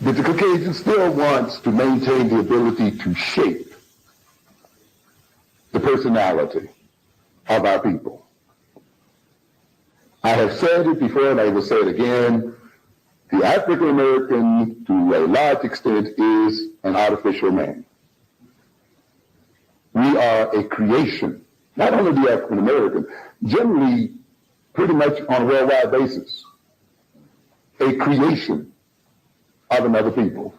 But the Caucasian still wants to maintain the ability to shape the personality of our people. I have said it before and I will say it again. The African American, to a large extent, is an artificial man. We are a creation, not only the African American, generally pretty much on a worldwide basis, a creation of another people.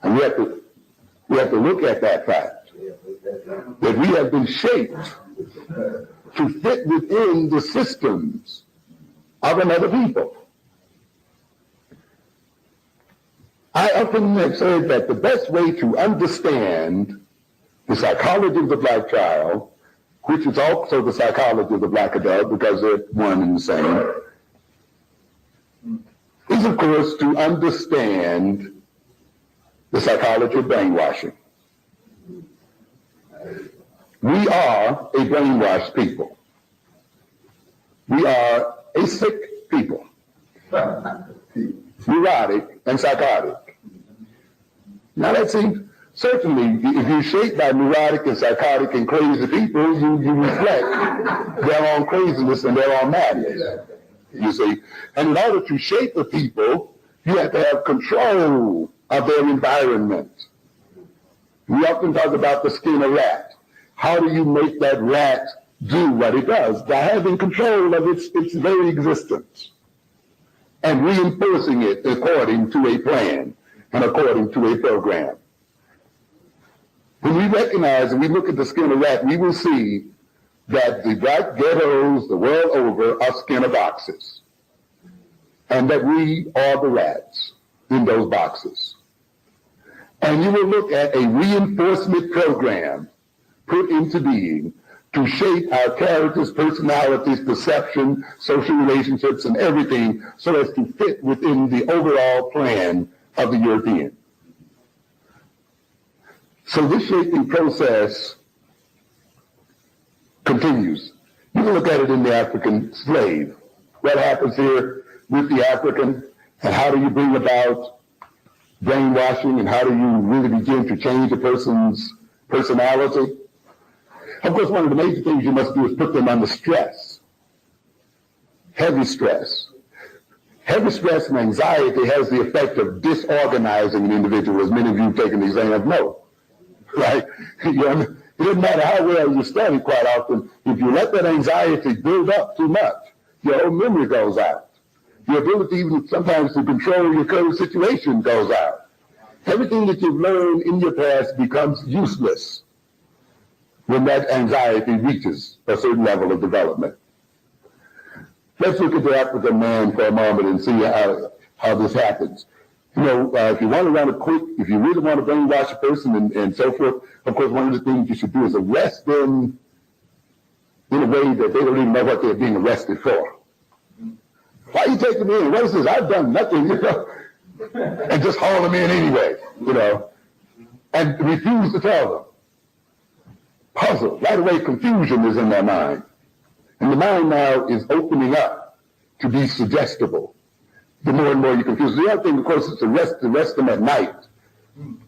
And we have to look at that fact, that we have been shaped to fit within the systems of another people. I often have said that the best way to understand the psychology of the black child, which is also the psychology of the black adult because they're one and the same, is of course to understand the psychology of brainwashing. We are a brainwashed people. We are a sick people, neurotic and psychotic. Now that seems, certainly, if you're shaped by neurotic and psychotic and crazy people, you reflect their own craziness and their own madness, you see. And in order to shape the people, you have to have control of their environment. We often talk about the skin of a rat. How do you make that rat do what it does? By having control of its very existence and reinforcing it according to a plan and according to a program. When we recognize and we look at the skin of a rat, we will see that the black ghettos the world over are skinner boxes, and that we are the rats in those boxes. And you will look at a reinforcement program put into being to shape our characters, personalities, perception, social relationships, and everything so as to fit within the overall plan of the European. So this shaping process continues. You can look at it in the African slave. What happens here with the African, and how do you bring about brainwashing, and how do you really begin to change a person's personality? Of course, one of the major things you must do is put them under stress, heavy stress. Heavy stress and anxiety has the effect of disorganizing an individual, as many of you have taken the exam of know, right? It doesn't matter how well you study quite often. If you let that anxiety build up too much, your whole memory goes out. Your ability even sometimes to control your current situation goes out. Everything that you've learned in your past becomes useless when that anxiety reaches a certain level of development. Let's look at the African man for a moment and see how this happens. You know, if you want to run a quick, if you really want to brainwash a person and so forth, of course, one of the things you should do is arrest them in a way that they don't even know what they're being arrested for. Why are you taking me in? What is this? I've done nothing, you know, and just haul them in anyway, you know, and refuse to tell them. Puzzle. Right away, confusion is in their mind. And the mind now is opening up to be suggestible. The more and more you confuse. The other thing, of course, is to arrest them at night,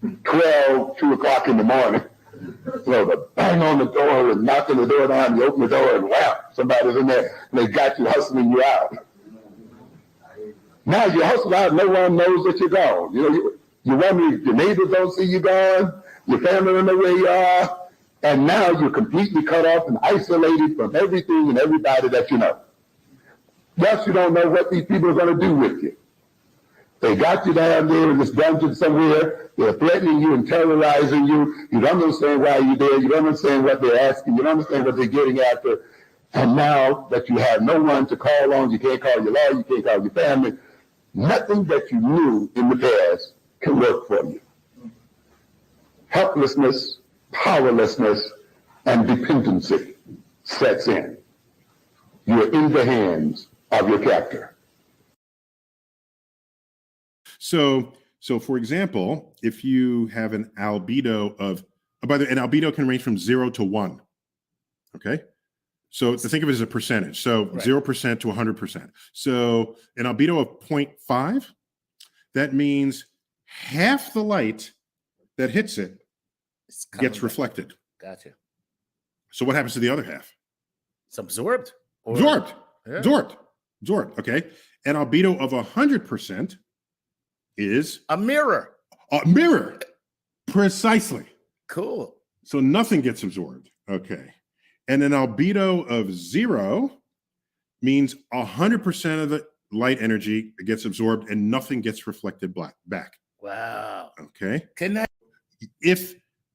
2 o'clock in the morning. You know, to bang on the door and knock on the door down, you open the door and whap, somebody's in there, and they got you, hustling you out. Now you hustle out, no one knows that you're gone. You know, you wonder if your neighbors don't see you gone, your family don't know where you are, and now you're completely cut off and isolated from everything and everybody that you know. Thus, you don't know what these people are going to do with you. They got you down there in this dungeon somewhere. They're threatening you and terrorizing you. You don't understand why you're there. You don't understand what they're asking. You don't understand what they're getting after. And now that you have no one to call on, you can't call your lawyer, you can't call your family. Nothing that you knew in the past can work for you. Helplessness, powerlessness, and dependency sets in. You're in the hands of your captor. So for example, if you have an albedo of, by the way, an albedo can range from 0 to 1. Okay. So to think of it as a percentage. So right. 0% to 100%. So an albedo of 0.5 that means half the light that hits it gets reflected. Gotcha. So what happens to the other half? It's absorbed. Absorbed. Yeah. Absorbed. Okay. An albedo of 100% is A mirror. a mirror. Precisely. Cool. So nothing gets absorbed. Okay. And an albedo of 0 means 100% of the light energy gets absorbed and nothing gets reflected back. Wow. Okay. Can that?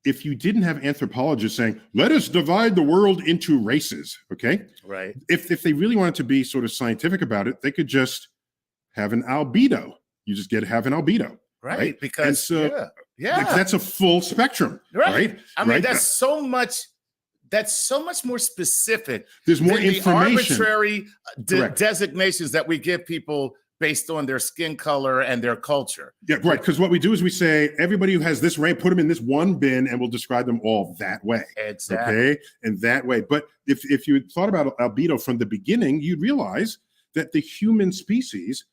If you didn't have anthropologists saying, let us divide the world into races, okay? Right. If they really wanted to be sort of scientific about it, they could just have an albedo. You just have an albedo. Right. Because and so, yeah. like, that's a full spectrum. Right. I mean, that's so much more specific. There's more than information. The arbitrary designations that we give people based on their skin color and their culture. Yeah, right. Because what we do is we say, everybody who has this rank, put them in this one bin, and we'll describe them all that way. Exactly. Okay, and that way. But if you thought about albedo from the beginning, you'd realize that the human species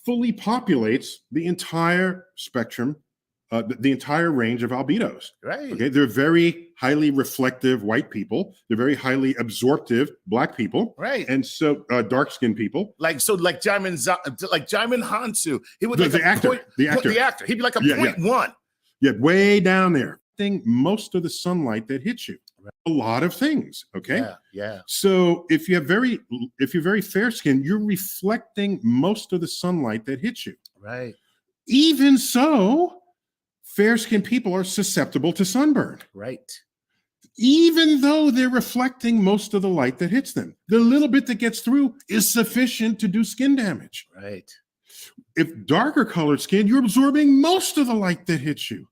fully populates the entire spectrum, the entire range of albedos. Right. Okay, they're very highly reflective white people. They're very highly absorptive black people. Right. And so dark-skinned people. Like Jaimin Hansu. He would the actor. He'd be like a 0.1. Yeah, way down there. Most of the sunlight that hits you. Right. A lot of things. Okay. Yeah. So if you're very fair skinned, you're reflecting most of the sunlight that hits you. Right. Even so, fair-skinned people are susceptible to sunburn. Right. Even though they're reflecting most of the light that hits them. The little bit that gets through is sufficient to do skin damage. Right. If darker colored skin, you're absorbing most of the light that hits you.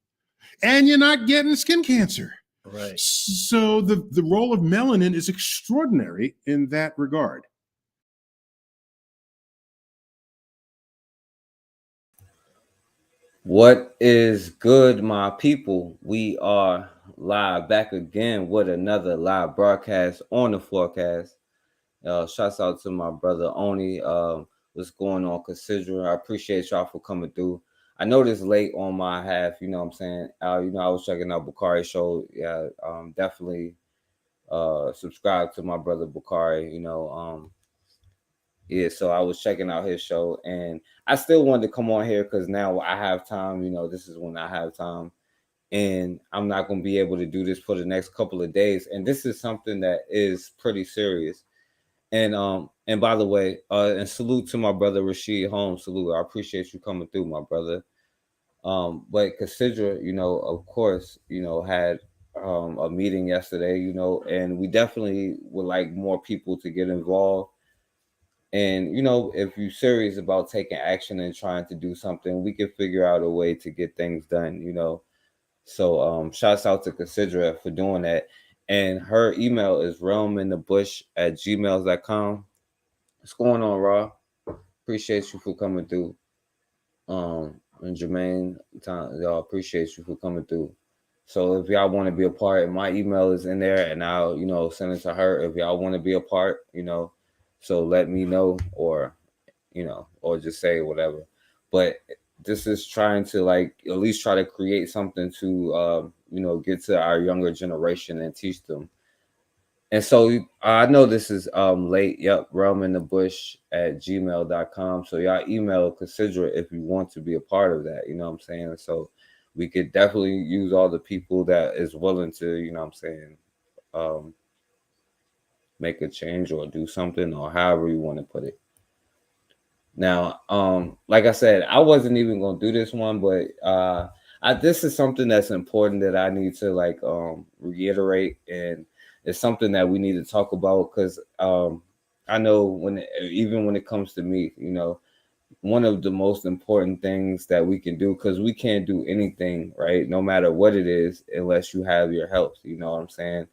And you're not getting skin cancer. Right. So the role of melanin is extraordinary in that regard. What is good, my people? We are live back again with another live broadcast on the forecast. Shouts out to my brother Oni. What's going on, Consider? I appreciate y'all for coming through. I know this late on my half, you know what I'm saying? I was checking out Bakari's show. Yeah, definitely subscribe to my brother Bakari, Yeah, so I was checking out his show, and I still wanted to come on here because now I have time. This is when I have time, and I'm not going to be able to do this for the next couple of days. And this is something that is pretty serious. And by the way, and salute to my brother Rashid Holmes. Salute, I appreciate you coming through, my brother. But consider, of course, had a meeting yesterday, and we definitely would like more people to get involved. And, if you're serious about taking action and trying to do something, we can figure out a way to get things done, So shouts out to Considera for doing that. And her email is realminthebush@gmail.com. What's going on, Raw? Appreciate you for coming through. And Jermaine, y'all appreciate you for coming through. So if y'all want to be a part, my email is in there, and I'll, send it to her. If y'all want to be a part, so let me know, or just say whatever. But this is trying to at least try to create something to get to our younger generation and teach them. And so I know this is late. Yep, realminthebush@gmail.com. So y'all email Consider if you want to be a part of that. You know what I'm saying? So we could definitely use all the people that is willing to, make a change or do something, or however you want to put it. Now, like I said, I wasn't even gonna do this one, but this is something that's important that I need to reiterate, and it's something that we need to talk about because I know even when it comes to me, one of the most important things that we can do, because we can't do anything, right, no matter what it is, unless you have your health. You know what I'm saying?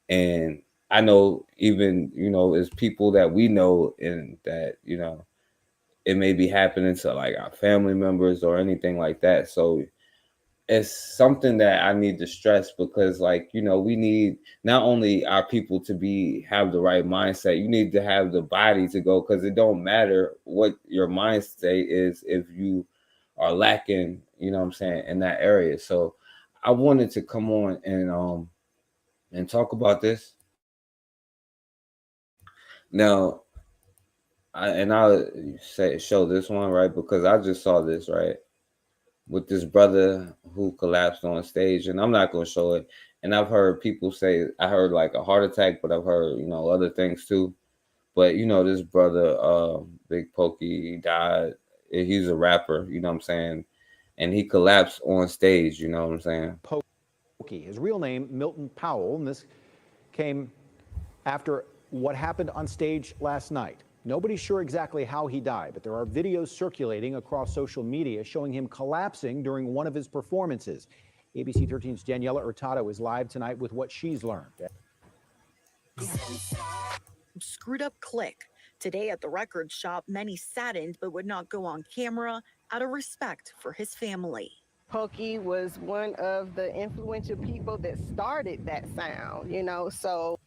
And I know even, it's people that we know and that, it may be happening to our family members or anything like that. So it's something that I need to stress because we need not only our people to have the right mindset, you need to have the body to go, because it don't matter what your mind state is if you are lacking, you know what I'm saying, in that area. So I wanted to come on and talk about this. Now, I'll show this one, right, because I just saw this, right, with this brother who collapsed on stage, and I'm not gonna show it. And I've heard people say, I heard like a heart attack, but I've heard, you know, other things too. But you know, this brother, Big Pokey, he died. He's a rapper, you know what I'm saying, and he collapsed on stage, you know what I'm saying. Pokey, his real name Milton Powell, and this came after what happened on stage last night. Nobody's sure exactly how he died, but there are videos circulating across social media showing him collapsing during one of his performances. ABC 13's Daniela Hurtado is live tonight with what she's learned. Screwed up click. Today at the record shop, many saddened but would not go on camera out of respect for his family. Pokey was one of the influential people that started that sound, you know, so.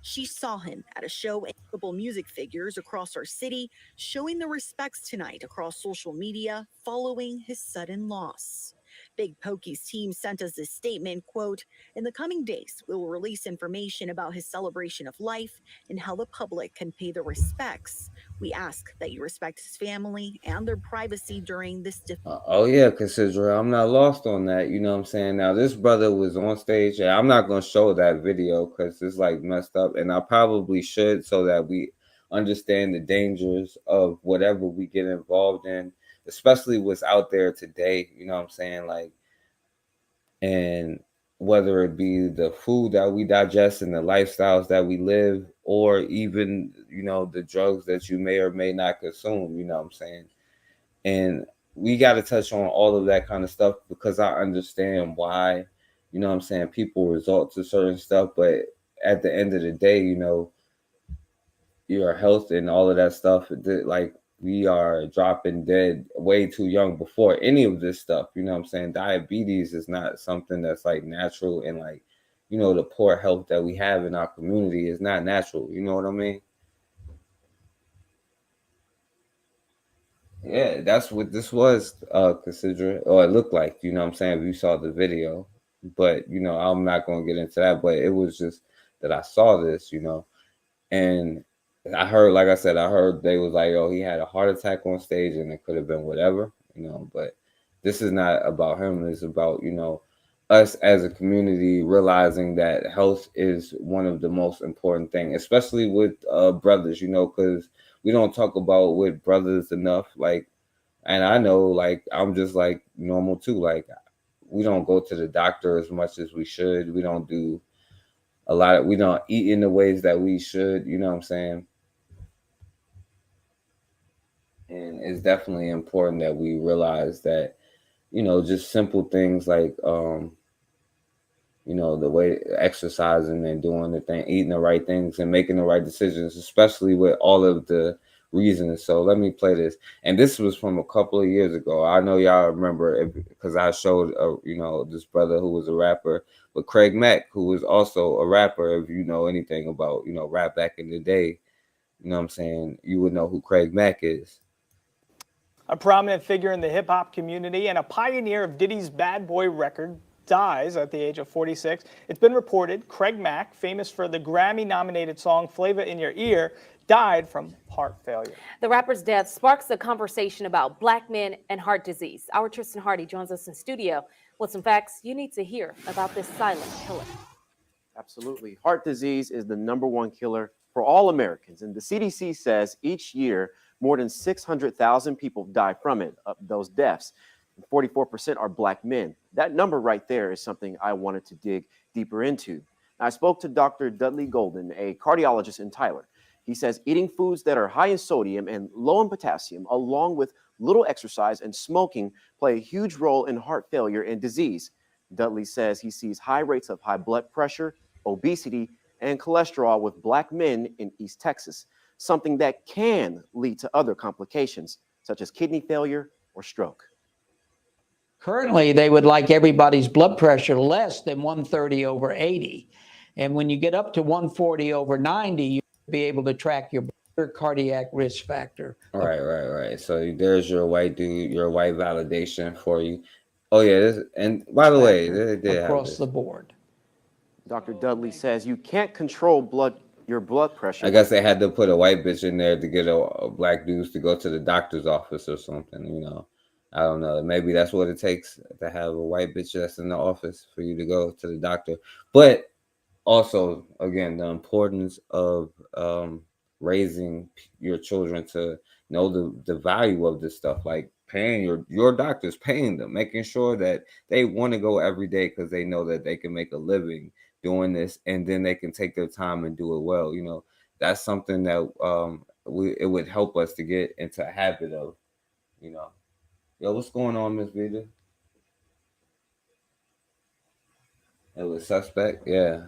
She saw him at a show and multiple music figures across our city, showing the respects tonight across social media following his sudden loss. Big Pokey's team sent us this statement, quote, "In the coming days, we will release information about his celebration of life and how the public can pay their respects. We ask that you respect his family and their privacy during this Oh yeah, consider I'm not lost on that, you know what I'm saying. Now this brother was on stage, and I'm not gonna show that video because it's like messed up, and I probably should so that we understand the dangers of whatever we get involved in, especially what's out there today, you know what I'm saying, like, and whether it be the food that we digest and the lifestyles that we live, or even, you know, the drugs that you may or may not consume, you know what I'm saying. And we got to touch on all of that kind of stuff because I understand why, you know what I'm saying, people resort to certain stuff. But at the end of the day, you know, your health and all of that stuff, like, we are dropping dead way too young before any of this stuff. You know what I'm saying? Diabetes is not something that's like natural, and like, you know, the poor health that we have in our community is not natural. You know what I mean? Yeah, that's what this was, considering, or it looked like, you know what I'm saying, if you saw the video. But, you know, I'm not going to get into that, but it was just that I saw this, you know, and I heard, like I said, I heard they was like, oh, he had a heart attack on stage and it could have been whatever, you know, but this is not about him. It's about, you know, us as a community realizing that health is one of the most important things, especially with brothers, you know, because we don't talk about with brothers enough. Like, and I know, like, I'm just like normal too. Like, we don't go to the doctor as much as we should. We don't do we don't eat in the ways that we should, you know what I'm saying? And it's definitely important that we realize that, you know, just simple things like, you know, the way exercising and doing the thing, eating the right things and making the right decisions, especially with all of the reasons. So let me play this. And this was from a couple of years ago. I know y'all remember because I showed, you know, this brother who was a rapper, but Craig Mack, who was also a rapper. If you know anything about, you know, rap back in the day, you know what I'm saying, you would know who Craig Mack is. A prominent figure in the hip-hop community and a pioneer of Diddy's Bad Boy record dies at the age of 46. It's been reported Craig Mack, famous for the Grammy-nominated song Flavor in Your Ear, died from heart failure. The rapper's death sparks a conversation about black men and heart disease. Our Tristan Hardy joins us in studio with some facts you need to hear about this silent killer. Absolutely. Heart disease is the #1 killer for all Americans, and the CDC says each year more than 600,000 people die from it. Those deaths, 44% are black men. That number right there is something I wanted to dig deeper into. I spoke to Dr. Dudley Golden, a cardiologist in Tyler. He says eating foods that are high in sodium and low in potassium, along with little exercise and smoking, play a huge role in heart failure and disease. Dudley says he sees high rates of high blood pressure, obesity, and cholesterol with black men in East Texas, something that can lead to other complications, such as kidney failure or stroke. Currently, they would like everybody's blood pressure less than 130/80. And when you get up to 140/90, you'll be able to track your cardiac risk factor. Right. So there's your white dude, your white validation for you. Oh yeah, and by the way, they did have across this. the board. Dr. Dudley says you can't control your blood pressure. I guess they had to put a white bitch in there to get a black dudes to go to the doctor's office or something, you know. I don't know. Maybe that's what it takes to have a white bitch that's in the office for you to go to the doctor. But also, again, the importance of raising your children to know the value of this stuff, like paying your doctors, paying them, making sure that they want to go every day because they know that they can make a living doing this, and then they can take their time and do it well. You know, that's something that it would help us to get into a habit of, you know. Yo, what's going on, Miss Vita? It was suspect, yeah.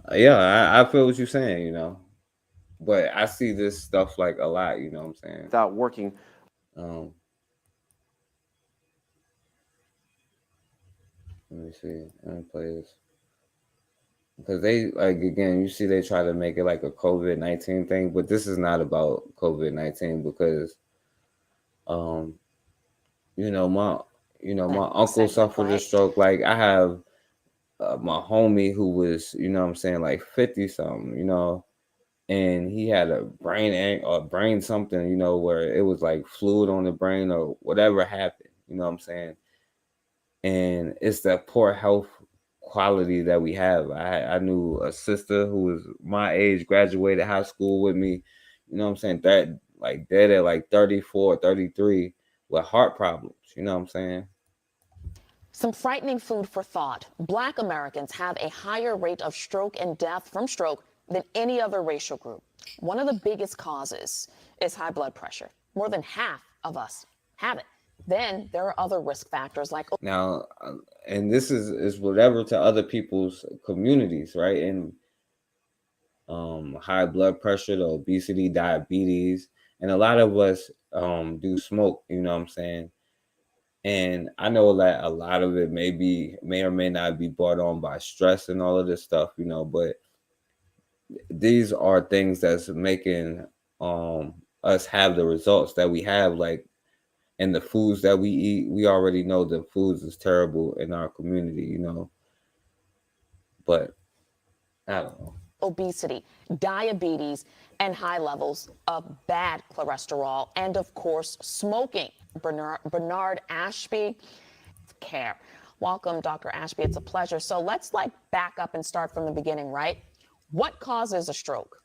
I feel what you're saying, you know. But I see this stuff like a lot, you know what I'm saying? Without working. Let me see. Let me play this. Because they, like, again, you see they try to make it like a COVID-19 thing, but this is not about COVID-19 because, my uncle suffered a stroke. Like, I have my homie who was, you know what I'm saying, like 50 something, you know, and he had a brain something, you know, where it was like fluid on the brain or whatever happened, you know what I'm saying? And it's that poor health quality that we have. I knew a sister who was my age, graduated high school with me, you know what I'm saying, that like dead at like 34, 33 with heart problems, you know what I'm saying? Some frightening food for thought. Black Americans have a higher rate of stroke and death from stroke than any other racial group. One of the biggest causes is high blood pressure. More than half of us have it. Then there are other risk factors like now, and this is whatever to other people's communities, right? And high blood pressure, the obesity, diabetes, and a lot of us do smoke, you know what I'm saying? And I know that a lot of it may or may not be brought on by stress and all of this stuff, you know, but these are things that's making us have the results that we have, like, and the foods that we eat. We already know the foods is terrible in our community, you know, but I don't know. obesity, diabetes, and high levels of bad cholesterol, and of course, smoking. Bernard Ashby, care. Welcome, Dr. Ashby. It's a pleasure. So let's back up and start from the beginning, right? What causes a stroke?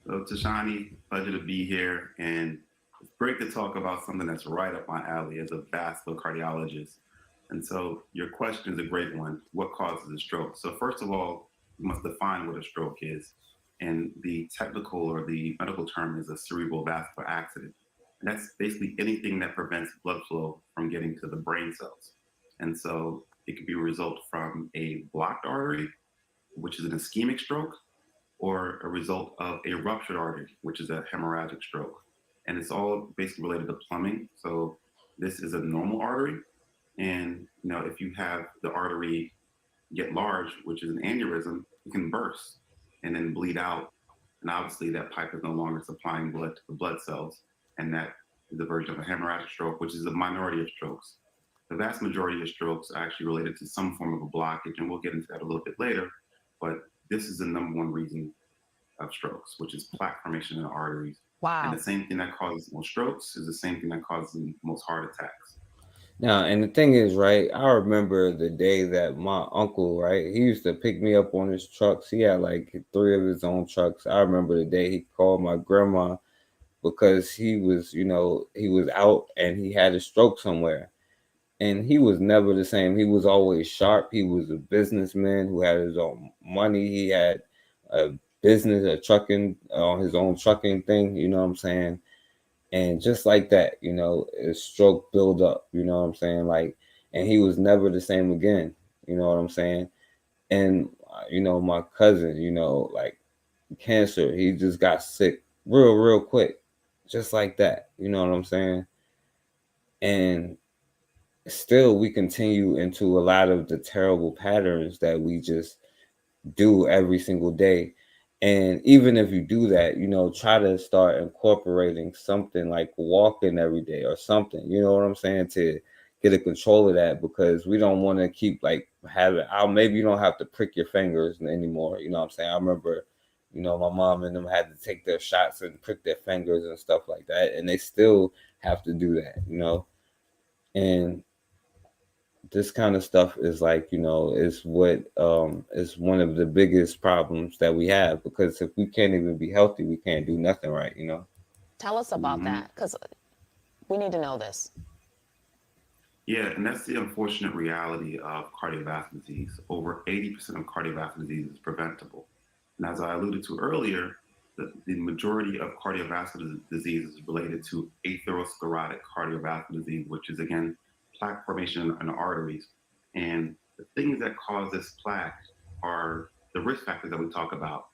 So, Tashani, pleasure to be here. And it's great to talk about something that's right up my alley as a vascular cardiologist. And so your question is a great one. What causes a stroke? So first of all, you must define what a stroke is. And the technical or the medical term is a cerebral vascular accident. And that's basically anything that prevents blood flow from getting to the brain cells. And so it could be a result from a blocked artery, which is an ischemic stroke, or a result of a ruptured artery, which is a hemorrhagic stroke. And it's all basically related to plumbing. So this is a normal artery. And if you have the artery get large, which is an aneurysm, it can burst and then bleed out. And obviously that pipe is no longer supplying blood to the blood cells. And that is a version of a hemorrhagic stroke, which is a minority of strokes. The vast majority of strokes are actually related to some form of a blockage, and we'll get into that a little bit later. But this is the number one reason of strokes, which is plaque formation in the arteries. Wow. And the same thing that causes most strokes is the same thing that causes most heart attacks. Now, and the thing is, right, I remember the day that my uncle, right, he used to pick me up on his trucks. He had like 3 of his own trucks. I remember the day he called my grandma because he was out and he had a stroke somewhere. And he was never the same. He was always sharp. He was a businessman who had his own money. He had a business, his own trucking thing, you know what I'm saying? And just like that, his stroke build up, you know what I'm saying? Like, and he was never the same again, you know what I'm saying? And, my cousin, like cancer, he just got sick real quick, just like that, you know what I'm saying? And still we continue into a lot of the terrible patterns that we just do every single day. And even if you do that, try to start incorporating something like walking every day or something, you know what I'm saying, to get a control of that, because we don't want to keep like maybe you don't have to prick your fingers anymore. You know what I'm saying? I remember, my mom and them had to take their shots and prick their fingers and stuff like that. And they still have to do that, and this kind of stuff is like, is what is one of the biggest problems that we have, because if we can't even be healthy, we can't do nothing right. Tell us about that, because we need to know this. Yeah, and that's the unfortunate reality of cardiovascular disease. Over 80% of cardiovascular disease is preventable. And as I alluded to earlier, the majority of cardiovascular disease is related to atherosclerotic cardiovascular disease, which is, again, plaque formation in the arteries. And the things that cause this plaque are the risk factors that we talk about.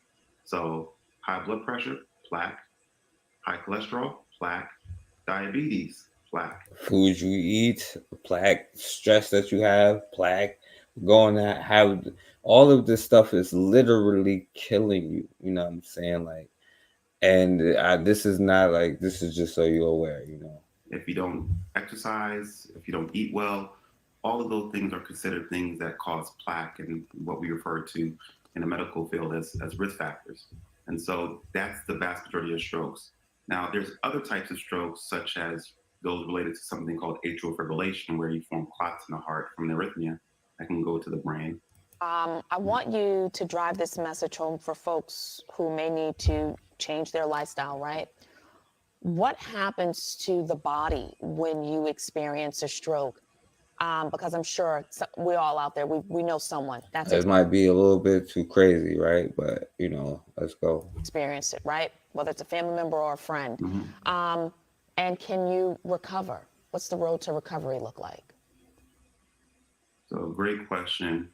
So high blood pressure, plaque; high cholesterol, plaque; diabetes, plaque. Food you eat, plaque; stress that you have, plaque; going to have all of this stuff is literally killing you. You know what I'm saying? Like, and this is not like, this is just so you're aware. If you don't exercise, if you don't eat well, all of those things are considered things that cause plaque and what we refer to in the medical field as risk factors. And so that's the vast majority of strokes. Now, there's other types of strokes, such as those related to something called atrial fibrillation, where you form clots in the heart from an arrhythmia that can go to the brain. I want you to drive this message home for folks who may need to change their lifestyle, right? What happens to the body when you experience a stroke? Because I'm sure we're all out there, we know someone that's It might be a little bit too crazy, right? But, let's go. experienced it, right? Whether it's a family member or a friend. And can you recover? What's the road to recovery look like? So, great question.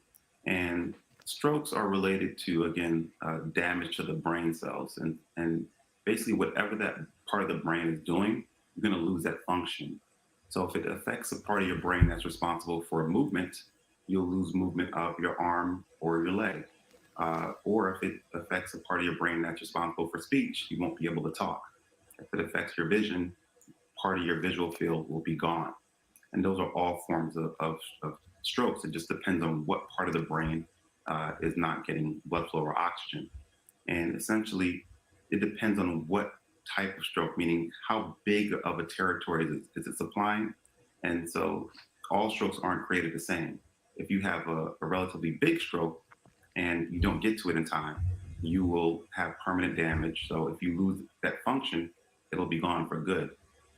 And strokes are related to, again, damage to the brain cells. And basically, whatever that part of the brain is doing, you're going to lose that function. So if it affects a part of your brain that's responsible for movement, you'll lose movement of your arm or your leg. Or if it affects a part of your brain that's responsible for speech, you won't be able to talk. If it affects your vision, part of your visual field will be gone. And those are all forms of strokes. It just depends on what part of the brain is not getting blood flow or oxygen. And essentially, it depends on what type of stroke, meaning how big of a territory is it supplying. And so all strokes aren't created the same. If you have a relatively big stroke and you don't get to it in time, you will have permanent damage. So if you lose that function, it'll be gone for good.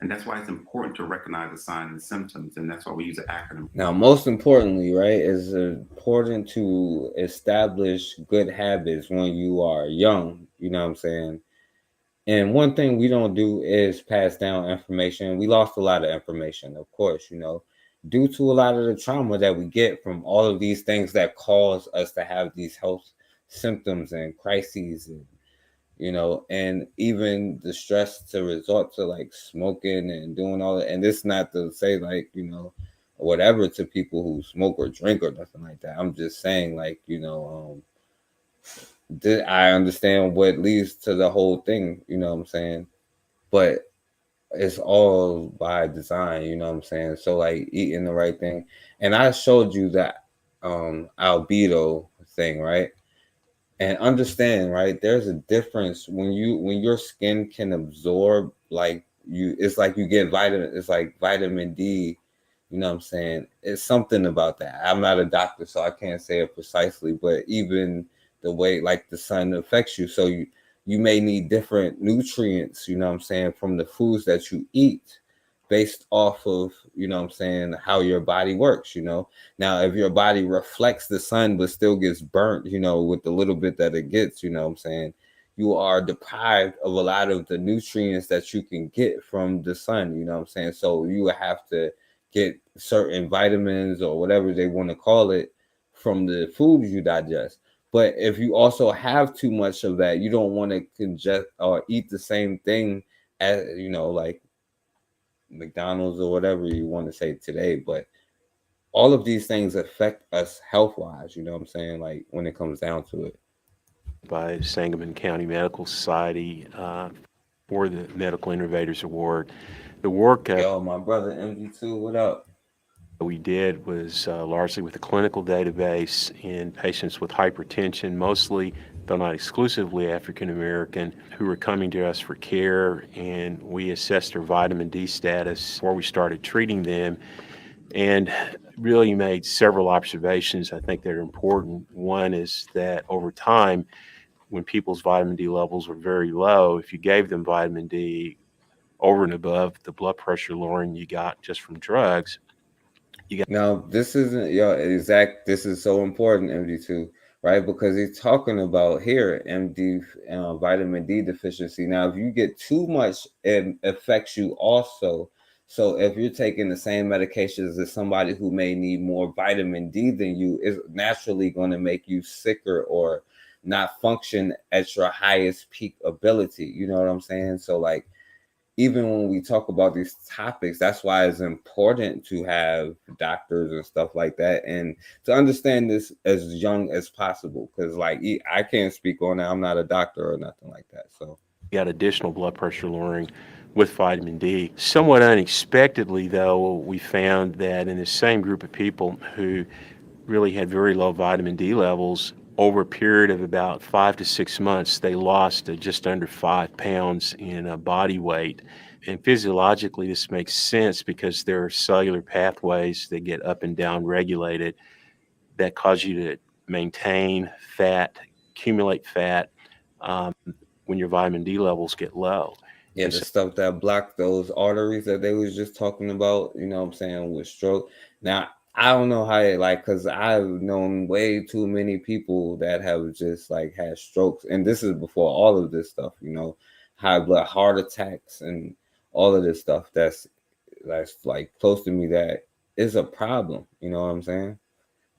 And that's why it's important to recognize the signs and symptoms. And that's why we use an acronym. Now, most importantly, right, it's important to establish good habits when you are young. You know what I'm saying? And one thing we don't do is pass down information. We lost a lot of information, of course, due to a lot of the trauma that we get from all of these things that cause us to have these health symptoms and crises, and and even the stress to resort to like smoking and doing all that. And this not to say like, whatever to people who smoke or drink or nothing like that. I'm just saying like, I understand what leads to the whole thing, you know what I'm saying? But it's all by design, you know what I'm saying? So like eating the right thing. And I showed you that albedo thing, right? And understand, right, there's a difference when your skin can absorb, like it's like you get it's like vitamin D, you know what I'm saying? It's something about that. I'm not a doctor, so I can't say it precisely, but even the way like the sun affects you, so you may need different nutrients, you know what I'm saying, from the foods that you eat, based off of, you know what I'm saying, how your body works, Now, if your body reflects the sun but still gets burnt, with the little bit that it gets, you know what I'm saying, you are deprived of a lot of the nutrients that you can get from the sun, you know what I'm saying? So you would have to get certain vitamins or whatever they want to call it from the food you digest. But if you also have too much of that, you don't want to congest or eat the same thing as, like McDonald's or whatever you want to say today. But all of these things affect us health wise, you know what I'm saying? Like when it comes down to it. by Sangamon County Medical Society for the Medical Innovators Award. The work Yo, my brother MD2, what up? we did was largely with a clinical database in patients with hypertension, mostly, though not exclusively, African American, who were coming to us for care, and we assessed their vitamin D status before we started treating them, and really made several observations I think that are important. One is that over time, when people's vitamin D levels were very low, if you gave them vitamin D over and above the blood pressure lowering you got just from drugs, Now, this isn't this is so important, MD2, right? Because he's talking about here, MD, vitamin D deficiency. Now, if you get too much, it affects you also. So if you're taking the same medications as somebody who may need more vitamin D than you, is naturally going to make you sicker or not function at your highest peak ability. You know what I'm saying? So like, even when we talk about these topics, that's why it's important to have doctors and stuff like that, and to understand this as young as possible. Because like, I can't speak on that. I'm not a doctor or nothing like that. So got additional blood pressure lowering with vitamin D. Somewhat unexpectedly, though, we found that in the same group of people who really had very low vitamin D levels, over a period of about 5 to 6 months, they lost just under 5 pounds in body weight. And physiologically, this makes sense because there are cellular pathways that get up and down regulated that cause you to maintain fat, accumulate fat when your vitamin D levels get low. yeah, the stuff that block those arteries that they was just talking about, you know what I'm saying, with stroke. Now, I don't know how it, like, because I've known way too many people that have just like had strokes, and this is before all of this stuff, you know, high blood, heart attacks, and all of this stuff that's like close to me that is a problem. You know what I'm saying?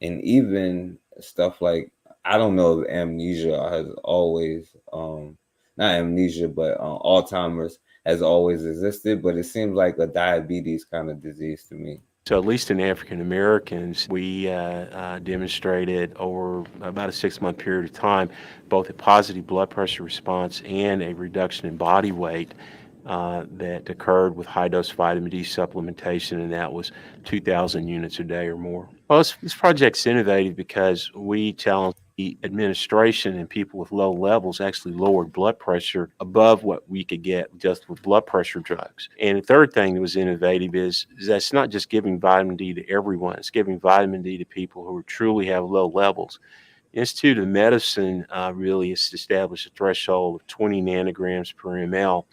And even stuff like, I don't know if amnesia has always not amnesia, but Alzheimer's has always existed, but it seems like a diabetes kind of disease to me. So at least in African Americans, we demonstrated over about a 6-month period of time both a positive blood pressure response and a reduction in body weight that occurred with high-dose vitamin D supplementation, and that was 2,000 units a day or more. Well, this project's innovative because we challenged the administration in people with low levels actually lowered blood pressure above what we could get just with blood pressure drugs. And the third thing that was innovative is that's not just giving vitamin D to everyone, it's giving vitamin D to people who truly have low levels. The Institute of Medicine really has established a threshold of 20 nanograms per ml.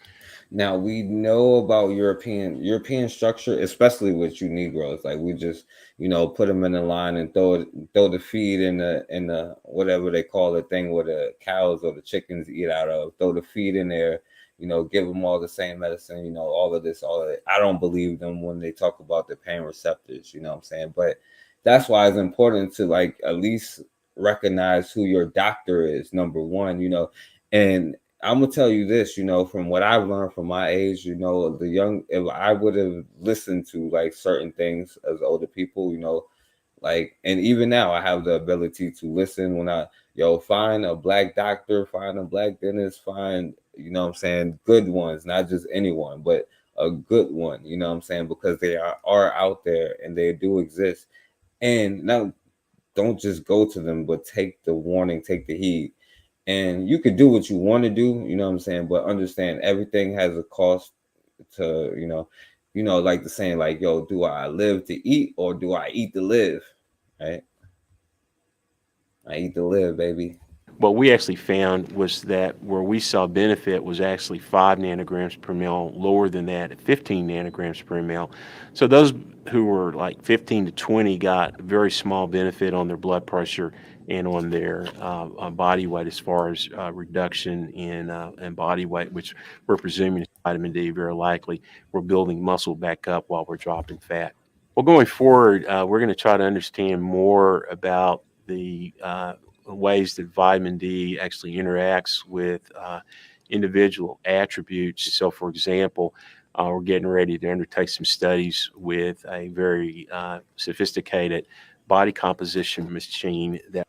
Now we know about European structure, especially with you Negroes. Like we just, you know, put them in a line and throw the feed in the whatever they call the thing where the cows or the chickens eat out of. Throw the feed in there, you know, give them all the same medicine, you know, all of this, all of it. I don't believe them when they talk about the pain receptors, you know what I'm saying? But that's why it's important to like at least recognize who your doctor is, number one, you know. And I'm gonna tell you this, you know, from what I've learned from my age, you know, if I would have listened to like certain things as older people, you know, like, and even now I have the ability to listen when find a black doctor, find a black dentist, find, you know what I'm saying, good ones, not just anyone, but a good one, you know what I'm saying, because they are out there and they do exist. And now don't just go to them, but take the warning, take the heed. And you could do what you want to do, you know what I'm saying, but understand everything has a cost to, you know, like the saying, like, yo, do I live to eat or do I eat to live? Right? I eat to live, baby. What we actually found was that where we saw benefit was actually 5 nanograms per ml, lower than that at 15 nanograms per ml. So those who were like 15 to 20 got a very small benefit on their blood pressure and on their body weight as far as reduction in body weight, which we're presuming is vitamin D, very likely. We're building muscle back up while we're dropping fat. Well, going forward, we're going to try to understand more about the ways that vitamin D actually interacts with individual attributes. So, for example, we're getting ready to undertake some studies with a very sophisticated body composition machine that.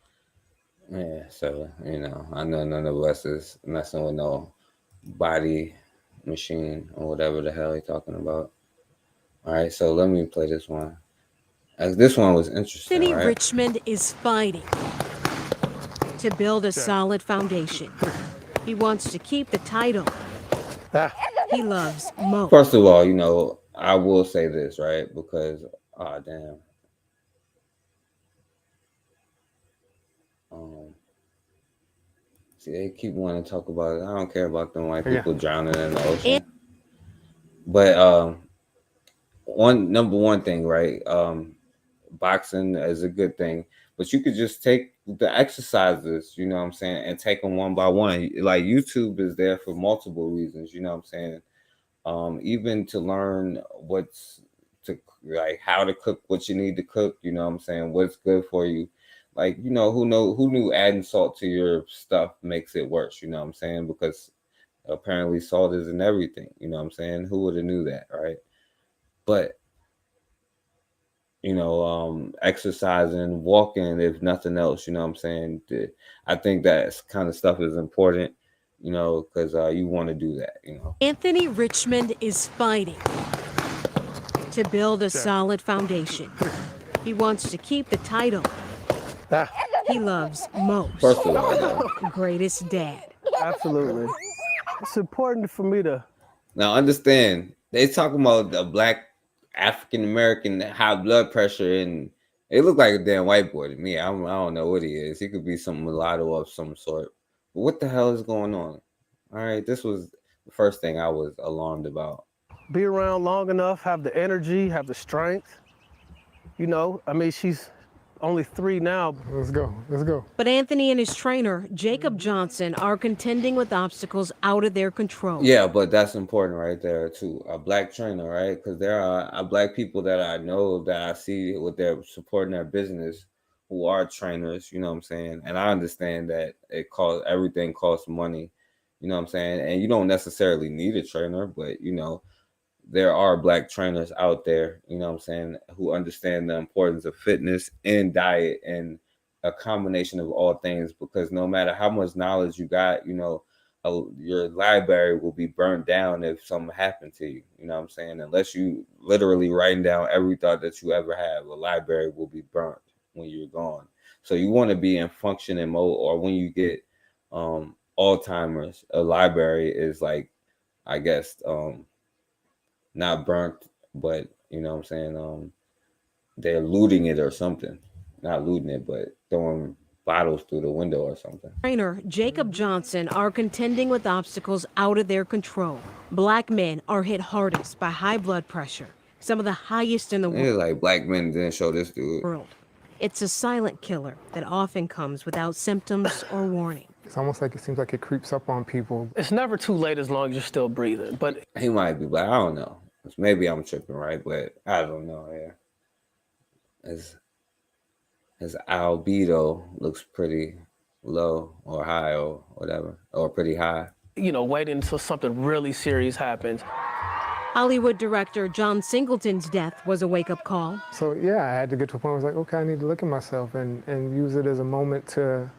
Yeah, so I know none of us is messing with no body machine or whatever the hell he's talking about. All right, so let me play this one. This one was interesting, Anthony right? Richmond is fighting to build a solid foundation. He wants to keep the title he loves most. First of all, I will say this, right? Because, damn. See, they keep wanting to talk about it. I don't care about them white people drowning in the ocean. But number one thing, right? Boxing is a good thing, but you could just take the exercises, you know what I'm saying, and take them one by one. Like YouTube is there for multiple reasons, you know what I'm saying. Even to learn how to cook what you need to cook, you know what I'm saying, what's good for you. Like, who knew adding salt to your stuff makes it worse, you know what I'm saying? Because apparently salt is in everything, you know what I'm saying? Who would have knew that, right? But exercising, walking, if nothing else, you know what I'm saying? I think that kind of stuff is important, because you want to do that, Anthony Richmond is fighting to build a solid foundation. He wants to keep the title he loves most. First of all, though. Greatest dad. Absolutely. It's important for me to. Now, understand, they talking about the black African-American high blood pressure, and it looked like a damn white boy to me. I don't know what he is. He could be some mulatto of some sort. But what the hell is going on? All right, this was the first thing I was alarmed about. Be around long enough, have the energy, have the strength. She's only 3 now. Let's go. But Anthony and his trainer, Jacob Johnson, are contending with obstacles out of their control. Yeah, but that's important right there too. A black trainer, right? Because there are black people that I know that I see with their supporting their business who are trainers, you know what I'm saying? And I understand that everything costs money, you know what I'm saying? And you don't necessarily need a trainer, but there are black trainers out there, you know what I'm saying, who understand the importance of fitness and diet and a combination of all things, because no matter how much knowledge you got, your library will be burned down if something happened to you, you know what I'm saying? Unless you literally writing down every thought that you ever have, a library will be burnt when you're gone. So you want to be in functioning mode, or when you get Alzheimer's, a library is like, I guess, not burnt, but you know what I'm saying, they're looting it or something. Not looting it, but throwing bottles through the window or something. Trainer Jacob Johnson are contending with obstacles out of their control. Black men are hit hardest by high blood pressure, some of the highest in the It's like black men didn't show this dude. world. It's a silent killer that often comes without symptoms or warning. It's almost like it seems like it creeps up on people. It's never too late as long as you're still breathing. But He might be black. I don't know. Maybe I'm tripping, right? But I don't know. Yeah, his albedo looks pretty low or high or whatever, or pretty high. Waiting until something really serious happens. Hollywood director John Singleton's death was a wake-up call. So yeah, I had to get to a point where I was like, okay, I need to look at myself and use it as a moment to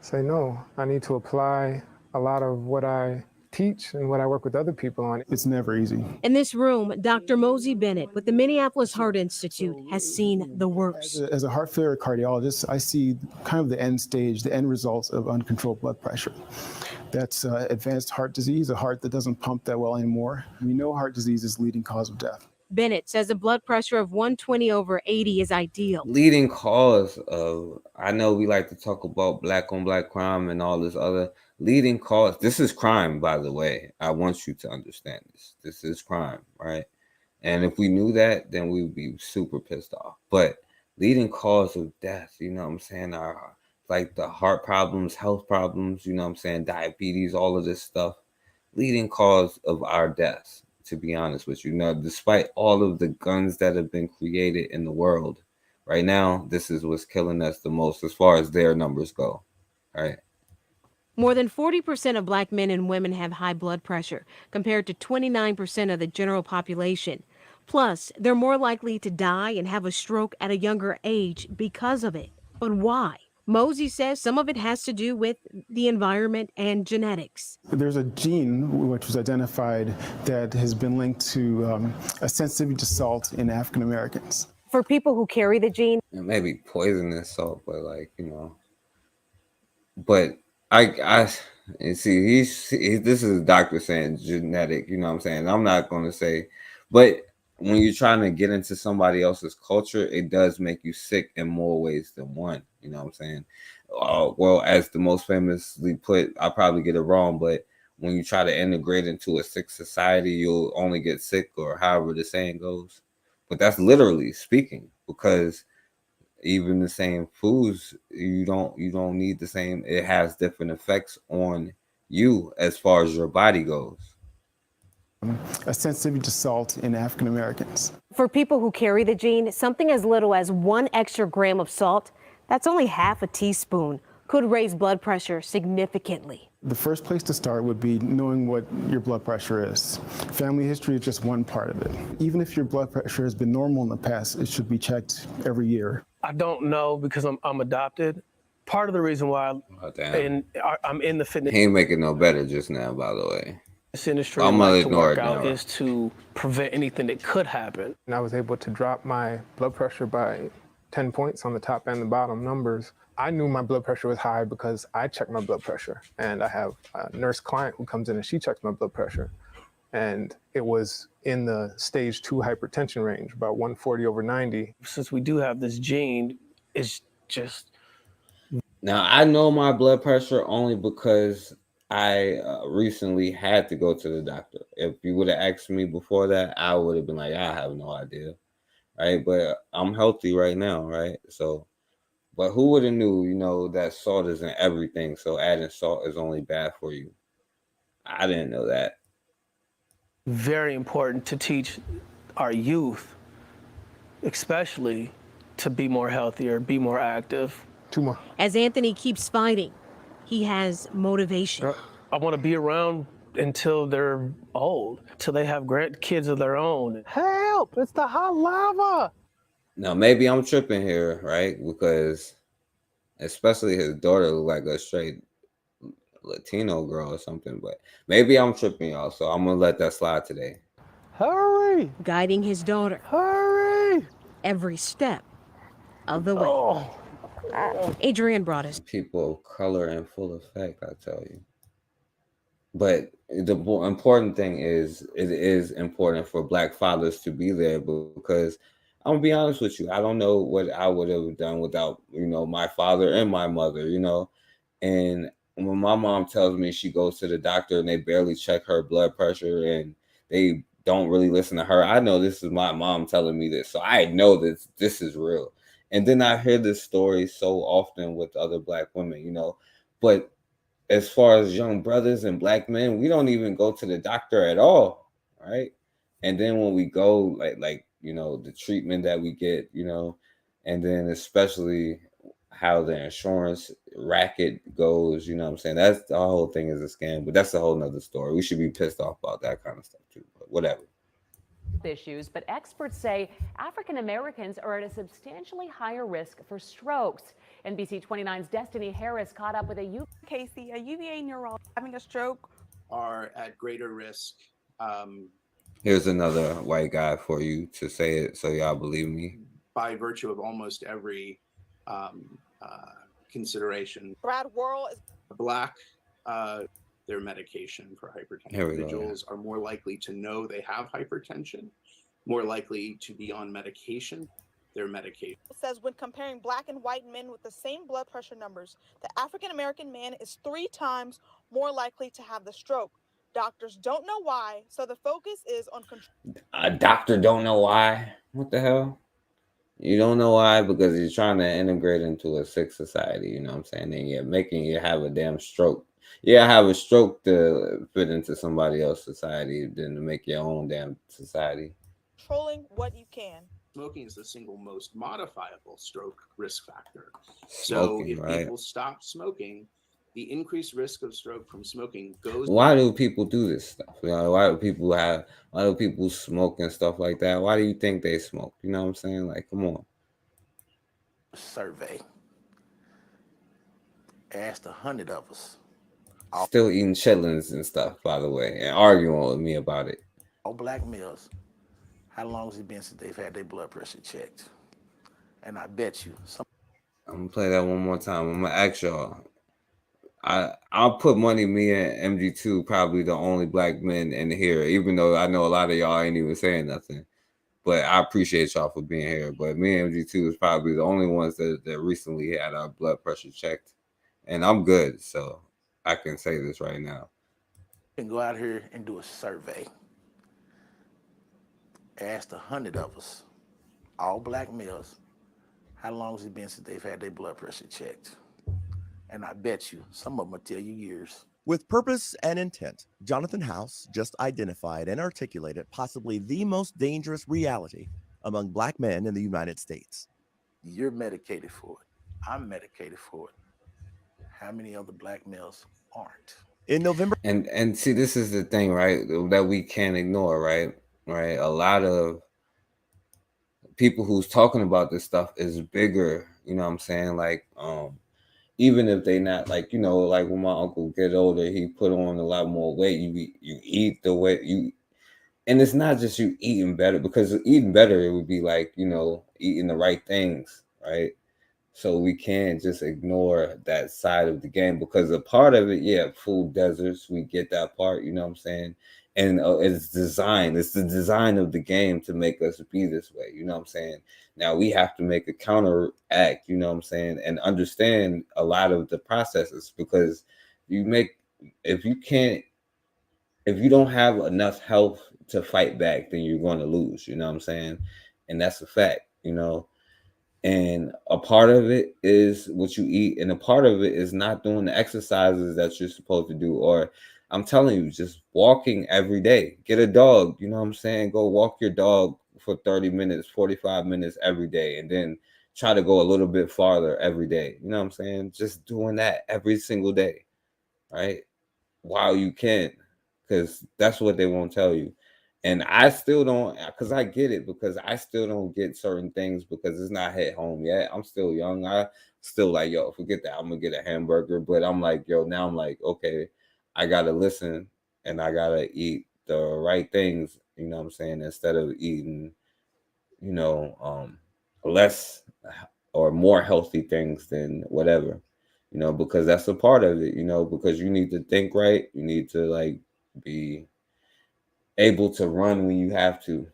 say, no, I need to apply a lot of what I teach and what I work with other people on. It's never easy. In this room, Dr. Mosey Bennett with the Minneapolis Heart Institute has seen the worst. As a heart failure cardiologist, I see kind of the end stage, the end results of uncontrolled blood pressure. That's advanced heart disease, a heart that doesn't pump that well anymore. We know heart disease is the leading cause of death. Bennett says a blood pressure of 120/80 is ideal. Leading cause of, I know we like to talk about black on black crime and all this other leading cause. This is crime, by the way. I want you to understand this. This is crime, right? And if we knew that, then we would be super pissed off. But leading cause of death, you know what I'm saying, are like the heart problems, health problems, you know what I'm saying, diabetes, all of this stuff. Leading cause of our deaths, to be honest with you. Despite all of the guns that have been created in the world, right now, this is what's killing us the most as far as their numbers go, right? More than 40% of black men and women have high blood pressure, compared to 29% of the general population. Plus, they're more likely to die and have a stroke at a younger age because of it. But why? Mosey says some of it has to do with the environment and genetics. There's a gene which was identified that has been linked to a sensitivity to salt in African Americans. For people who carry the gene, It may be poisonous salt, but like, you know, but I and see this is a doctor saying genetic, you know what I'm saying? I'm not going to say, but when you're trying to get into somebody else's culture, it does make you sick in more ways than one, you know what I'm saying? Well, as the most famously put, I probably get it wrong, but when you try to integrate into a sick society, you'll only get sick, or however the saying goes. But that's literally speaking, because even the same foods, you don't need the same. It has different effects on you as far as your body goes. A sensitivity to salt in African Americans. for people who carry the gene, something as little as 1 extra gram of salt, that's only half a teaspoon, could raise blood pressure significantly. The first place to start would be knowing what your blood pressure is. Family history is just one part of it. Even if your blood pressure has been normal in the past, it should be checked every year. I don't know because I'm adopted. Part of the reason why I'm in the fitness. He ain't making no better just now, by the way. This industry I'm and gonna like to ignore work it out now. is to prevent anything that could happen. And I was able to drop my blood pressure by 10 points on the top and the bottom numbers. I knew my blood pressure was high because I checked my blood pressure. And I have a nurse client who comes in and she checks my blood pressure. And it was in the stage 2 hypertension range, about 140/90. Since we do have this gene, it's just. Now, I know my blood pressure only because I recently had to go to the doctor. If you would have asked me before that, I would have been like, I have no idea, right? But I'm healthy right now, right? So, but who would have knew, you know, that salt is in everything, so adding salt is only bad for you. I didn't know that. Very important to teach our youth, especially, to be more healthier, be more active. As Anthony keeps fighting, he has motivation. I want to be around until they're old, till they have grandkids of their own. Help! It's the hot lava! Now, maybe I'm tripping here, right? Because especially his daughter looked like a straight Latino girl or something, but maybe I'm tripping, y'all. So I'm gonna let that slide today. Hurry! Guiding his daughter. Hurry! Every step of the way. Adrienne brought us. People of color in full effect, I tell you. But the important thing is, it is important for Black fathers to be there, because I'm gonna be honest with you, I don't know what I would have done without, you know, my father and my mother, you know. And when my mom tells me she goes to the doctor and they barely check her blood pressure and they don't really listen to her, I know this is my mom telling me this, so I know that this is real. And then I hear this story so often with other Black women, you know. But as far as young brothers and Black men, we don't even go to the doctor at all, right? And then when we go, like you know, the treatment that we get, you know, and then especially how the insurance racket goes, you know what I'm saying? That's the whole thing is a scam, but that's a whole nother story. We should be pissed off about that kind of stuff too, but whatever. Issues, but experts say African Americans are at a substantially higher risk for strokes. NBC 29's Destiny Harris caught up with a Casey, a UVA neurologist having a stroke are at greater risk. Here's another white guy for you to say it so y'all believe me. By virtue of almost every consideration. Brad Worrell is Black, their medication for hypertension. Here we go. Individuals are more likely to know they have hypertension, more likely to be on medication, their medication. says when comparing Black and white men with the same blood pressure numbers, the African American man is 3 times more likely to have the stroke. Doctors don't know why, so the focus is on control. A doctor don't know why? What the hell? You don't know why because you're trying to integrate into a sick society, you know what I'm saying? And you're making you have a damn stroke. Yeah, have a stroke to fit into somebody else's society than to make your own damn society. Controlling what you can. Smoking is the single most modifiable stroke risk factor. Smoking, so if right? people stop smoking, the increased risk of stroke from smoking goes. Why do people do this stuff? You know, why do people smoke and stuff like that? Why do you think they smoke? You know what I'm saying? Like, come on. Survey. Asked 100 of us. Still eating chitlins and stuff, by the way, and arguing with me about it. All black males. How long has it been since they've had their blood pressure checked? And I bet you some. I'm gonna play that one more time. I'm gonna ask y'all. I'll put money me and MG2 probably the only black men in here, even though I know a lot of y'all ain't even saying nothing. But I appreciate y'all for being here. But me and MG2 is probably the only ones that recently had our blood pressure checked. And I'm good, so I can say this right now. You can go out here and do a survey. Asked 100 of us, all black males, how long has it been since they've had their blood pressure checked? And I bet you some of them will tell you years. With purpose and intent, Jonathan House just identified and articulated possibly the most dangerous reality among black men in the United States. You're medicated for it. I'm medicated for it. How many other black males aren't? In November. And see, this is the thing, right? That we can't ignore, right? Right. A lot of people who's talking about this stuff is bigger, you know what I'm saying? Like, even if they not like, like when my uncle get older, he put on a lot more weight. You eat the way you, and it's not just you eating better, because eating better, it would be like, eating the right things, right? So we can't just ignore that side of the game, because a part of it, yeah, food deserts, we get that part, you know what I'm saying? And it's the design of the game to make us be this way, you know what I'm saying? Now we have to make a counteract, you know what I'm saying? And understand a lot of the processes, because if you don't have enough health to fight back, then you're going to lose, you know what I'm saying? And that's a fact, and a part of it is what you eat, and a part of it is not doing the exercises that you're supposed to do. Or I'm telling you, just walking every day. Get a dog, you know what I'm saying? Go walk your dog for 30 minutes, 45 minutes every day, and then try to go a little bit farther every day. You know what I'm saying? Just doing that every single day, right? While you can, because that's what they won't tell you. And I still don't, because I get it, because I still don't get certain things because it's not hit home yet. I'm still young. I still like, yo, forget that. I'm going to get a hamburger. But I'm like, yo, now I'm like, okay, I got to listen and I got to eat the right things, you know what I'm saying? Instead of eating, less or more healthy things than whatever, because that's a part of it, because you need to think right. You need to like be able to run when you have to.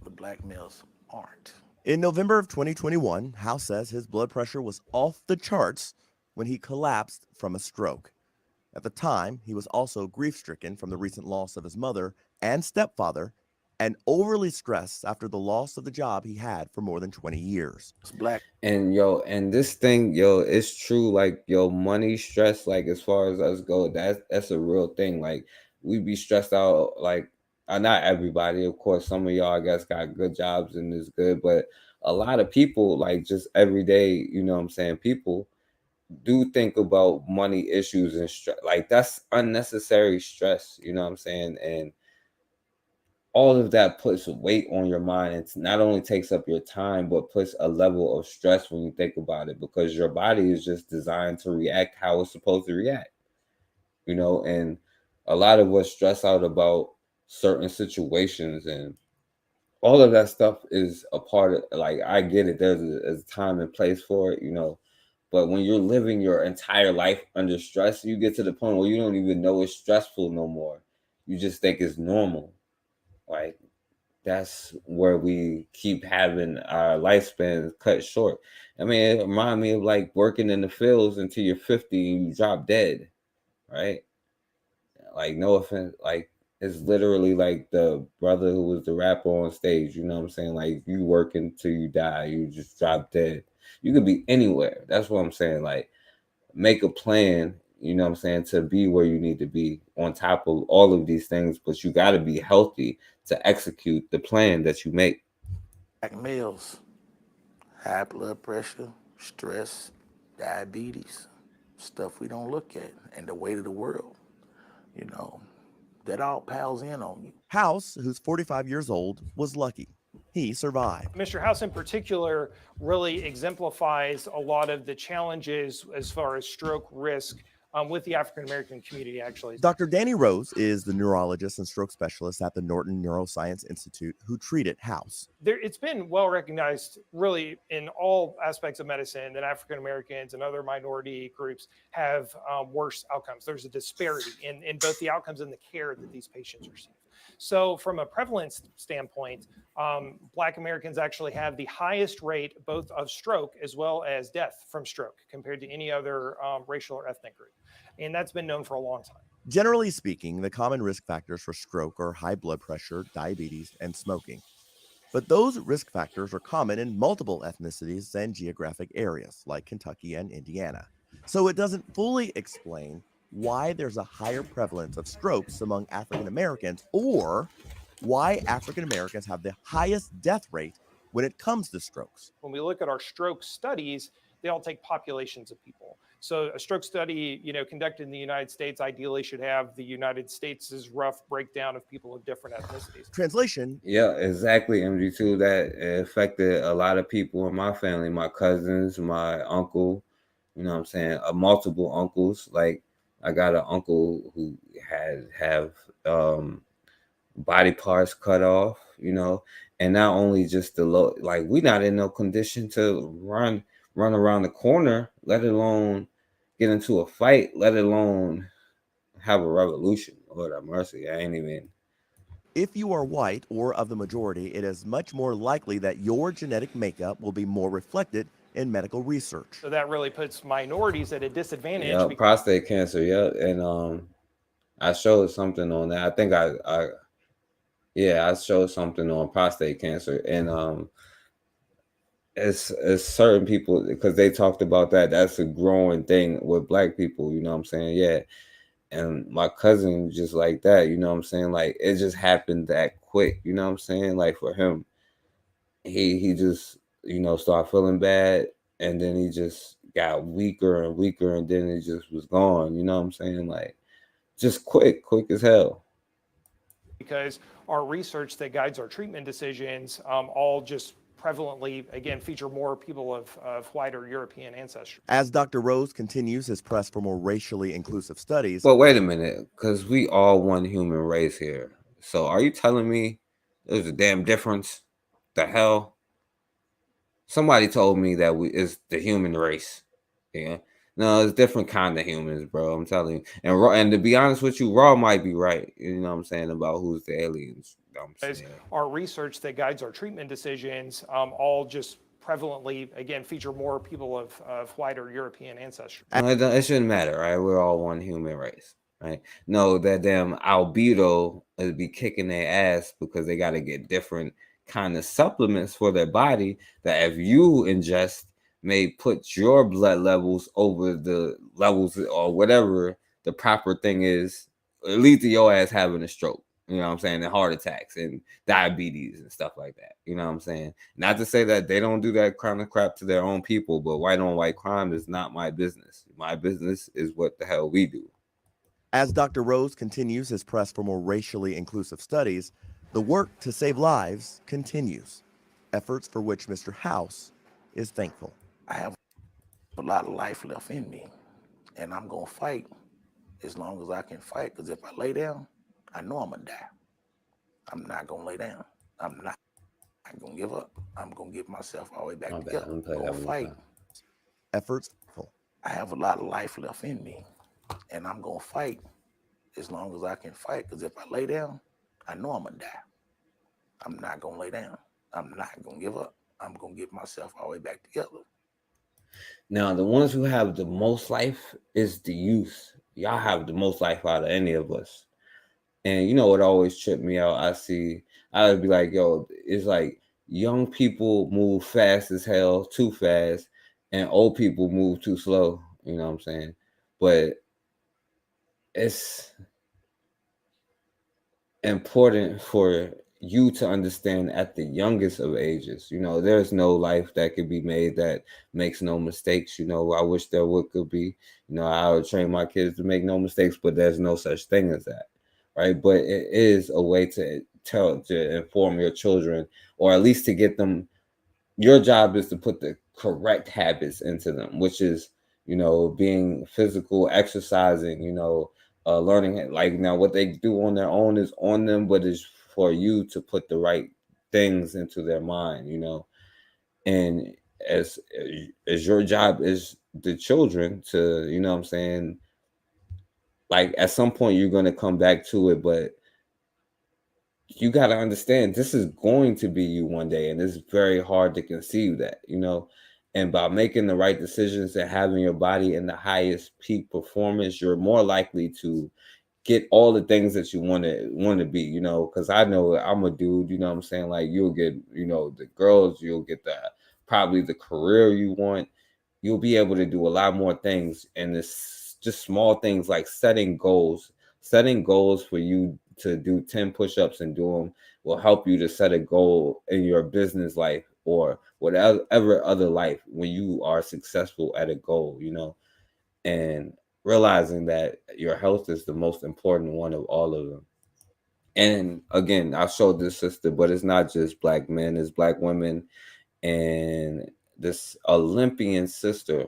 The black males aren't. In November of 2021, House says his blood pressure was off the charts when he collapsed from a stroke. At the time, he was also grief-stricken from the recent loss of his mother and stepfather, and overly stressed after the loss of the job he had for more than 20 years. It's black. And this thing, it's true. Like, money stress, like as far as us go, that's a real thing. Like, we be stressed out, like, not everybody, of course. Some of y'all, I guess, got good jobs and is good, but a lot of people, like, just everyday, you know what I'm saying, people do think about money issues and stress. Like, that's unnecessary stress, you know what I'm saying? And all of that puts weight on your mind. It not only takes up your time, but puts a level of stress when you think about it, because your body is just designed to react how it's supposed to react, and a lot of us stress out about certain situations, and all of that stuff is a part of, like, I get it. There's a time and place for it, but when you're living your entire life under stress, you get to the point where you don't even know it's stressful no more. You just think it's normal. Like, that's where we keep having our lifespans cut short. I mean, it reminds me of like working in the fields until you're 50 and you drop dead, right? Like, no offense, like, it's literally like the brother who was the rapper on stage, you know what I'm saying? Like, you work until you die, you just drop dead. You could be anywhere. That's what I'm saying. Like, make a plan, you know what I'm saying, to be where you need to be on top of all of these things, but you got to be healthy to execute the plan that you make. Black males, high blood pressure, stress, diabetes, stuff we don't look at, and the weight of the world, that all piles in on you. House, who's 45 years old, was lucky. he survived. Mr. House in particular really exemplifies a lot of the challenges as far as stroke risk with the African American community, actually. Dr. Danny Rose is the neurologist and stroke specialist at the Norton Neuroscience Institute who treated House. It's been well recognized really in all aspects of medicine that African Americans and other minority groups have worse outcomes. There's a disparity in both the outcomes and the care that these patients receive. So from a prevalence standpoint, Black Americans actually have the highest rate both of stroke as well as death from stroke compared to any other racial or ethnic group. And that's been known for a long time. Generally speaking, the common risk factors for stroke are high blood pressure, diabetes, and smoking. But those risk factors are common in multiple ethnicities and geographic areas, like Kentucky and Indiana. So it doesn't fully explain why there's a higher prevalence of strokes among African Americans, or why African Americans have the highest death rate when it comes to strokes. When we look at our stroke studies, they all take populations of people. So a stroke study, conducted in the United States ideally should have the United States' rough breakdown of people of different ethnicities. Translation. Yeah, exactly, MG2. That affected a lot of people in my family, my cousins, my uncle, multiple uncles. Like I got an uncle who have body parts cut off, and not only just the low, like we're not in no condition to run around the corner, let alone get into a fight, let alone have a revolution. Lord have mercy. I ain't even. If you are white or of the majority, it is much more likely that your genetic makeup will be more reflected in medical research. So that really puts minorities at a disadvantage. Yeah, prostate cancer. Yeah, and I showed something on that. I think I showed something on prostate cancer, and it's certain people, because they talked about that. That's a growing thing with Black people. You know what I'm saying? Yeah. And my cousin just like that, like it just happened that quick, you know what I'm saying? Like for him, he just, started feeling bad, and then he just got weaker and weaker, and then it just was gone, you know what I'm saying? Like just quick as hell. Because our research that guides our treatment decisions all just prevalently, again, feature more people of white or European ancestry. As Dr. Rose continues his press for more racially inclusive studies. But wait a minute, because we all one human race here. So are you telling me there's a damn difference? The hell? Somebody told me that it's the human race. Yeah. No, it's different kind of humans, bro. I'm telling you. And to be honest with you, Raw might be right. You know what I'm saying, about who's the aliens. Our research that guides our treatment decisions all just prevalently, again, feature more people of white or European ancestry. No, it shouldn't matter, right? We're all one human race, right? No, that damn albedo is be kicking their ass because they got to get different kind of supplements for their body that if you ingest may put your blood levels over the levels or whatever the proper thing is, it leads to your ass having a stroke. You know what I'm saying? And heart attacks and diabetes and stuff like that. You know what I'm saying? Not to say that they don't do that kind of crap to their own people, but white on white crime is not my business. My business is what the hell we do. As Dr. Rose continues his press for more racially inclusive studies, the work to save lives continues, efforts for which Mr. House is thankful. I have a lot of life left in me, and I'm going to fight as long as I can fight, because if I lay down, I know I'm going to die. I'm not going to lay down. I'm not going to give up. I'm going to get myself all the way back together. I'm going to fight. Efforts. I have a lot of life left in me, and I'm going to fight as long as I can fight, because if I lay down, I know I'm going to die. I'm not going to lay down. I'm not going to give up. I'm going to get myself all the way back together. Now, the ones who have the most life is the youth. Y'all have the most life out of any of us. And you know what always tripped me out? I would be like, yo, it's like young people move fast as hell, too fast, and old people move too slow. You know what I'm saying? But it's important for you to understand at the youngest of ages, there's no life that could be made that makes no mistakes. I wish there could be. I would train my kids to make no mistakes, but there's no such thing as that. Right. But it is a way to to inform your children, or at least to get them. Your job is to put the correct habits into them, which is, being physical, exercising, learning. Like, now what they do on their own is on them, but it's for you to put the right things into their mind, and as your job is the children to, like, at some point you're going to come back to it, but you got to understand this is going to be you one day, and it's very hard to conceive that, and by making the right decisions and having your body in the highest peak performance, you're more likely to get all the things that you want to be, because I know I'm a dude, like, you'll get, the girls, you'll get probably the career you want. You'll be able to do a lot more things, and it's just small things like setting goals for you to do 10 push-ups and do them will help you to set a goal in your business life or whatever other life when you are successful at a goal, and realizing that your health is the most important one of all of them. And again, I showed this sister, but it's not just Black men, it's Black women and this Olympian sister.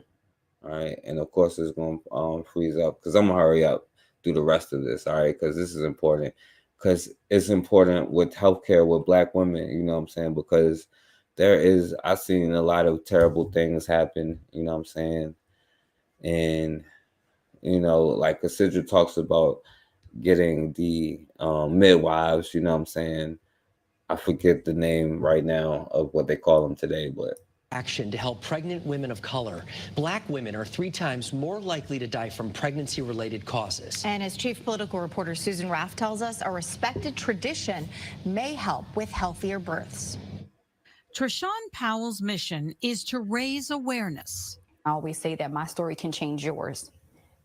All right. And of course, it's going to freeze up because I'm going to hurry up through the rest of this. All right. Because this is important. Because it's important with healthcare with Black women, you know what I'm saying? Because I've seen a lot of terrible things happen, you know what I'm saying? And, like Cassandra talks about getting the midwives, you know what I'm saying? I forget the name right now of what they call them today, but action to help pregnant women of color. Black women are 3 times more likely to die from pregnancy-related causes. And as Chief Political Reporter Susan Raff tells us, a respected tradition may help with healthier births. Treshawn Powell's mission is to raise awareness. I always say that my story can change yours.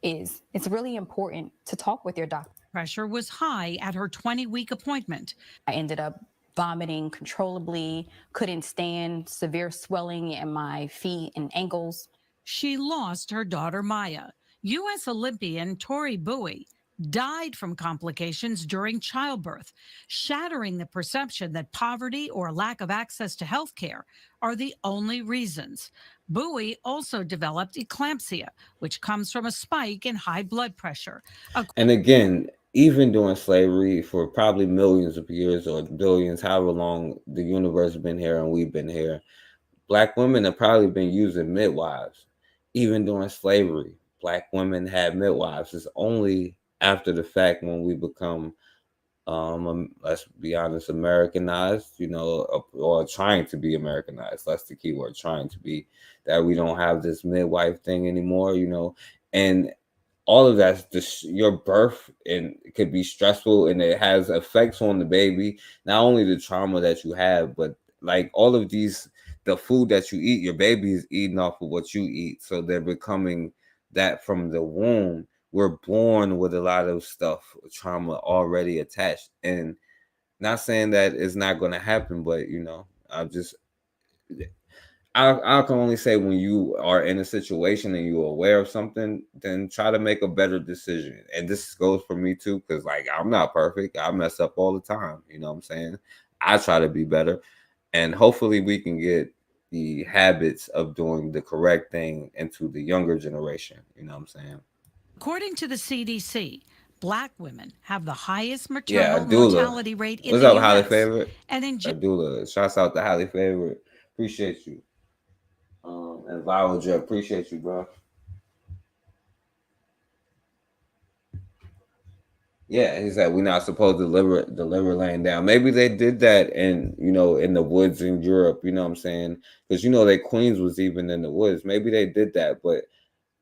It's really important to talk with your doctor. Pressure was high at her 20-week appointment. I ended up vomiting controllably, couldn't stand, severe swelling in my feet and ankles. She lost her daughter, Maya. U.S. Olympian Tori Bowie died from complications during childbirth, shattering the perception that poverty or lack of access to health care are the only reasons. Bowie also developed eclampsia, which comes from a spike in high blood pressure. And again, even during slavery, for probably millions of years or billions, however long the universe has been here and we've been here, Black women have probably been using midwives. Even during slavery, Black women had midwives. It's only after the fact when we become, let's be honest, Americanized, or trying to be Americanized. That's the key word, trying to be, that we don't have this midwife thing anymore, and all of that's just your birth, and it could be stressful, and it has effects on the baby. Not only the trauma that you have, but like all of these, the food that you eat, your baby is eating off of what you eat. So they're becoming that from the womb. We're born with a lot of stuff, trauma already attached. And not saying that it's not going to happen, but I can only say when you are in a situation and you're aware of something, then try to make a better decision. And this goes for me too, because like I'm not perfect. I mess up all the time. You know what I'm saying? I try to be better. And hopefully we can get the habits of doing the correct thing into the younger generation. You know what I'm saying? According to the CDC, Black women have the highest maternal Adula. mortality rate in What's the up, U.S. highly favorite? And in Adula, shouts out to highly favorite. Appreciate you. And Violager, appreciate you, bro. Yeah, he said we're not supposed to deliver laying down. Maybe they did that in the woods in Europe. You know what I'm saying? Because that Queens was even in the woods. Maybe they did that, but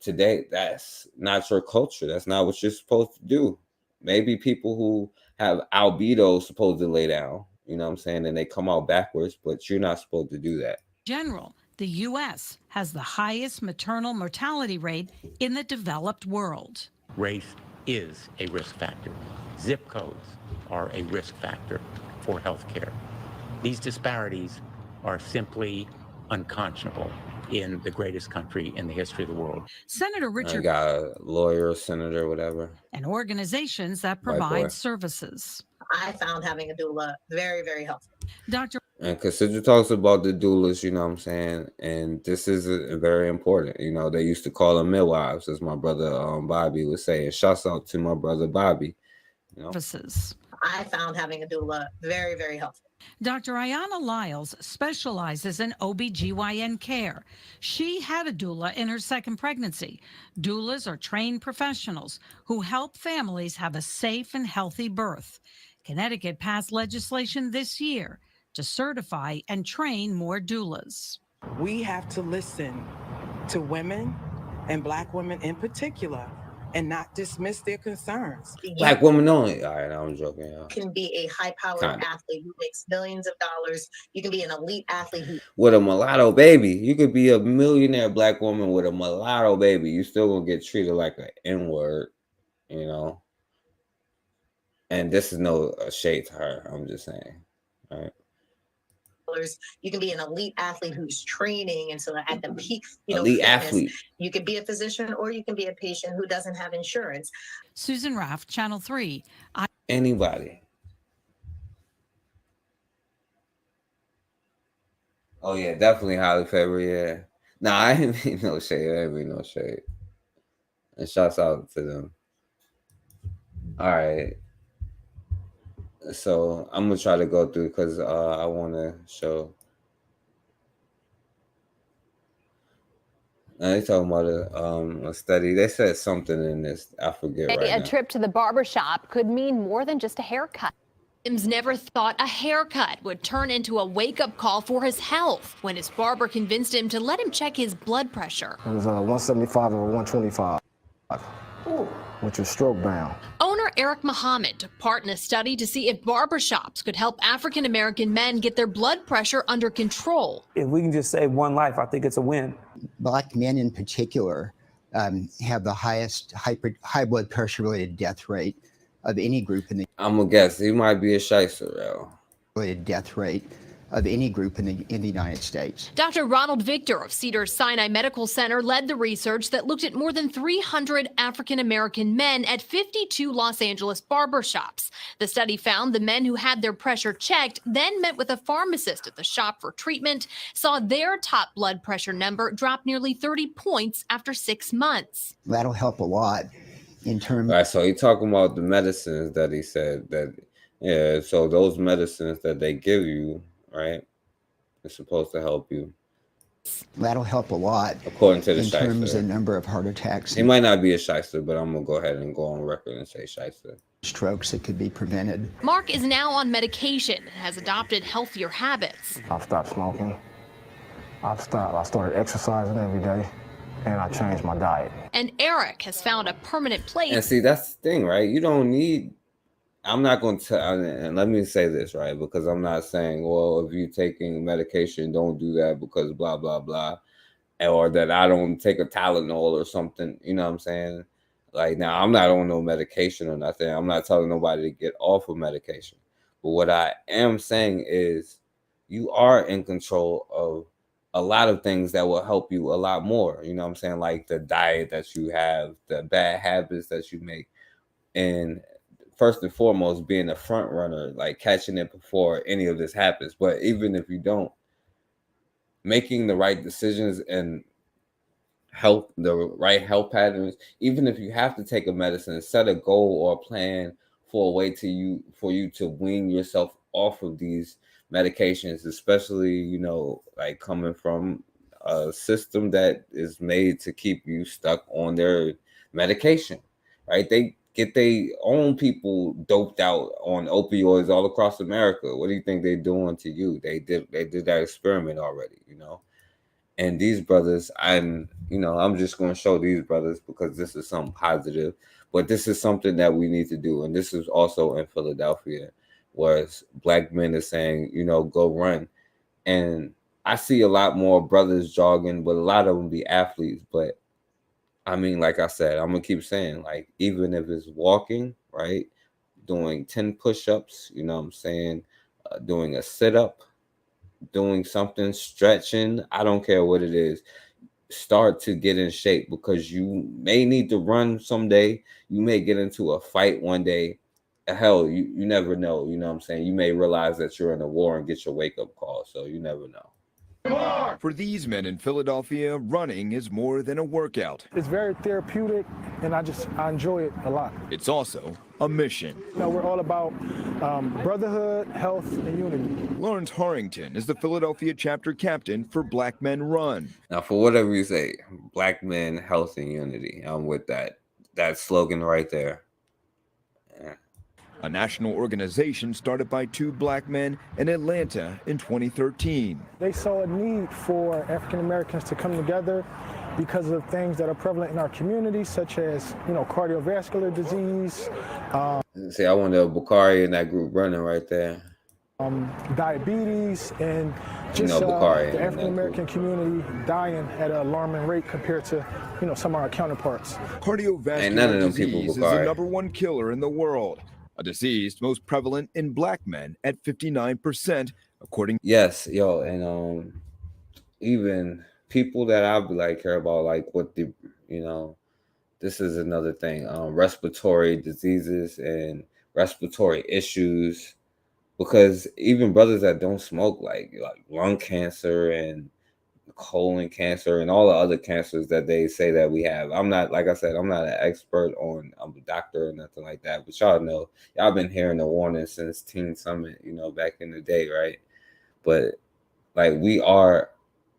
today that's not your culture. That's not what you're supposed to do. Maybe people who have albedo supposed to lay down. You know what I'm saying? And they come out backwards, but you're not supposed to do that. General, the U.S. has the highest maternal mortality rate in the developed world. Race is a risk factor. Zip codes are a risk factor for healthcare. These disparities are simply unconscionable in the greatest country in the history of the world. Senator I Richard got a lawyer, senator, whatever. and organizations that provide services. I found having a doula very, very helpful. Dr. And Cassandra talks about the doulas, you know what I'm saying? And this is very important. You know, they used to call them midwives, as my brother Bobby was saying. Shouts out to my brother Bobby. You know? I found having a doula very, very helpful. Dr. Ayanna Lyles specializes in OBGYN care. She had a doula in her second pregnancy. Doulas are trained professionals who help families have a safe and healthy birth. Connecticut passed legislation this year to certify and train more doulas. We have to listen to women and Black women in particular and not dismiss their concerns. Black woman only. All right, I'm joking. You can be a high-powered athlete who makes millions of dollars. You can be an elite athlete who With a mulatto baby. You could be a millionaire Black woman with a mulatto baby. You still gonna get treated like an N-word, you know? And this is no shade to her. I'm just saying. All right. you can be an elite athlete who's training, and so at the peak, Elite fitness, athlete. you could be a physician or you can be a patient who doesn't have insurance. Susan Raff, Channel 3. Anybody. Oh yeah, definitely highly favored. Yeah. Nah, I didn't mean no shade. I didn't mean no shade. And shouts out to them. All right. So I'm gonna try to go through because I want to show. Now they talking about a study. They said something in this. I forget right A now. trip to the barber shop could mean more than just a haircut. Sims never thought a haircut would turn into a wake-up call for his health when his barber convinced him to let him check his blood pressure. It was 175 over 125, which was stroke bound. Owner Eric Muhammad took part in a study to see if barbershops could help African-American men get their blood pressure under control. If we can just save one life, I think it's a win. Black men in particular have the highest high blood pressure related death rate of any group in the. I'm gonna guess he might be a shyster, yo. Related death rate of any group in the United States. Dr. Ronald Victor of Cedars-Sinai Medical Center led the research that looked at more than 300 African-American men at 52 Los Angeles barbershops. The study found the men who had their pressure checked then met with a pharmacist at the shop for treatment, saw their top blood pressure number drop nearly 30 points after 6 months. That'll help a lot in terms. All right, so he talking about the medicines that he said that, yeah. So those medicines that they give you, right, it's supposed to help you. That'll help a lot. According to the in shyster. terms of number of heart attacks. He might not be a shyster, but I'm gonna go ahead and go on record and say shyster. Strokes that could be prevented. Mark is now on medication and has adopted healthier habits. I've stopped smoking. I started exercising every day, and I changed my diet. And Eric has found a permanent place. And see, that's the thing, right? You don't need. I'm not going to tell, and let me say this, right? Because I'm not saying, well, if you're taking medication, don't do that because blah, blah, blah. Or that I don't take a Tylenol or something. You know what I'm saying? Like, now, I'm not on no medication or nothing. I'm not telling nobody to get off of medication. But what I am saying is you are in control of a lot of things that will help you a lot more. You know what I'm saying? Like the diet that you have, the bad habits that you make. And first and foremost, being a front runner, like catching it before any of this happens. But even if you don't, making the right decisions and the right health patterns, even if you have to take a medicine, set a goal or a plan for a way for you to wean yourself off of these medications, especially, you know, like coming from a system that is made to keep you stuck on their medication, right? They get their own people doped out on opioids all across America. What do you think they're doing to you? They did that experiment already, you know? And these brothers, I'm just going to show these brothers because this is something positive, but this is something that we need to do. And this is also in Philadelphia, where Black men are saying, you know, go run. And I see a lot more brothers jogging, but a lot of them be athletes. But I mean, like I said, I'm going to keep saying, like, even if it's walking, right, doing 10 push-ups, you know what I'm saying, doing a sit-up, doing something, stretching, I don't care what it is. Start to get in shape because you may need to run someday. You may get into a fight one day. hell, you never know. You know what I'm saying? You may realize that you're in a war and get your wake-up call, so you never know. For these men in Philadelphia, running is more than a workout. It's very therapeutic, and I enjoy it a lot. It's also a mission. You know, we're all about brotherhood, health, and unity. Lawrence Harrington is the Philadelphia chapter captain for Black Men Run. Now, for whatever you say, Black men, health, and unity. I'm with that slogan right there. A national organization started by 2 Black men in Atlanta in 2013. They saw a need for African Americans to come together because of things that are prevalent in our community, such as, you know, cardiovascular disease. See, I wonder if Bakari in that group running right there. Diabetes, and just the African American community dying at an alarming rate compared to, you know, some of our counterparts. Cardiovascular disease is the #1 killer in the world. A disease most prevalent in Black men at 59%, according. Yes, yo, and even people that I like care about, like what the, you know, this is another thing, respiratory diseases and respiratory issues, because even brothers that don't smoke, like lung cancer and colon cancer and all the other cancers that they say that we have. I'm not, like I said, I'm not an expert on, I'm a doctor or nothing like that, but y'all know, y'all been hearing the warning since Teen Summit, you know, back in the day, right? But like, we are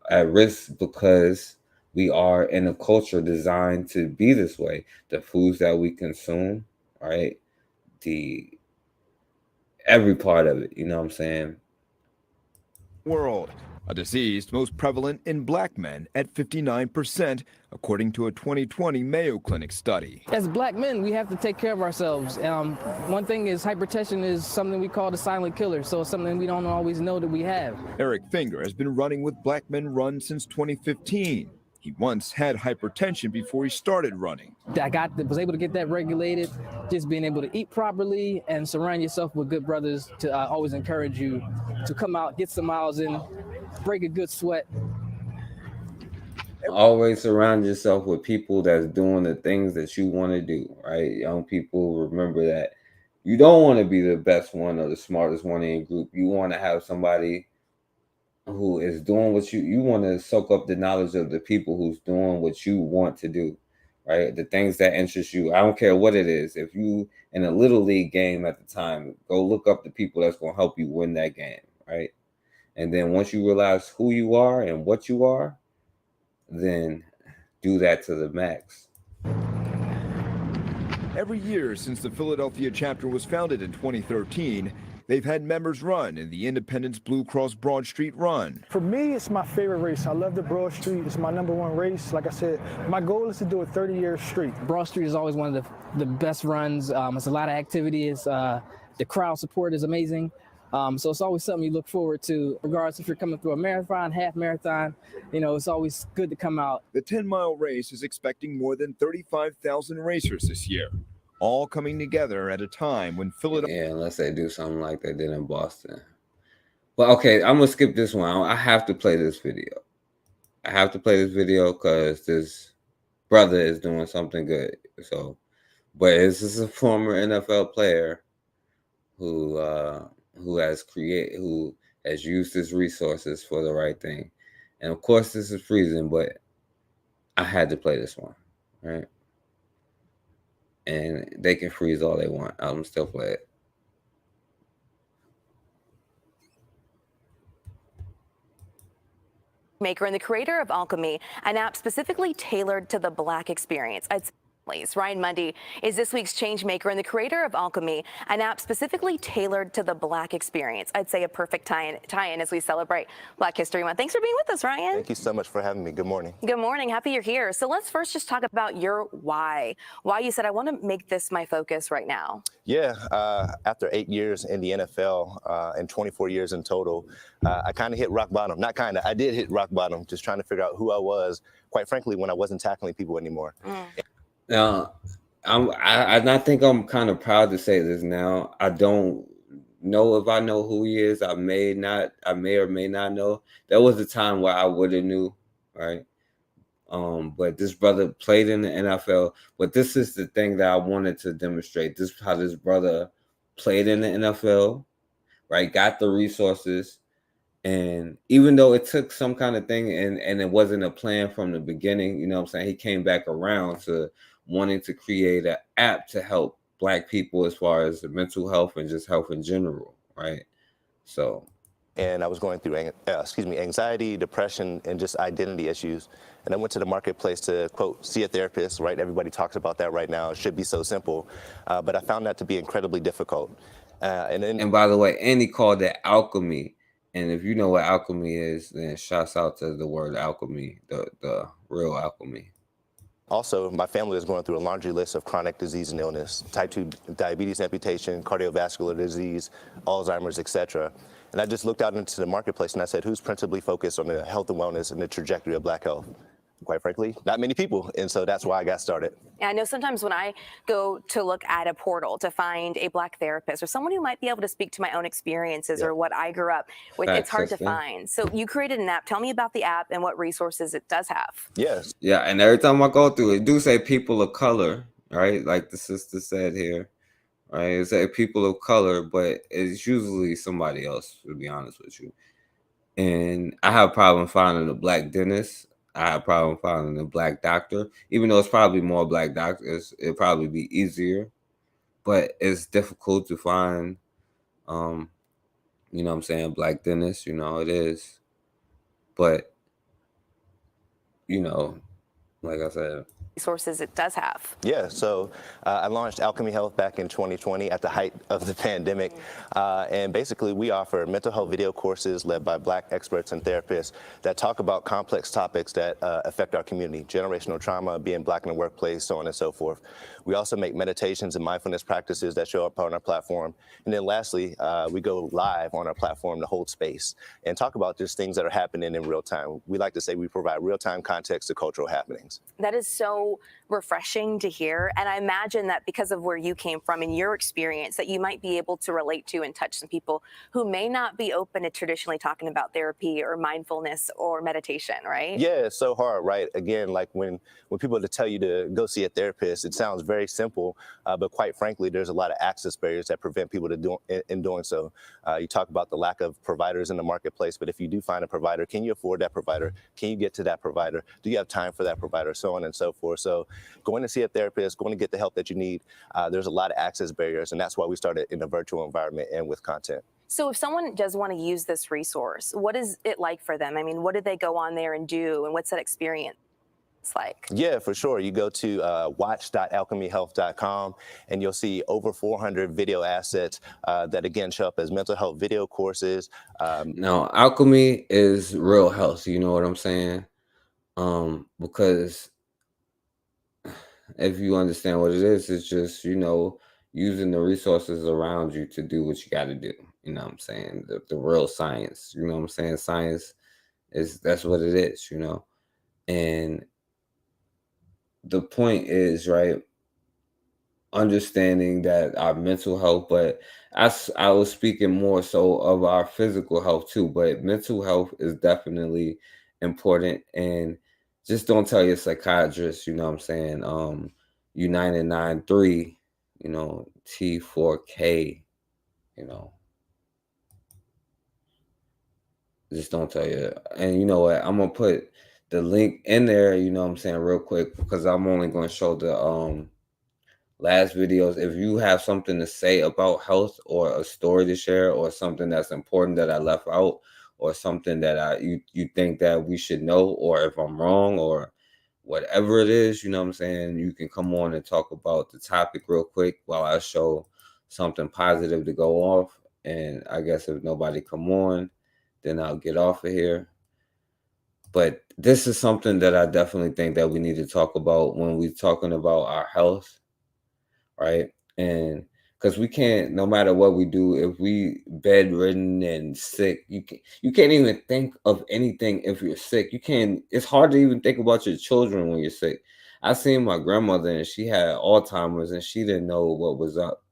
at risk because we are in a culture designed to be this way. The foods that we consume, right? Every part of it, you know what I'm saying? World. A disease most prevalent in Black men at 59%, according to a 2020 Mayo Clinic study. As Black men, we have to take care of ourselves. One thing is hypertension is something we call the silent killer, so it's something we don't always know that we have. Eric Finger has been running with Black Men Run since 2015. He once had hypertension before he started running. Was able to get that regulated, just being able to eat properly and surround yourself with good brothers to always encourage you to come out, get some miles in, break a good sweat. Always surround yourself with people that's doing the things that you want to do, right? Young people, remember that you don't want to be the best one or the smartest one in your group. You want to have somebody who is doing what you want to soak up the knowledge of the people who's doing what you want to do, right? The things that interest you. I don't care what it is. If you in a little league game at the time, go look up the people that's going to help you win that game, right? And then once you realize who you are and what you are, then do that to the max. Every year since the Philadelphia chapter was founded in 2013, they've had members run in the Independence Blue Cross Broad Street Run. For me, it's my favorite race. I love the Broad Street. It's my #1 race. Like I said, my goal is to do it 30 years straight. Broad Street is always one of the best runs. It's a lot of activities. The crowd support is amazing. So it's always something you look forward to, regardless if you're coming through a marathon, half marathon. You know, it's always good to come out. The 10-mile race is expecting more than 35,000 racers this year, all coming together at a time when Philadelphia. Yeah, unless they do something like they did in Boston. But okay, I'm gonna skip this one. I have to play this video. I have to play this video because this brother is doing something good. So, but this is a former NFL player who has used his resources for the right thing. And of course, this is freezing, but I had to play this one, right? And they can freeze all they want. I'm still play it. Maker and the creator of Alchemy, an app specifically tailored to the Black experience. Ryan Mundy is this week's change maker and the creator of Alchemy, an app specifically tailored to the Black experience. I'd say a perfect tie-in as we celebrate Black History Month. Thanks for being with us, Ryan. Thank you so much for having me. Good morning. Good morning. Happy you're here. So let's first just talk about your why you said, I want to make this my focus right now. Yeah, after 8 years in the NFL and 24 years in total, I kind of hit rock bottom. Not kind of, I did hit rock bottom, just trying to figure out who I was, quite frankly, when I wasn't tackling people anymore. Now, I think I'm kind of proud to say this now. I don't know if I know who he is. I may or may not know. There was a time where I would have knew, right? But this brother played in the NFL. But this is the thing that I wanted to demonstrate. This is how this brother played in the NFL, right? Got the resources. And even though it took some kind of thing and it wasn't a plan from the beginning, you know what I'm saying? He came back around to wanting to create an app to help Black people as far as mental health and just health in general, right? So. And I was going through anxiety, depression, and just identity issues. And I went to the marketplace to, quote, see a therapist, right? Everybody talks about that right now. It should be so simple. But I found that to be incredibly difficult. And by the way, Andy called it alchemy. And if you know what alchemy is, then shouts out to the word alchemy, the real alchemy. Also, my family is going through a laundry list of chronic disease and illness, type 2 diabetes, amputation, cardiovascular disease, Alzheimer's, etc. And I just looked out into the marketplace and I said, who's principally focused on the health and wellness and the trajectory of Black health? Quite frankly, not many people. And so that's why I got started. I know sometimes when I go to look at a portal to find a Black therapist or someone who might be able to speak to my own experiences or what I grew up with, it's hard to find. So you created an app. Tell me about the app and what resources it does have. Yes. Yeah, and every time I go through it do say people of color, right? Like the sister said here, right? It say people of color, but it's usually somebody else, to be honest with you. And I have a problem finding a Black dentist. I have a problem finding a Black doctor, even though it's probably more Black doctors. It'd probably be easier, but it's difficult to find, you know what I'm saying, Black dentists, you know, it is. But, you know, like I said, resources it does have. Yeah, so I launched Alchemy Health back in 2020 at the height of the pandemic. And basically we offer mental health video courses led by Black experts and therapists that talk about complex topics that affect our community, generational trauma, being Black in the workplace, so on and so forth. We also make meditations and mindfulness practices that show up on our platform. And then lastly, we go live on our platform to hold space and talk about just things that are happening in real time. We like to say we provide real-time context to cultural happenings. That is so refreshing to hear. And I imagine that because of where you came from and your experience, that you might be able to relate to and touch some people who may not be open to traditionally talking about therapy or mindfulness or meditation, right? Yeah, it's so hard, right? Again, like when people tell you to go see a therapist, it sounds very simple, but quite frankly, there's a lot of access barriers that prevent people in doing so. You talk about the lack of providers in the marketplace, but if you do find a provider, can you afford that provider? Can you get to that provider? Do you have time for that provider? So on and so forth. So going to see a therapist, going to get the help that you need, there's a lot of access barriers, and that's why we started in a virtual environment and with content. So if someone does want to use this resource, what is it like for them? I mean, what do they go on there and do, and what's that experience like? Yeah, for sure. You go to watch.alchemyhealth.com and you'll see over 400 video assets that again show up as mental health video courses. Now, alchemy is real health. You know what I'm saying? Because if you understand what it is, it's just, you know, using the resources around you to do what you got to do. You know what I'm saying? The real science. You know what I'm saying? Science that's what it is, you know? And the point is, right, understanding that our mental health, but I was speaking more so of our physical health too, but mental health is definitely important. And just don't tell your psychiatrist, you know what I'm saying, United 9-3, you know, T4K, you know. Just don't tell you. And you know what? I'm gonna put the link in there, you know what I'm saying, real quick, because I'm only gonna show the last videos. If you have something to say about health or a story to share or something that's important that I left out or something that you think that we should know, or if I'm wrong or whatever it is, you know what I'm saying, you can come on and talk about the topic real quick while I show something positive to go off. And I guess if nobody come on, then I'll get off of here. But this is something that I definitely think that we need to talk about when we're talking about our health, right? And because we can't, no matter what we do, if we bedridden and sick, you can't even think of anything if you're sick. It's hard to even think about your children when you're sick. I seen my grandmother and she had Alzheimer's and she didn't know what was up,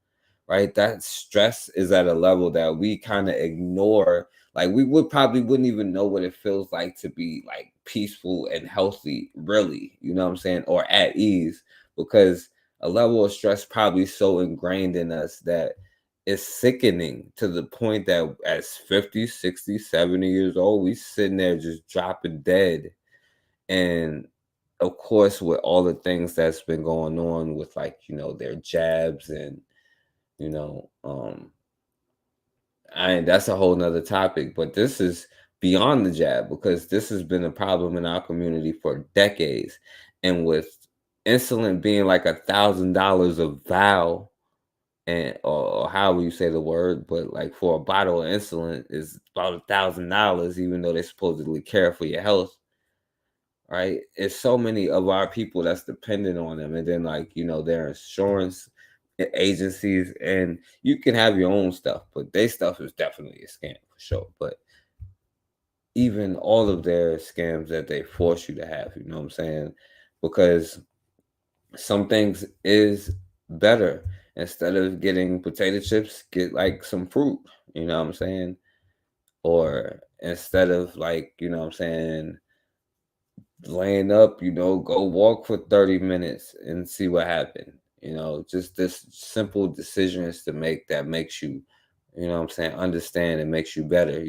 right? That stress is at a level that we kind of ignore. Like we wouldn't even know what it feels like to be like peaceful and healthy, really, you know what I'm saying, or at ease, because a level of stress probably so ingrained in us that it's sickening to the point that at 50, 60, 70 years old, we sitting there just dropping dead. And of course, with all the things that's been going on with, like, their jabs and, that's a whole nother topic, but this is beyond the jab, because this has been a problem in our community for decades. And with insulin being like $1,000 a vial, and or however you say the word, but like for a bottle of insulin is about $1,000, even though they supposedly care for your health, right? It's so many of our people that's dependent on them, and then, like, their insurance agencies, and you can have your own stuff, but their stuff is definitely a scam for sure. But even all of their scams that they force you to have, you know what I'm saying? Because some things is better. Instead of getting potato chips, get like some fruit, you know what I'm saying? Or instead of, like, you know what I'm saying, laying up, go walk for 30 minutes and see what happened. Just this simple decisions to make that makes you, what I'm saying, understand and makes you better,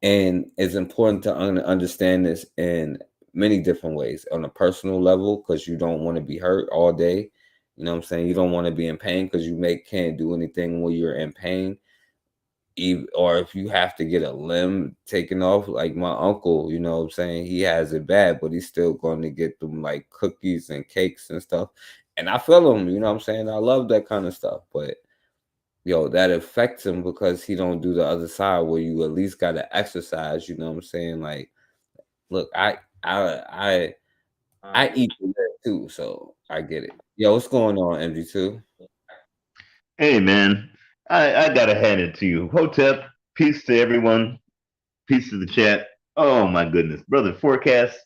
And it's important to understand this in many different ways. On a personal level, because you don't want to be hurt all day. You know what I'm saying? You don't want to be in pain because you can't do anything when you're in pain. Or if you have to get a limb taken off, like my uncle, you know what I'm saying? He has it bad, but he's still going to get them like cookies and cakes and stuff. And I feel him, you know what I'm saying? I love that kind of stuff. But that affects him because he don't do the other side where you at least got to exercise, you know what I'm saying? Like, look, I eat the bread too, so I get it. Yo, what's going on, MG2? Hey, man, I gotta hand it to you. Hotep, peace to everyone, peace to the chat. Oh my goodness, brother, forecast.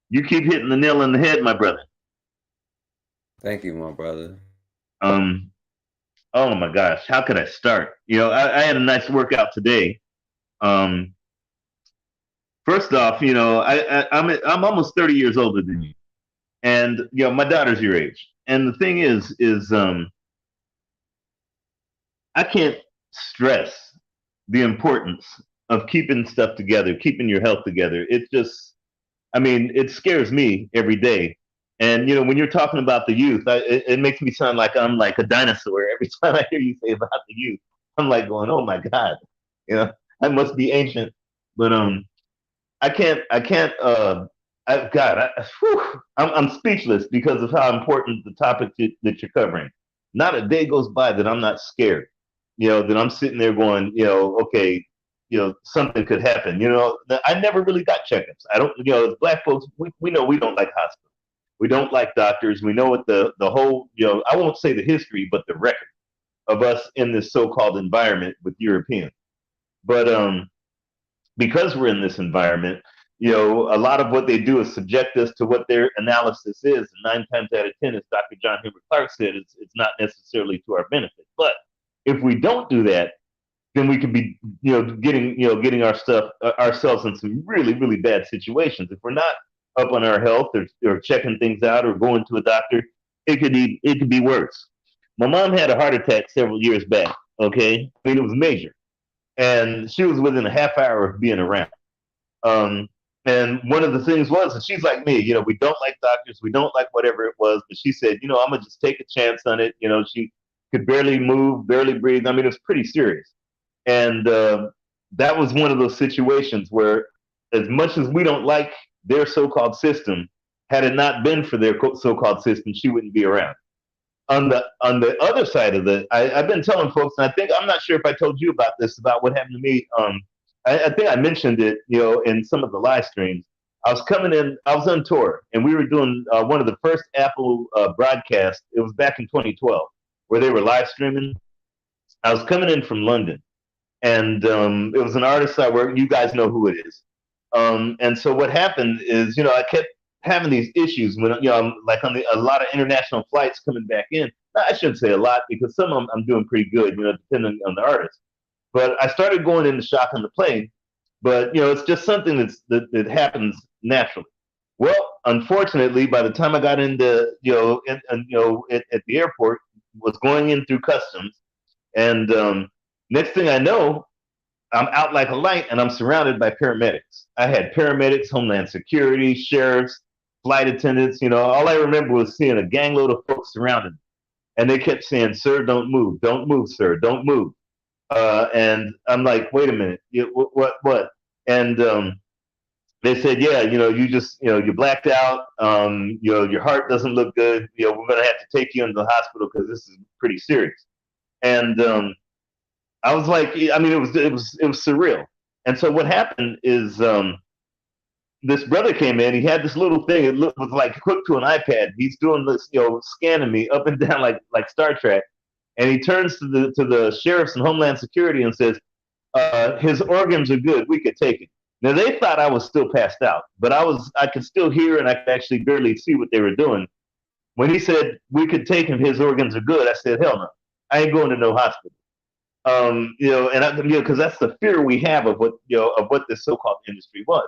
You keep hitting the nail on the head, my brother. Thank you, my brother. Oh my gosh, how could I start? I had a nice workout today. First off, I'm almost 30 years older than you, and my daughter's your age. And the thing is I can't stress the importance of keeping stuff together, keeping your health together. It just, it scares me every day. And when you're talking about the youth, it makes me sound like I'm like a dinosaur every time I hear you say about the youth. I'm like going, oh my God, I must be ancient. But I can't. I'm speechless because of how important the topic that you're covering. Not a day goes by that I'm not scared. That I'm sitting there going, okay, something could happen. I never really got checkups. I don't, as Black folks, we know we don't like hospitals. We don't like doctors. We know what the whole, I won't say the history, but the record of us in this so-called environment with Europeans. But because we're in this environment, a lot of what they do is subject us to what their analysis is. And 9 times out of 10, as Dr. John Hubert Clark said, it's not necessarily to our benefit. But if we don't do that, then we could be, getting ourselves in some really, really bad situations. If we're not up on our health or checking things out or going to a doctor, it could be worse. My mom had a heart attack several years back. Okay, it was major, and she was within a half hour of being around. And one of the things was, and she's like me, we don't like doctors, we don't like whatever it was, but she said, I'm gonna just take a chance on it. She could barely move, barely breathe. It was pretty serious. And that was one of those situations where, as much as we don't like their so-called system, had it not been for their so-called system, she wouldn't be around. On the other side of it, I've been telling folks, and I'm not sure if I told you about this, about what happened to me. I think I mentioned it, in some of the live streams. I was on tour, and we were doing one of the first Apple broadcasts. It was back in 2012, where they were live streaming. I was coming in from London, and it was an artist I work. You guys know who it is. And so what happened is, I kept having these issues when, like on a lot of international flights coming back in. I shouldn't say a lot, because some of them I'm doing pretty good, depending on the artist. But I started going into shock on the plane. But it's just something that happens naturally. Well, unfortunately, by the time I got into at the airport, was going in through customs, And next thing I know, I'm out like a light and I'm surrounded by paramedics. I had paramedics, Homeland Security, sheriffs, flight attendants. All I remember was seeing a gangload of folks surrounded me. And they kept saying, "Sir, don't move. Don't move, sir. Don't move." And I'm like, "Wait a minute. What?" And they said, "Yeah, you just, you blacked out. Your heart doesn't look good. We're going to have to take you into the hospital because this is pretty serious." And I was like, I mean, it was surreal. And so what happened is this brother came in. He had this little thing. It was like hooked to an iPad. He's doing this, scanning me up and down like Star Trek. And he turns to the sheriffs and Homeland Security and says, "His organs are good. We could take it." Now they thought I was still passed out, but I could still hear and I could actually barely see what they were doing. When he said we could take him, his organs are good, I said, "Hell no, I ain't going to no hospital." Because that's the fear we have of what this so-called industry was.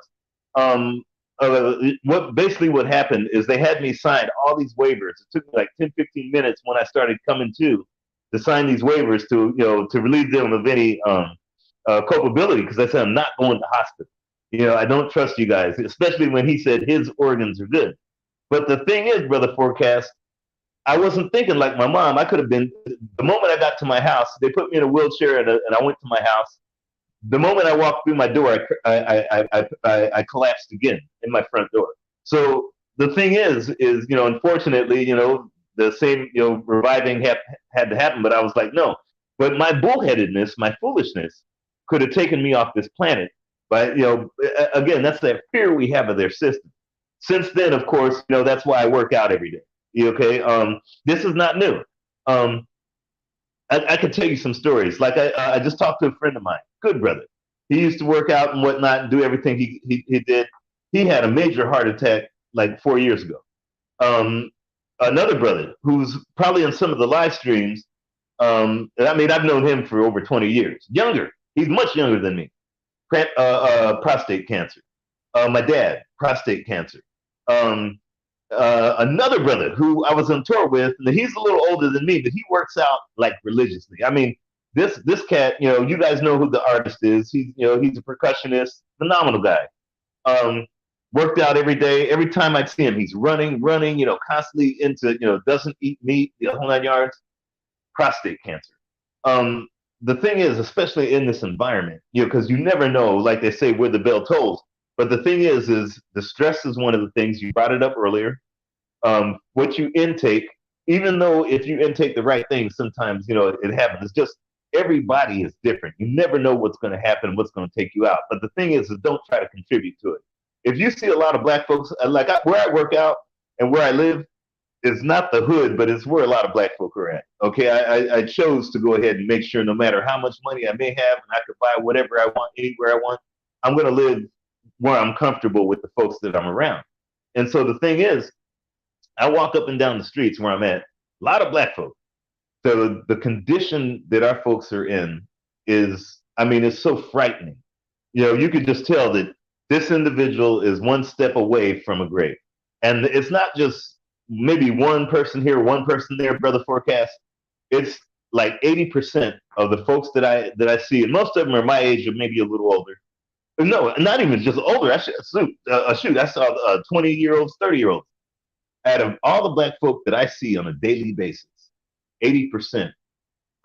What happened is they had me sign all these waivers. It took me like 10, 15 minutes when I started coming to sign these waivers to relieve them of any culpability, because I said I'm not going to hospital. I don't trust you guys, especially when he said his organs are good. But the thing is, Brother Forecast, I wasn't thinking like my mom. I could have been. The moment I got to my house, they put me in a wheelchair and I went to my house. The moment I walked through my door, I collapsed again in my front door. So the thing is, unfortunately, the same, reviving had to happen. But I was like, no. But my bullheadedness, my foolishness, could have taken me off this planet. But again, that's that fear we have of their system. Since then, of course, that's why I work out every day. Okay, this is not new. I could tell you some stories. Like I just talked to a friend of mine, good brother. He used to work out and whatnot and do everything he did. He had a major heart attack like 4 years ago. Another brother who's probably in some of the live streams. I've known him for over 20 years. Younger, he's much younger than me. Prostate cancer. My dad, prostate cancer. Another brother who I was on tour with, and he's a little older than me, but he works out like religiously. I mean, this cat, you guys know who the artist is. He's a percussionist, phenomenal guy. Worked out every day. Every time I'd see him, he's running, constantly into, doesn't eat meat, the whole 9 yards. Prostate cancer. The thing is, especially in this environment, because you never know, like they say, where the bell tolls. But the thing is the stress is one of the things. You brought it up earlier. What you intake, even though if you intake the right things, sometimes, it happens. It's just everybody is different. You never know what's going to happen, what's going to take you out. But the thing is don't try to contribute to it. If you see a lot of black folks, where I work out and where I live, it's not the hood, but it's where a lot of black folk are at. Okay, I chose to go ahead and make sure no matter how much money I may have and I could buy whatever I want, anywhere I want, I'm going to live where I'm comfortable with the folks that I'm around. And so the thing is, I walk up and down the streets where I'm at, a lot of black folk. So the condition that our folks are in is, it's so frightening. You could just tell that this individual is one step away from a grave. And it's not just maybe one person here, one person there, Brother Forecast. It's like 80% of the folks that I see, and most of them are my age or maybe a little older. No, not even just older. I saw 20-year-olds, 30-year-olds. Out of all the black folk that I see on a daily basis, 80%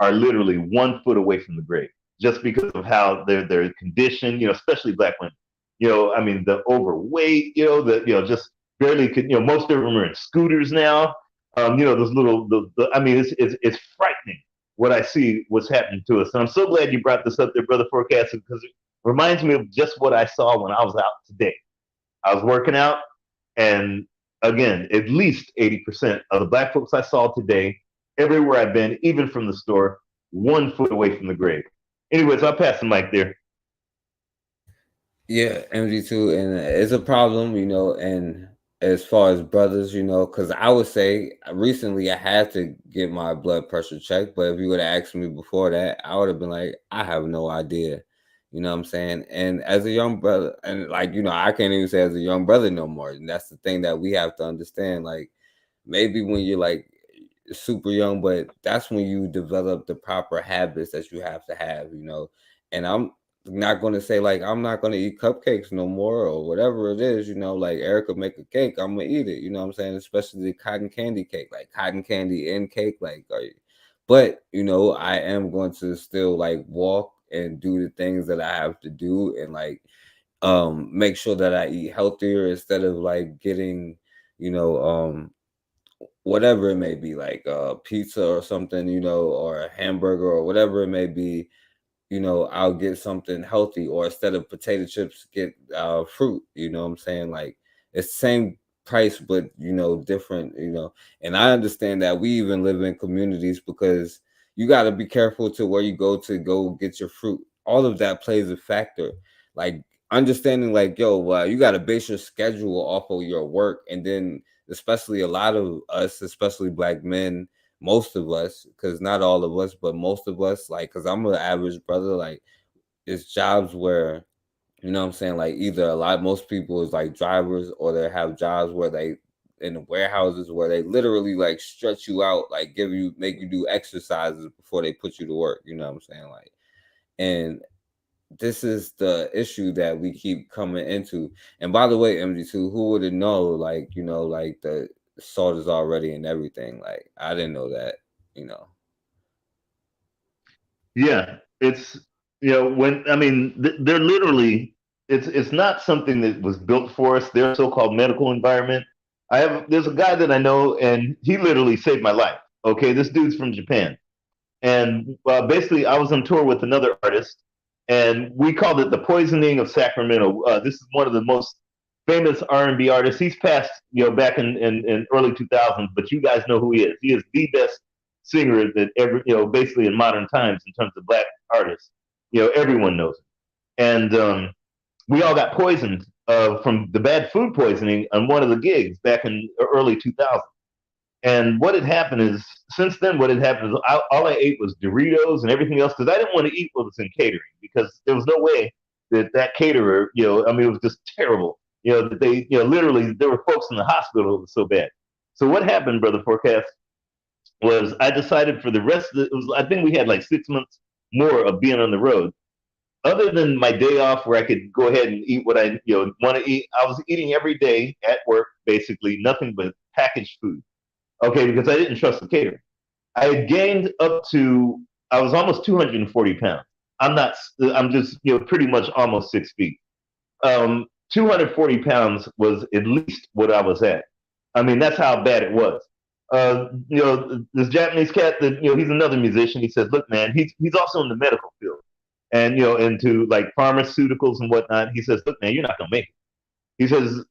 are literally 1 foot away from the grave, just because of how their condition, especially black women. The overweight, just barely could, most of them are in scooters now. Those little, it's frightening what I see, what's happening to us. And I'm so glad you brought this up there, Brother Forecast, because it reminds me of just what I saw when I was out today. I was working out, and again, at least 80% of the black folks I saw today, everywhere I've been, even from the store, 1 foot away from the grave. Anyways, I'll pass the mic there. Yeah, MG2, and it's a problem, and as far as brothers, because I would say recently I had to get my blood pressure checked, but if you would have asked me before that, I would have been like, I have no idea. You know what I'm saying? And as a young brother, and I can't even say as a young brother no more. And that's the thing that we have to understand. Like, maybe when you're super young, but that's when you develop the proper habits that you have to have, you know. And I'm not going to say like I'm not going to eat cupcakes no more or whatever it is, you know, like Erica make a cake, I'm going to eat it, you know what I'm saying? Especially the cotton candy cake, like cotton candy and cake, like, but you know, I am going to still like walk and do the things that I have to do and like make sure that I eat healthier instead of like getting, you know, whatever it may be, like pizza or something, you know, or a hamburger or whatever it may be, you know, I'll get something healthy, or instead of potato chips, get fruit. You know what I'm saying? Like it's same price, but you know, different. You know, and I understand that we even live in communities because you got to be careful to where you go get your fruit. All of that plays a factor. Like understanding, like yo, you got to base your schedule off of your work, and then especially a lot of us, especially black men, most of us, because not all of us, but most of us, like, because I'm an average brother, like, it's jobs where, you know what I'm saying, like, either most people is like drivers, or they have jobs where they, in the warehouses, where they literally like stretch you out, like make you do exercises before they put you to work, you know what I'm saying? Like, and this is the issue that we keep coming into. And by the way, MD2, who would have known, like, you know, like the salt is already in everything. Like, I didn't know that, you know. Yeah, it's when I mean they're literally it's not something that was built for us. Their so-called medical environment. There's a guy that I know, and he literally saved my life. Okay, this dude's from Japan, and basically I was on tour with another artist, and we called it the poisoning of Sacramento. This is one of the most famous R&B artists. He's passed, back in early 2000s, but you guys know who he is. He is the best singer that ever, basically in modern times in terms of black artists. Everyone knows him. And we all got poisoned from the bad food poisoning on one of the gigs back in early 2000. And what had happened is, since then, what had happened is all I ate was Doritos and everything else because I didn't want to eat what was in catering because there was no way that caterer, I mean, it was just terrible. That they, literally, there were folks in the hospital. It was so bad. So what happened, Brother Forecast, was I decided for the rest of I think we had like 6 months more of being on the road. Other than my day off where I could go ahead and eat what I, want to eat, I was eating every day at work, basically nothing but packaged food. Okay, because I didn't trust the catering. I had gained I was almost 240 pounds. I'm just, pretty much almost 6 feet. 240 pounds was at least what I was at. I mean, that's how bad it was. This Japanese cat that, he's another musician. He says, look, man, he's also in the medical field and, into like pharmaceuticals and whatnot. He says, look, man, you're not going to make it. He says,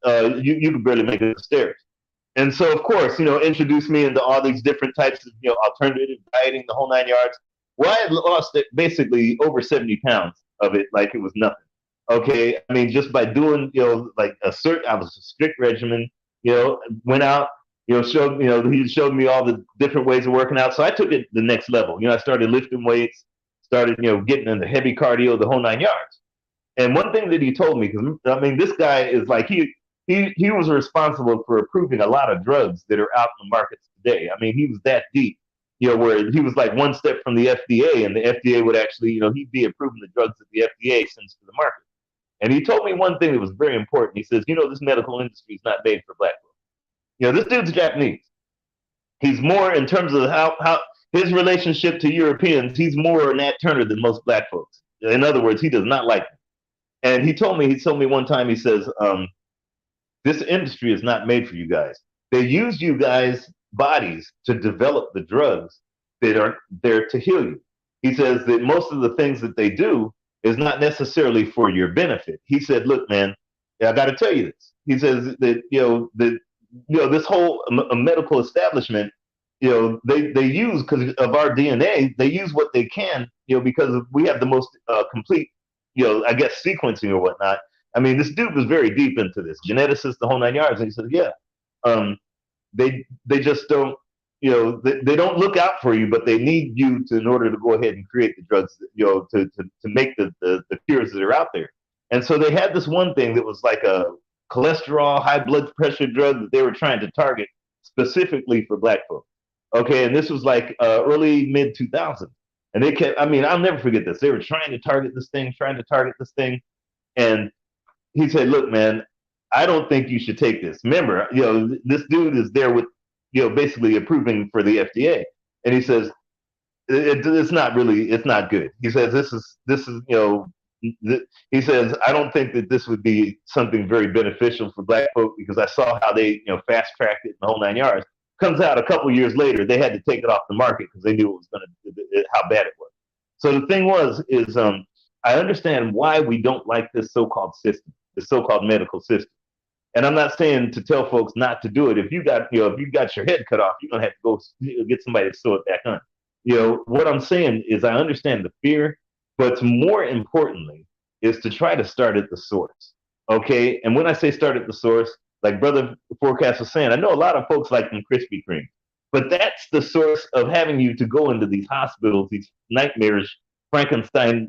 you can barely make it upstairs. And so, of course, introduced me into all these different types of, alternative dieting, the whole 9 yards. Well, I had lost basically over 70 pounds of it like it was nothing. Okay. I mean, just by doing, like I was a strict regimen, went out, he showed me all the different ways of working out. So I took it the next level. I started lifting weights, started, getting into heavy cardio, the whole 9 yards. And one thing that he told me, because I mean, this guy is like, he was responsible for approving a lot of drugs that are out in the markets today. I mean, he was that deep, where he was like one step from the FDA, and the FDA would actually, he'd be approving the drugs that the FDA sends to the market. And he told me one thing that was very important. He says, this medical industry is not made for black folks. This dude's Japanese. He's more in terms of how his relationship to Europeans, he's more Nat Turner than most black folks. In other words, he does not like them. And he told me one time, he says, this industry is not made for you guys. They use you guys' bodies to develop the drugs that are there to heal you. He says that most of the things that they do is not necessarily for your benefit. He said, look, man, I got to tell you this. He says that, this whole medical establishment, they use, because of our DNA, they use what they can, because we have the most complete, I guess, sequencing or whatnot. I mean, this dude was very deep into this, geneticist, the whole 9 yards. And he said, yeah, they just don't, they don't look out for you, but they need you in order to go ahead and create the drugs, to make the cures that are out there. And so they had this one thing that was like a cholesterol, high blood pressure drug that they were trying to target specifically for black folks. Okay, and this was like early mid 2000s, and they kept. I mean, I'll never forget this. They were trying to target this thing, and he said, "Look, man, I don't think you should take this. Remember, this dude is there with, basically approving for the FDA." And he says, it's not good. He says, he says, "I don't think that this would be something very beneficial for black folk because I saw how they, fast tracked it in the whole 9 yards." Comes out a couple years later, they had to take it off the market because they knew it was how bad it was. So the thing is I understand why we don't like this so-called system, the so-called medical system. And I'm not saying to tell folks not to do it. If you got your head cut off, you're gonna have to go get somebody to sew it back on. What I'm saying is I understand the fear, but more importantly is to try to start at the source. Okay. And when I say start at the source, like Brother Forecast was saying, I know a lot of folks like them Krispy Kreme, but that's the source of having you to go into these hospitals, these nightmarish Frankenstein,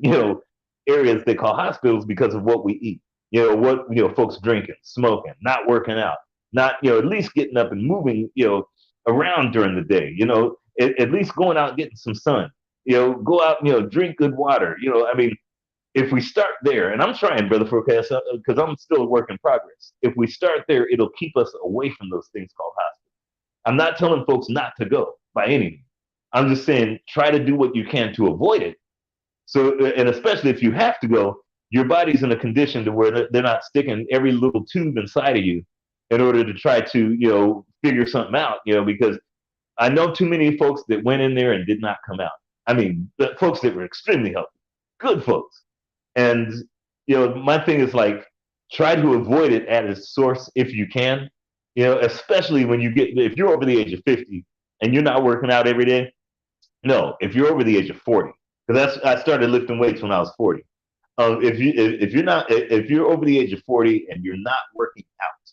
areas they call hospitals because of what we eat. What folks drinking, smoking, not working out, not at least getting up and moving around during the day. At least going out and getting some sun. Go out drink good water. I mean, if we start there, and I'm trying, Brother Forecast, because I'm still a work in progress. If we start there, it'll keep us away from those things called hospitals. I'm not telling folks not to go by any means. I'm just saying try to do what you can to avoid it. So, and especially if you have to go, your body's in a condition to where they're not sticking every little tube inside of you in order to try to, figure something out, because I know too many folks that went in there and did not come out. I mean, the folks that were extremely healthy, good folks. And, my thing is like, try to avoid it at its source if you can, especially when if you're over the age of 50 and you're not working out every day. No, if you're over the age of 40, because I started lifting weights when I was 40. If you're over the age of 40 and you're not working out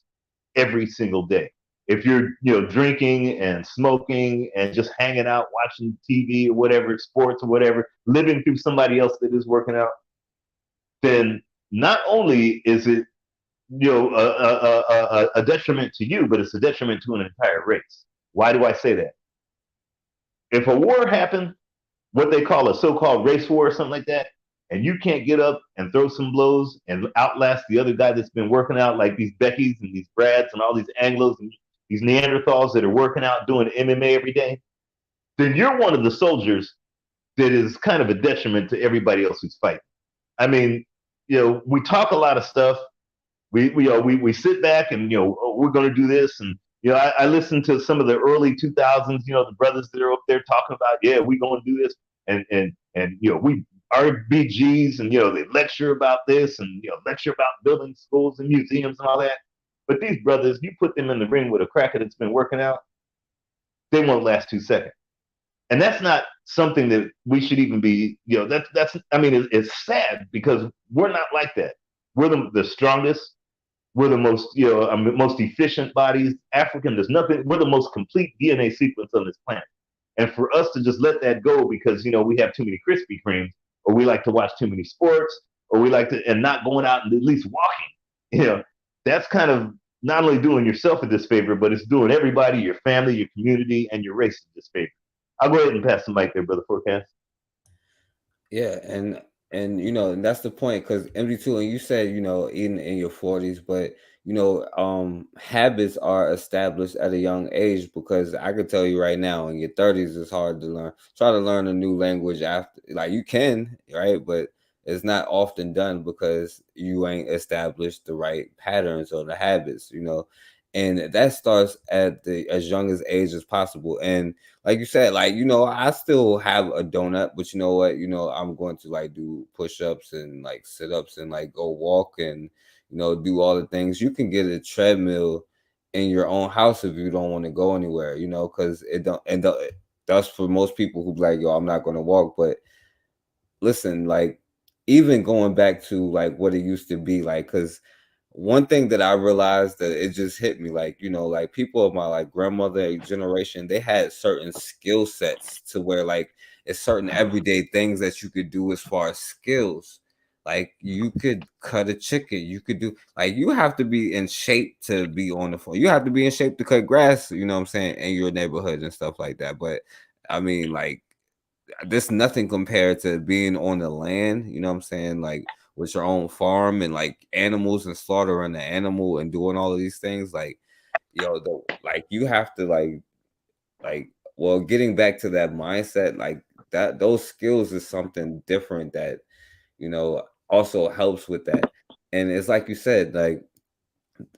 every single day, if you're drinking and smoking and just hanging out, watching TV or whatever, sports or whatever, living through somebody else that is working out, then not only is it a detriment to you, but it's a detriment to an entire race. Why do I say that? If a war happened, what they call a so-called race war or something like that, and you can't get up and throw some blows and outlast the other guy that's been working out, like these Beckys and these Brads and all these Anglos and these Neanderthals that are working out doing MMA every day, then you're one of the soldiers that is kind of a detriment to everybody else who's fighting. I mean, we talk a lot of stuff. We sit back and we're going to do this, and I listened to some of the early 2000s. The brothers that are up there talking about, yeah, we're going to do this, and we RBGs, and they lecture about this and lecture about building schools and museums and all that. But these brothers, you put them in the ring with a cracker that's been working out, they won't last 2 seconds. And that's not something that we should even be. That's. I mean, it's sad because we're not like that. We're the strongest. We're the most most efficient bodies. African, there's nothing. We're the most complete DNA sequence on this planet. And for us to just let that go because we have too many Krispy Kremes, or we like to watch too many sports, or we like to and not going out and at least walking, that's kind of not only doing yourself a disfavor, but it's doing everybody, your family, your community, and your race a disfavor. I'll go ahead and pass the mic there, Brother Forecast. Yeah, and and that's the point, because MD2, and you said eating in your 40s, but habits are established at a young age, because I could tell you right now, in your 30s, it's hard to learn. Try to learn a new language after, like, you can, right? But it's not often done because you ain't established the right patterns or the habits, and that starts at as young as age as possible. And like you said, like, I still have a donut, but you know what, I'm going to like do push-ups and like sit-ups and like go walk and do all the things. You can get a treadmill in your own house if you don't want to go anywhere, because that's for most people who be like, yo, I'm not going to walk. But listen, like, even going back to like what it used to be like, because one thing that I realized that it just hit me, like, like people of my like grandmother generation, they had certain skill sets to where like it's certain everyday things that you could do as far as skills. Like you could cut a chicken, you could do like you have to be in shape to be on the phone. You have to be in shape to cut grass, you know what I'm saying, in your neighborhood and stuff like that. But I mean, like this nothing compared to being on the land, you know what I'm saying, like with your own farm and like animals and slaughtering the animal and doing all of these things. Like, like you have to like well, getting back to that mindset, like that those skills is something different that also helps with that. And it's like you said,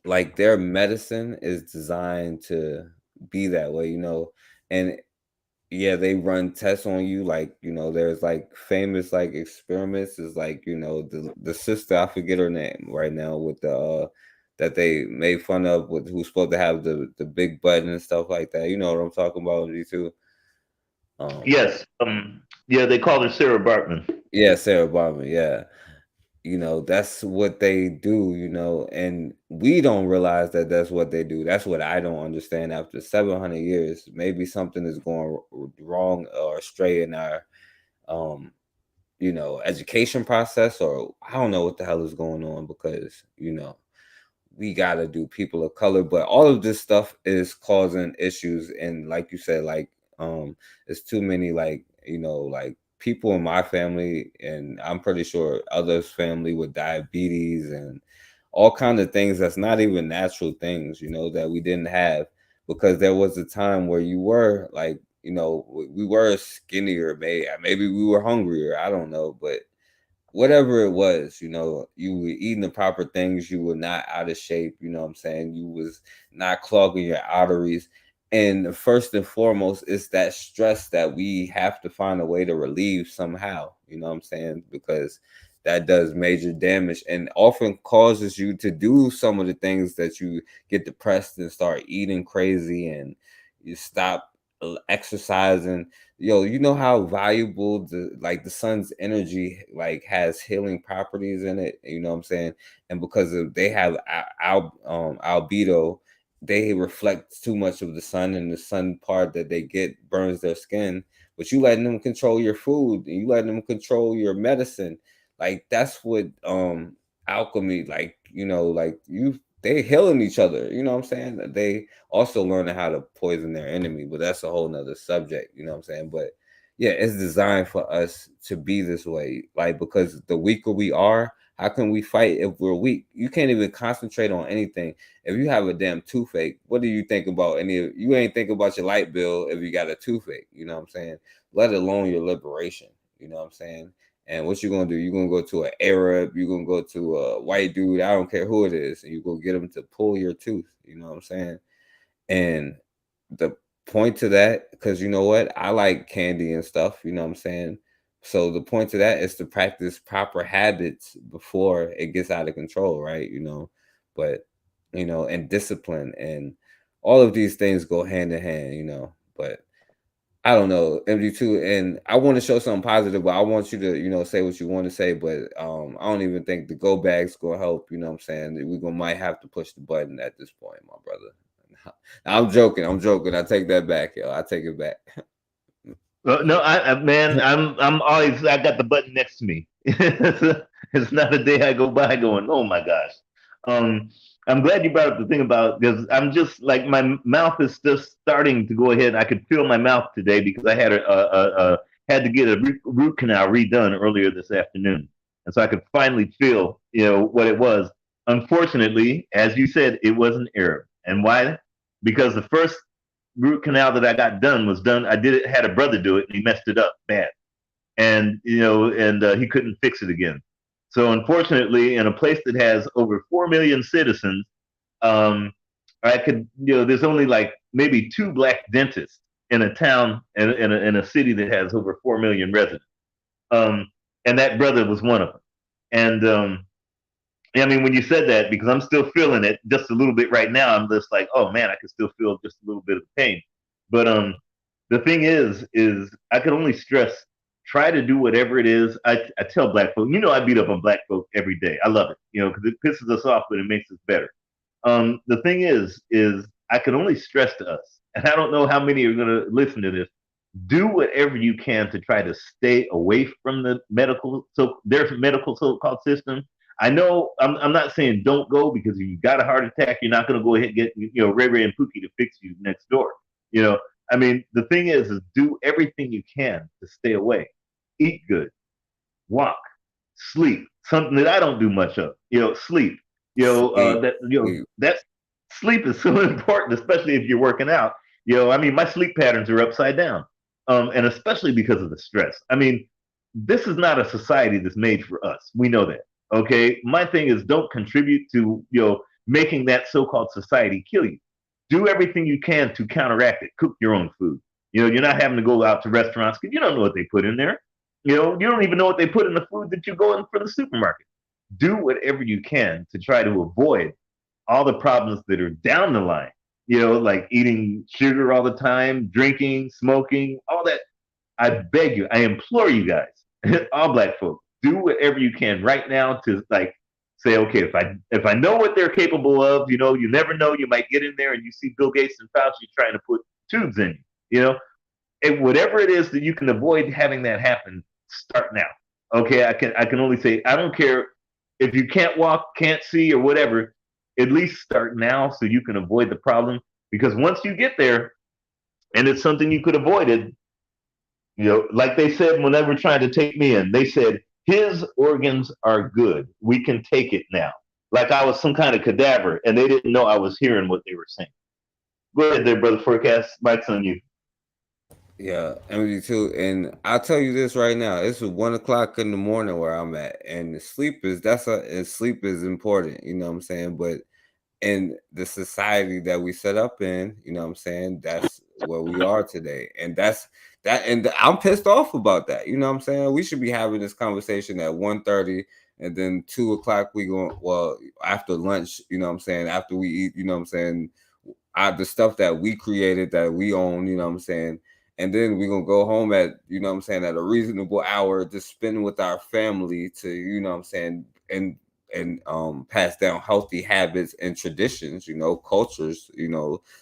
like their medicine is designed to be that way, and yeah, they run tests on you, like, there's like famous like experiments is like, the sister, I forget her name right now, with the that they made fun of, with who's supposed to have the big butt and stuff like that. You know what I'm talking about, you too. Yes. Yeah, they call her Sarah Bartman. Yeah, Sarah Bachman, yeah. That's what they do, and we don't realize that that's what they do. That's what I don't understand after 700 years. Maybe something is going wrong or astray in our education process, or I don't know what the hell is going on, because we got to do people of color, but all of this stuff is causing issues. And like you said, like it's too many, like like people in my family, and I'm pretty sure others family, with diabetes and all kinds of things that's not even natural things, that we didn't have, because there was a time where you were like, we were skinnier, maybe we were hungrier, I don't know, but whatever it was, you were eating the proper things, you were not out of shape, you know what I'm saying? You was not clogging your arteries. And first and foremost, it's that stress that we have to find a way to relieve somehow, you know what I'm saying? Because that does major damage and often causes you to do some of the things that you get depressed and start eating crazy, and you stop exercising. You know how valuable the sun's energy like has healing properties in it, you know what I'm saying? And because they have albedo, they reflect too much of the sun, and the sun part that they get burns their skin. But you letting them control your food, and you letting them control your medicine. Like that's what alchemy, like, like they healing each other, you know what I'm saying? They also learning how to poison their enemy, but that's a whole nother subject, you know what I'm saying? But yeah, it's designed for us to be this way, like, because the weaker we are, how can we fight if we're weak? You can't even concentrate on anything if you have a damn toothache. What do you think about you ain't think about your light bill if you got a toothache, you know what I'm saying? Let alone your liberation, you know what I'm saying? And what you gonna do? You're gonna go to an Arab, you're gonna go to a white dude, I don't care who it is, and you go get them to pull your tooth, you know what I'm saying? And the point to that, because you know what? I like candy and stuff, you know what I'm saying? So the point to that is to practice proper habits before it gets out of control, right? But and discipline, and all of these things go hand in hand, but I don't know, MD2, and I want to show something positive, but I want you to, say what you want to say. But I don't even think the go bag's gonna help. You know what I'm saying? We gonna might have to push the button at this point, my brother. I'm joking. I'm joking. I take that back, yo. I take it back. No, man, I'm always, I got the button next to me. It's not a day I go by going, oh my gosh. Um, I'm glad you brought up the thing about, because I'm just like, my mouth is just starting to go ahead. I could feel my mouth today because I had had to get a root canal redone earlier this afternoon, and so I could finally feel what it was. Unfortunately, as you said, it was an Arab, and why? Because the first root canal that I got done was done. I did it, had a brother do it, and he messed it up bad, and he couldn't fix it again. So unfortunately, in a place that has over 4 million citizens, I could, there's only like maybe 2 black dentists in a town, in a city that has over 4 million residents, um, and that brother was one of them. And I mean, when you said that, because I'm still feeling it just a little bit right now, I'm just like, oh man, I can still feel just a little bit of pain. But the thing is I can only stress, try to do whatever it is. I tell black folk, I beat up on black folk every day. I love it, because it pisses us off, but it makes us better. The thing is I can only stress to us, and I don't know how many are going to listen to this. do whatever you can to try to stay away from the their medical so-called system. I know I'm not saying don't go, because if you got a heart attack, you're not going to go ahead and get, Ray Ray and Pookie to fix you next door. I mean, the thing is do everything you can to stay away. Eat good, walk, sleep. Something that I don't do much of. Sleep. That sleep is so important, especially if you're working out. I mean, my sleep patterns are upside down, and especially because of the stress. I mean, this is not a society that's made for us. We know that. Okay, my thing is don't contribute to making that so-called society kill you. Do everything you can to counteract it. Cook your own food. You're not having to go out to restaurants because you don't know what they put in there. You don't even know what they put in the food that you go in for the supermarket. Do whatever you can to try to avoid all the problems that are down the line. Like eating sugar all the time, drinking, smoking, all that. I beg you, I implore you guys, all black folk, do whatever you can right now to like say, okay, if I know what they're capable of, you never know, you might get in there and you see Bill Gates and Fauci trying to put tubes in you, and whatever it is that you can avoid having that happen, start now. Okay, I can only say I don't care if you can't walk, can't see, or whatever. At least start now so you can avoid the problem. Because once you get there, and it's something you could avoid it, like they said when they were trying to take me in, they said his organs are good. We can take it now. Like I was some kind of cadaver, and they didn't know I was hearing what they were saying. Go ahead, there, brother Forecast. Mike's on you. Yeah, MD2, and I'll tell you this right now. It's 1 o'clock in the morning where I'm at, and sleep is important. You know what I'm saying? But in the society that we set up in, you know what I'm saying, that's where we are today, and and I'm pissed off about that. You know what I'm saying? We should be having this conversation at 1:30, and then 2 o'clock we going, well, after lunch. You know what I'm saying? After we eat, you know what I'm saying, the stuff that we created, that we own, you know what I'm saying, and then we're gonna go home at, you know what I'm saying, at a reasonable hour, just spend with our family to, you know what I'm saying, and pass down healthy habits and traditions, cultures,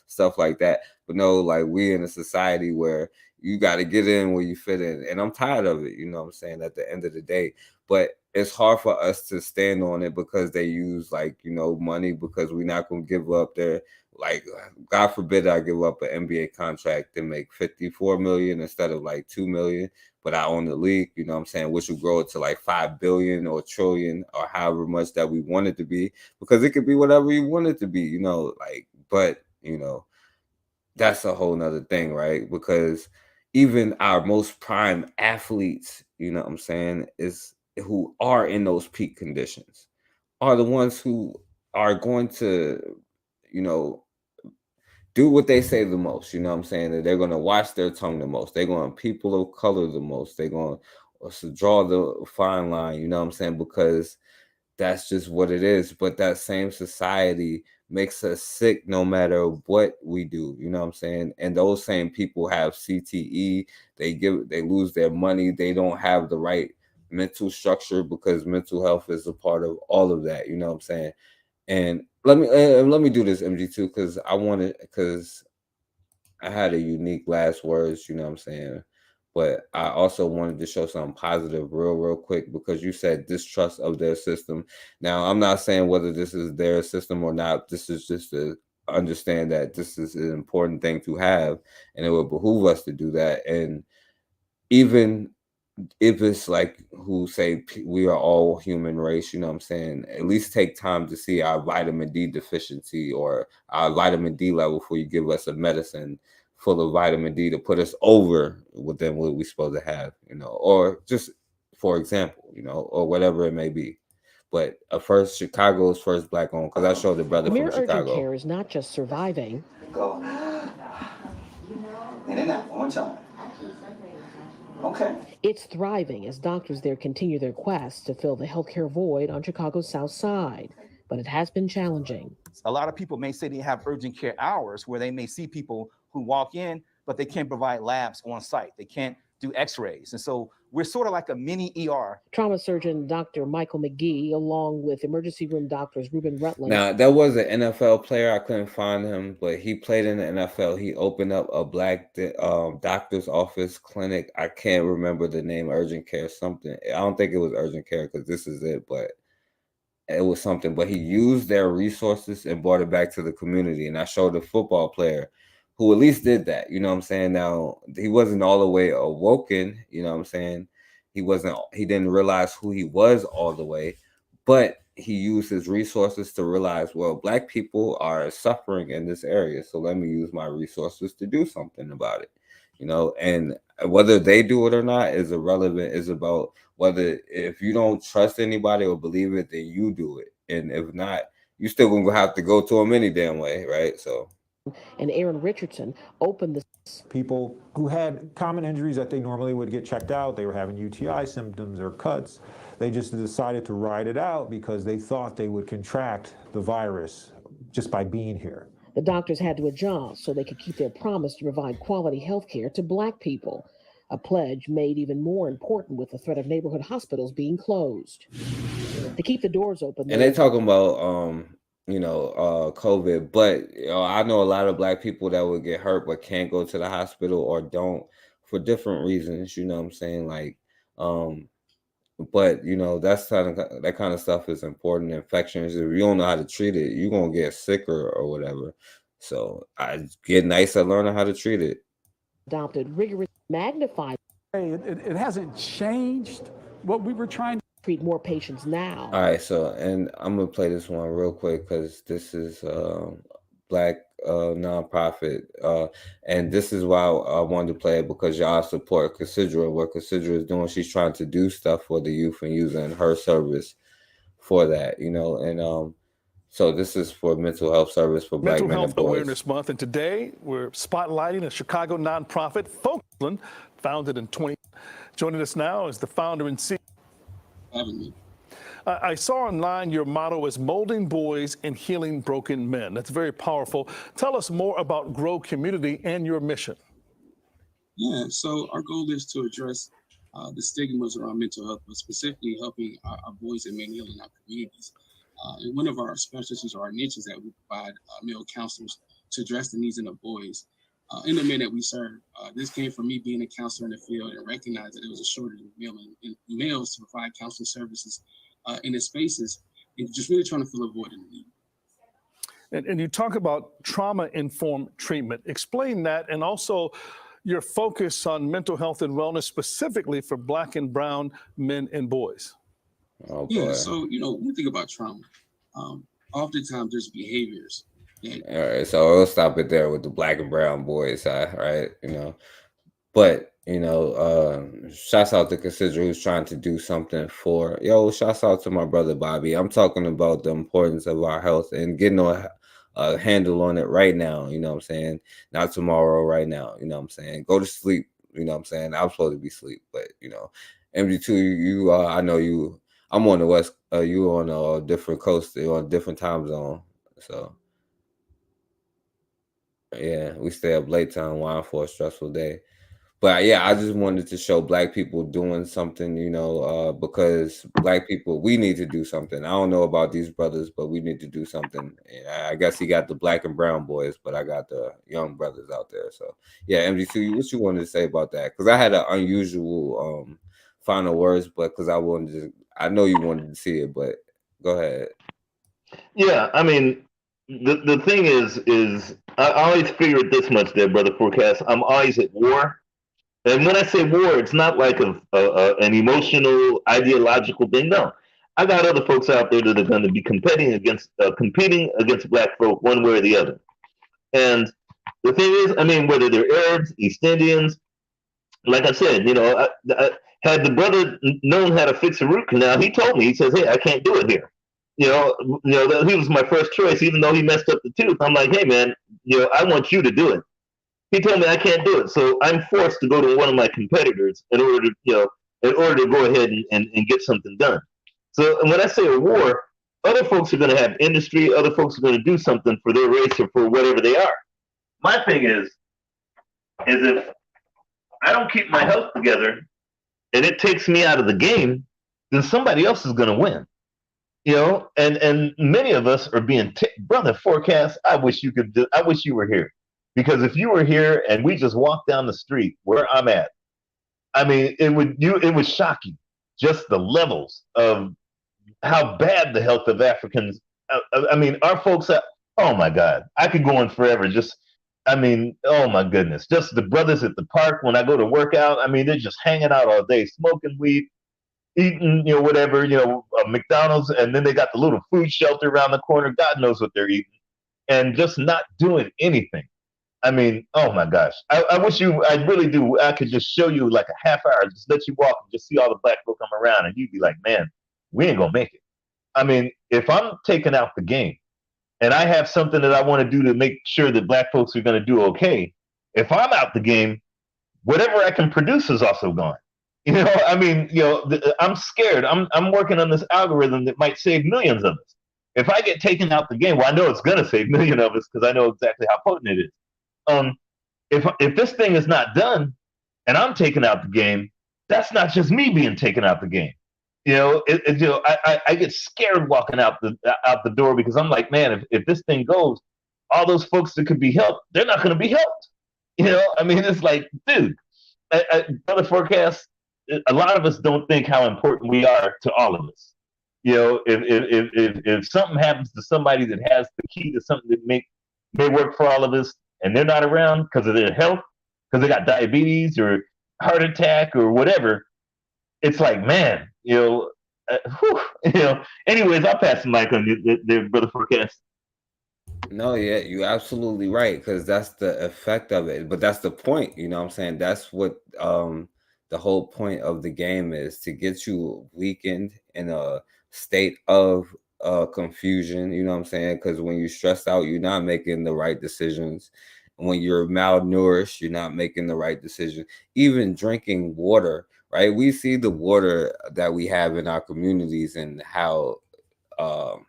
stuff like that. But no, like, we in a society where you got to get in where you fit in, and I'm tired of it, you know what I'm saying, at the end of the day. But it's hard for us to stand on it because they use, like, money, because we're not going to give up their, like, God forbid I give up an NBA contract to make $54 million instead of like $2 million, but I own the league, you know what I'm saying, which will grow it to like 5 billion or trillion or however much that we want it to be, because it could be whatever you want it to be, like, but that's a whole nother thing, right? Because even our most prime athletes, you know what I'm saying, is who are in those peak conditions are the ones who are going to, do what they say the most, you know what I'm saying? That they're going to watch their tongue the most. They're going to people of color the most. They're going to draw the fine line, you know what I'm saying? Because that's just what it is. But that same society makes us sick no matter what we do, you know what I'm saying? And those same people have CTE. They lose their money. They don't have the right mental structure, because mental health is a part of all of that, you know what I'm saying? And let me do this, MG2, because I had a unique last words, you know what I'm saying? But I also wanted to show something positive real quick, because you said distrust of their system. Now, I'm not saying whether this is their system or not. This is just to understand that this is an important thing to have, and it will behoove us to do that. And even if it's like who say we are all human race, you know what I'm saying, at least take time to see our vitamin D deficiency or our vitamin D level before you give us a medicine full of vitamin D to put us over within what we're supposed to have, or just for example, or whatever it may be. But Chicago's first black owned, because I showed the brother Mere from Chicago. urgent care is not just surviving. Go. And in that, one more time. Okay. It's thriving as doctors there continue their quest to fill the healthcare void on Chicago's South Side. But it has been challenging. A lot of people may say they have urgent care hours where they may see people who walk in, but they can't provide labs on site. They can't do x-rays. And so we're sort of like a mini ER. Trauma surgeon Dr. Michael McGee, along with emergency room doctors Ruben Rutland. Now, there was an NFL player. I couldn't find him, but he played in the NFL. He opened up a black doctor's office clinic. I can't remember the name, urgent care, something. I don't think it was urgent care because this is it, but it was something. But he used their resources and brought it back to the community. And I showed a football player who at least did that. You know what I'm saying? Now, he wasn't all the way awoken. You know what I'm saying? He didn't realize who he was all the way, but he used his resources to realize, well, black people are suffering in this area, so let me use my resources to do something about it. You know, and whether they do it or not is irrelevant. It's about whether, if you don't trust anybody or believe it, then you do it, and if not, you still gonna have to go to them any damn way, right? So. And Aaron Richardson opened the people who had common injuries that they normally would get checked out. They were having UTI symptoms or cuts. They just decided to ride it out because they thought they would contract the virus just by being here. The doctors had to adjust so they could keep their promise to provide quality health care to Black people, a pledge made even more important with the threat of neighborhood hospitals being closed. To keep the doors open. And they talking about COVID, but I know a lot of Black people that would get hurt but can't go to the hospital or don't for different reasons. You know what I'm saying? Like, but that's that kind of stuff is important. Infections, if you don't know how to treat it, you're gonna get sicker or whatever. So I get nice at learning how to treat it. Adopted rigorous magnified. It hasn't changed what we were trying to treat more patients now. All right, so and I'm gonna play this one real quick because this is Black nonprofit, and this is why I wanted to play it, because y'all support Considra. What Considra is doing, she's trying to do stuff for the youth and using her service for that, and so this is for mental health service for Black men and boys. Mental Health Awareness Month, and today we're spotlighting a Chicago nonprofit, Folkland, founded in 20. Joining us now is the founder and CEO. I saw online your motto is molding boys and healing broken men. That's very powerful. Tell us more about Grow Community and your mission. Yeah, so our goal is to address the stigmas around mental health, but specifically helping our boys and men heal in our communities. And one of our specialties or our niches that we provide male counselors to address the needs of the boys and the men that we serve. This came from me being a counselor in the field and recognized that there was a shortage of males to provide counseling services in the spaces, and just really trying to fill a void in the need. And you talk about trauma-informed treatment. Explain that, and also your focus on mental health and wellness specifically for Black and brown men and boys. Oh, yeah, so when we think about trauma, oftentimes there's behaviors. All right, so we'll stop it there with the Black and brown boys, right? But shouts out to Considra, who's trying to do something for shouts out to my brother Bobby. I'm talking about the importance of our health and getting a handle on it right now. You know what I'm saying? Not tomorrow, right now. You know what I'm saying? Go to sleep. You know what I'm saying? I'm supposed to be asleep, but MD2, you I know you. I'm on the west. You on a different coast. You're on a different time zone. So yeah, we stay up late to unwind for a stressful day. But yeah, I just wanted to show Black people doing something, because Black people, we need to do something. I don't know about these brothers, but we need to do something. I guess he got the Black and brown boys, but I got the young brothers out there. So yeah, MD2, what you wanted to say about that? Because I had an unusual final words, but because I know you wanted to see it, but go ahead. Yeah, I mean, the thing is I always figured this much there, Brother Forecast. I'm always at war. And when I say war, it's not like an emotional, ideological thing. No, I got other folks out there that are going to be competing against Black folk one way or the other. And the thing is, I mean, whether they're Arabs, East Indians, like I said, I had the brother known how to fix a root canal, he told me, he says, hey, I can't do it here. He was my first choice, even though he messed up the tooth. I'm like, hey, man, I want you to do it. He told me I can't do it, so I'm forced to go to one of my competitors in order to go ahead and get something done. So when I say a war, other folks are going to have industry, other folks are going to do something for their race or for whatever they are. My thing is if I don't keep my health together and it takes me out of the game, then somebody else is going to win. And many of us are being brother forecast. I wish you were here, because if you were here and we just walked down the street where I'm at, I mean, it would shock you, just the levels of how bad the health of Africans. I mean, our folks. Oh my God, I could go on forever. I mean, oh my goodness, just the brothers at the park when I go to work out. I mean, they're just hanging out all day, smoking weed, eating, whatever, McDonald's, and then they got the little food shelter around the corner. God knows what they're eating, and just not doing anything. I mean, oh my gosh, I wish I really do. I could just show you like a half hour, just let you walk and just see all the black folk come around, and you'd be like, man, we ain't gonna make it. I mean, if I'm taking out the game and I have something that I want to do to make sure that black folks are going to do okay, if I'm out the game, whatever I can produce is also gone. I mean, I'm scared. I'm working on this algorithm that might save millions of us. If I get taken out the game, well, I know it's going to save millions of us because I know exactly how potent it is. If this thing is not done and I'm taken out the game, that's not just me being taken out the game. I get scared walking out the door, because I'm like, man, if this thing goes, all those folks that could be helped, they're not going to be helped. I mean, it's like, dude, Brother Forecast, a lot of us don't think how important we are to all of us. If something happens to somebody that has the key to something that may work for all of us, and they're not around because of their health, because they got diabetes or heart attack or whatever, it's like, man, Anyways, I'll pass the mic on you, there, Brother Forecast. No, yeah, you're absolutely right, because that's the effect of it. But that's the point, you know what I'm saying? That's what the whole point of the game is, to get you weakened in a state of confusion, you know what I'm saying? Because when you're stressed out, you're not making the right decisions. When you're malnourished, you're not making the right decision. Even drinking water, right? We see the water that we have in our communities and um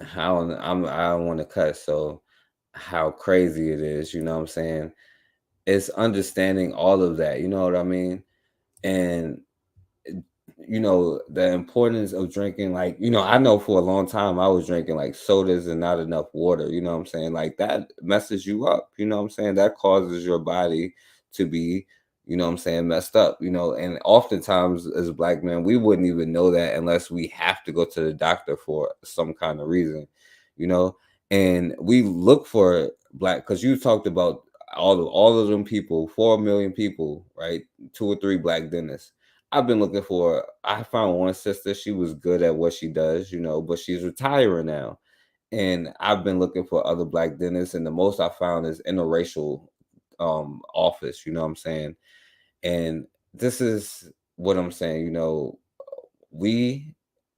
how I don't want to cuss, so how crazy it is, you know what I'm saying? It's understanding all of that, you know what I mean? And the importance of drinking, like, I know for a long time I was drinking like sodas and not enough water, you know what I'm saying? Like, that messes you up, you know what I'm saying? That causes your body to be, you know what I'm saying, messed up, and oftentimes as black men, we wouldn't even know that unless we have to go to the doctor for some kind of reason, you know? And we look for black, because you talked about all of them people, 4 million people, right? 2 or 3 black dentists. I've been looking for. I found one sister. She was good at what she does, but she's retiring now. And I've been looking for other black dentists, and the most I found is interracial office. You know what I'm saying? And this is what I'm saying. We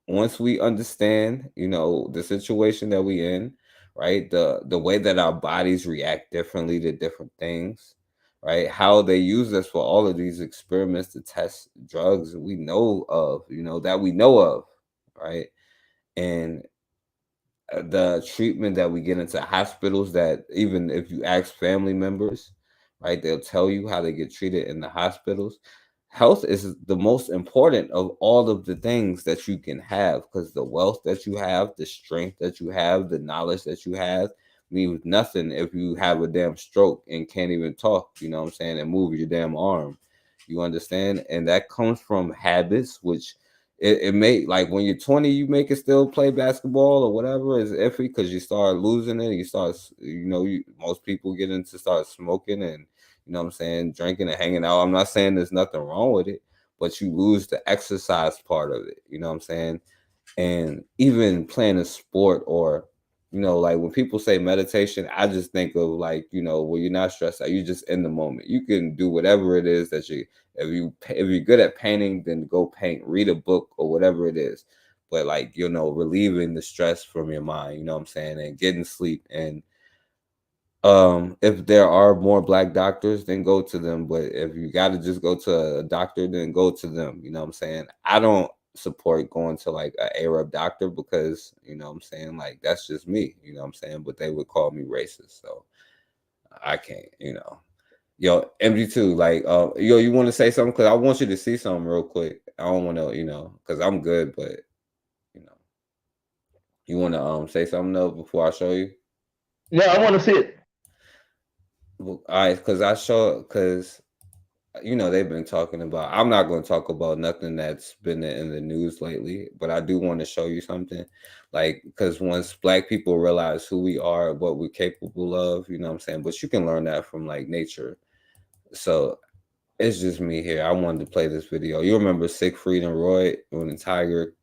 once we understand, the situation that we in, right? The way that our bodies react differently to different things, right? How they use us for all of these experiments to test drugs we know of, that we know of, right? And the treatment that we get into hospitals, that even if you ask family members, right, they'll tell you how they get treated in the hospitals. Health is the most important of all of the things that you can have, because the wealth that you have, the strength that you have, the knowledge that you have means nothing if you have a damn stroke and can't even talk, you know what I'm saying, and move your damn arm. You understand? And that comes from habits, which it may, like, when you're 20, you make it still play basketball or whatever is iffy, because you start losing it. You start, most people get into start smoking and, you know what I'm saying, drinking and hanging out. I'm not saying there's nothing wrong with it, but you lose the exercise part of it. You know what I'm saying? And even playing a sport, or, like when people say meditation, I just think of, like, where you're not stressed out, you're just in the moment. You can do whatever it is that if you're good at painting, then go paint, read a book or whatever it is. But, like, relieving the stress from your mind, you know what I'm saying, and getting sleep. And if there are more black doctors, then go to them. But if you got to just go to a doctor, then go to them. You know what I'm saying? I don't support going to like an Arab doctor, because, what I'm saying, like, that's just me, you know what I'm saying? But they would call me racist, so I can't, Yo, MG2, like, yo, you want to say something? Because I want you to see something real quick. I don't want to, because I'm good, but you want to say something though before I show you? Yeah, I want to see it. Well, all right, because they've been talking about. I'm not going to talk about nothing that's been in the news lately, but I do want to show you something, like, because once Black people realize who we are, what we're capable of, you know what I'm saying. But you can learn that from like nature. So it's just me here. I wanted to play this video. You remember Siegfried and Roy when the tiger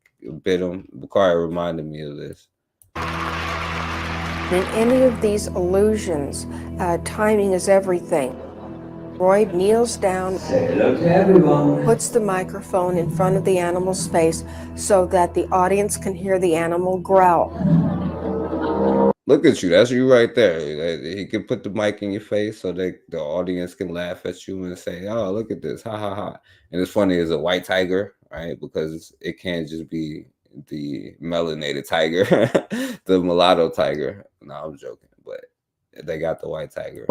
bit him? Bakari reminded me of this. In any of these illusions, timing is everything. Roy kneels down, Say hello to everyone. puts the microphone in front of the animal's face so that the audience can hear the animal growl. Look at you. That's you right there. He can put the mic in your face so that the audience can laugh at you and say, oh, look at this. Ha, ha, ha. And it's funny, it's a white tiger, right? Because it can't just be the melanated tiger, the mulatto tiger. No, I'm joking. But they got the white tiger.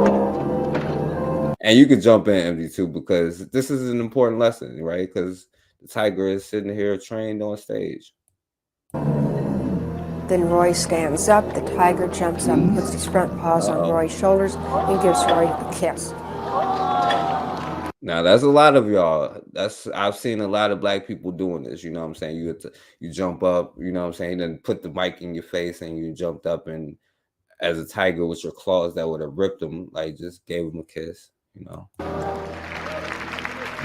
And you could jump in, MD2, because this is an important lesson, right? Because the tiger is sitting here trained on stage. Then Roy stands up, the tiger jumps up, puts his front paws on Roy's shoulders, and gives Roy a kiss. Now that's a lot of y'all. I've seen a lot of Black people doing this. You know what I'm saying? You jump up. You know what I'm saying? Then put the mic in your face, and you jumped up, and as a tiger with your claws that would have ripped him, like just gave him a kiss.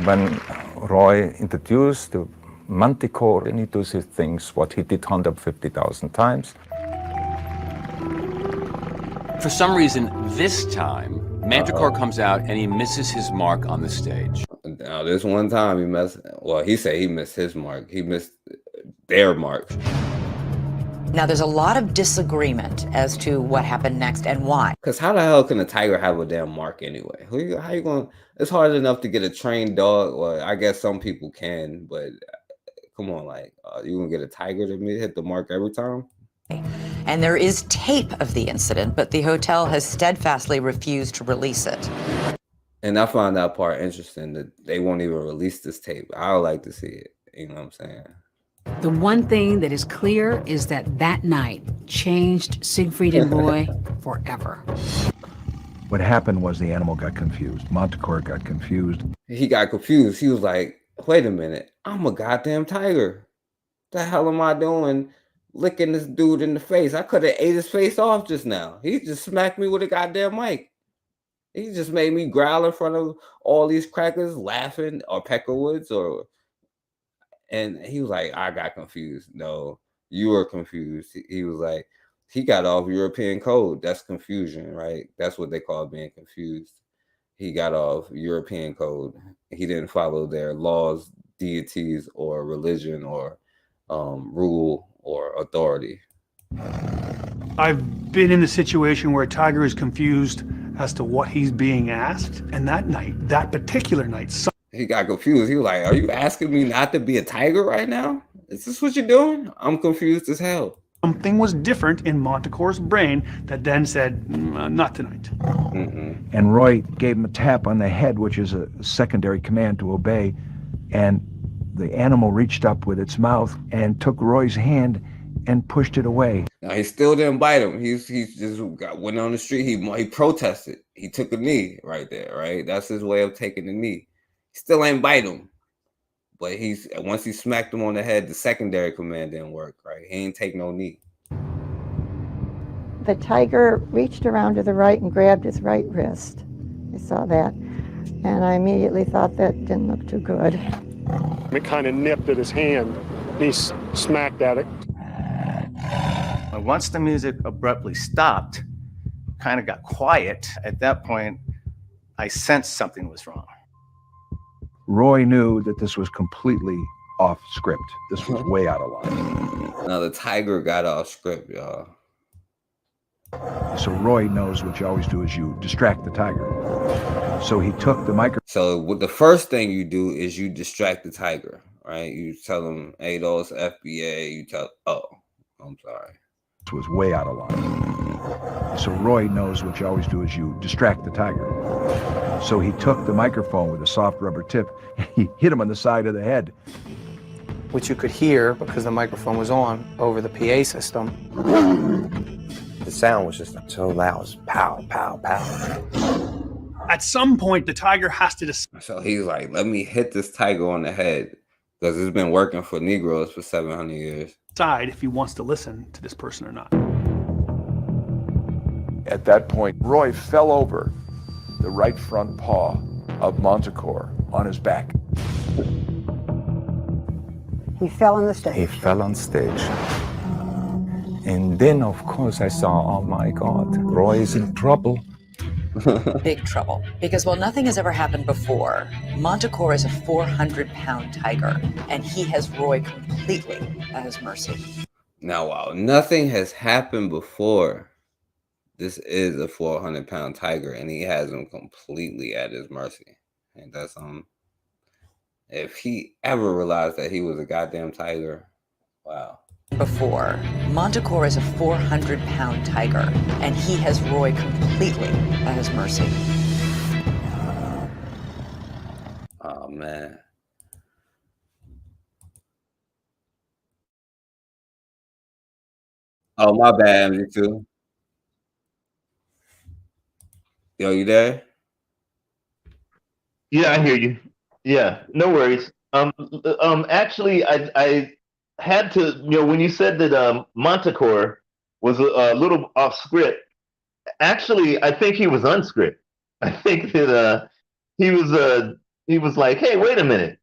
When Roy introduced the Manticore, and he does his things, what he did 150,000 times. For some reason, this time, Manticore comes out and he misses his mark on the stage. Now, this one time he missed, well, he said he missed his mark. He missed their mark. Now, there's a lot of disagreement as to what happened next and why. Because how the hell can a tiger have a damn mark anyway? How you going? It's hard enough to get a trained dog. Well, I guess some people can, but come on, like, you gonna get a tiger to hit the mark every time? And there is tape of the incident, but the hotel has steadfastly refused to release it. And I found that part interesting, that they won't even release this tape. I would like to see it. You know what I'm saying? The one thing that is clear is that that night changed Siegfried and Roy forever. What happened was the animal got confused. Manticore got confused. He got confused. He was like, wait a minute, I'm a goddamn tiger. The hell am I doing licking this dude in the face? I could have ate his face off just now. He just smacked me with a goddamn mic. He just made me growl in front of all these crackers laughing, or Peckerwoods, and he was like, I got confused. No, you were confused. He was like, he got off European code. That's confusion, right? That's what they call being confused. He got off European code. He didn't follow their laws, deities, or religion, or rule, or authority. I've been in a situation where a tiger is confused as to what he's being asked. And that night, that particular night, he got confused. He was like, are you asking me not to be a tiger right now? Is this what you're doing? I'm confused as hell. Something was different in Manticore's brain that then said, not tonight. And Roy gave him a tap on the head, which is a secondary command to obey. And the animal reached up with its mouth and took Roy's hand and pushed it away. Now, he still didn't bite him. He just went on the street. He protested. He took a knee right there, right? That's his way of taking the knee. He still ain't bite him. But once he smacked him on the head, the secondary command didn't work, right? He ain't take no knee. The tiger reached around to the right and grabbed his right wrist. I saw that. And I immediately thought that didn't look too good. It kind of nipped at his hand, and he smacked at it. Once the music abruptly stopped, kind of got quiet, at that point, I sensed something was wrong. Roy knew that this was completely off script. This was way out of line. Now the tiger got off script, y'all. So Roy knows what you always do is you distract the tiger. So he took the microphone. So the first thing you do is you distract the tiger, right? You tell him, hey, those FBA. You tell, oh, I'm sorry. This was way out of line. So Roy knows what you always do is you distract the tiger. So he took the microphone with a soft rubber tip and he hit him on the side of the head. Which you could hear because the microphone was on over the PA system. The sound was just so loud. It was pow, pow, pow. At some point, the tiger has to decide. So he's like, let me hit this tiger on the head because it's been working for Negroes for 700 years. If he wants to listen to this person or not. At that point, Roy fell over the right front paw of Montecore on his back. He fell on the stage. He fell on stage. And then, of course, I saw, oh my God, Roy is in trouble. Big trouble. Because while nothing has ever happened before, Montecore is a 400-pound tiger, and he has Roy completely at his mercy. Now, while nothing has happened before, this is a 400-pound tiger, and he has him completely at his mercy. And that's if he ever realized that he was a goddamn tiger, wow. Before, Montecore is a 400-pound tiger, and he has Roy completely at his mercy. Oh, man. Oh, my bad, MG2. Yo, you there? Yeah, I hear you. Yeah, no worries. Actually, I had to, when you said that Montecore was a little off script. Actually, I think he was unscripted. I think that he was like, hey, wait a minute,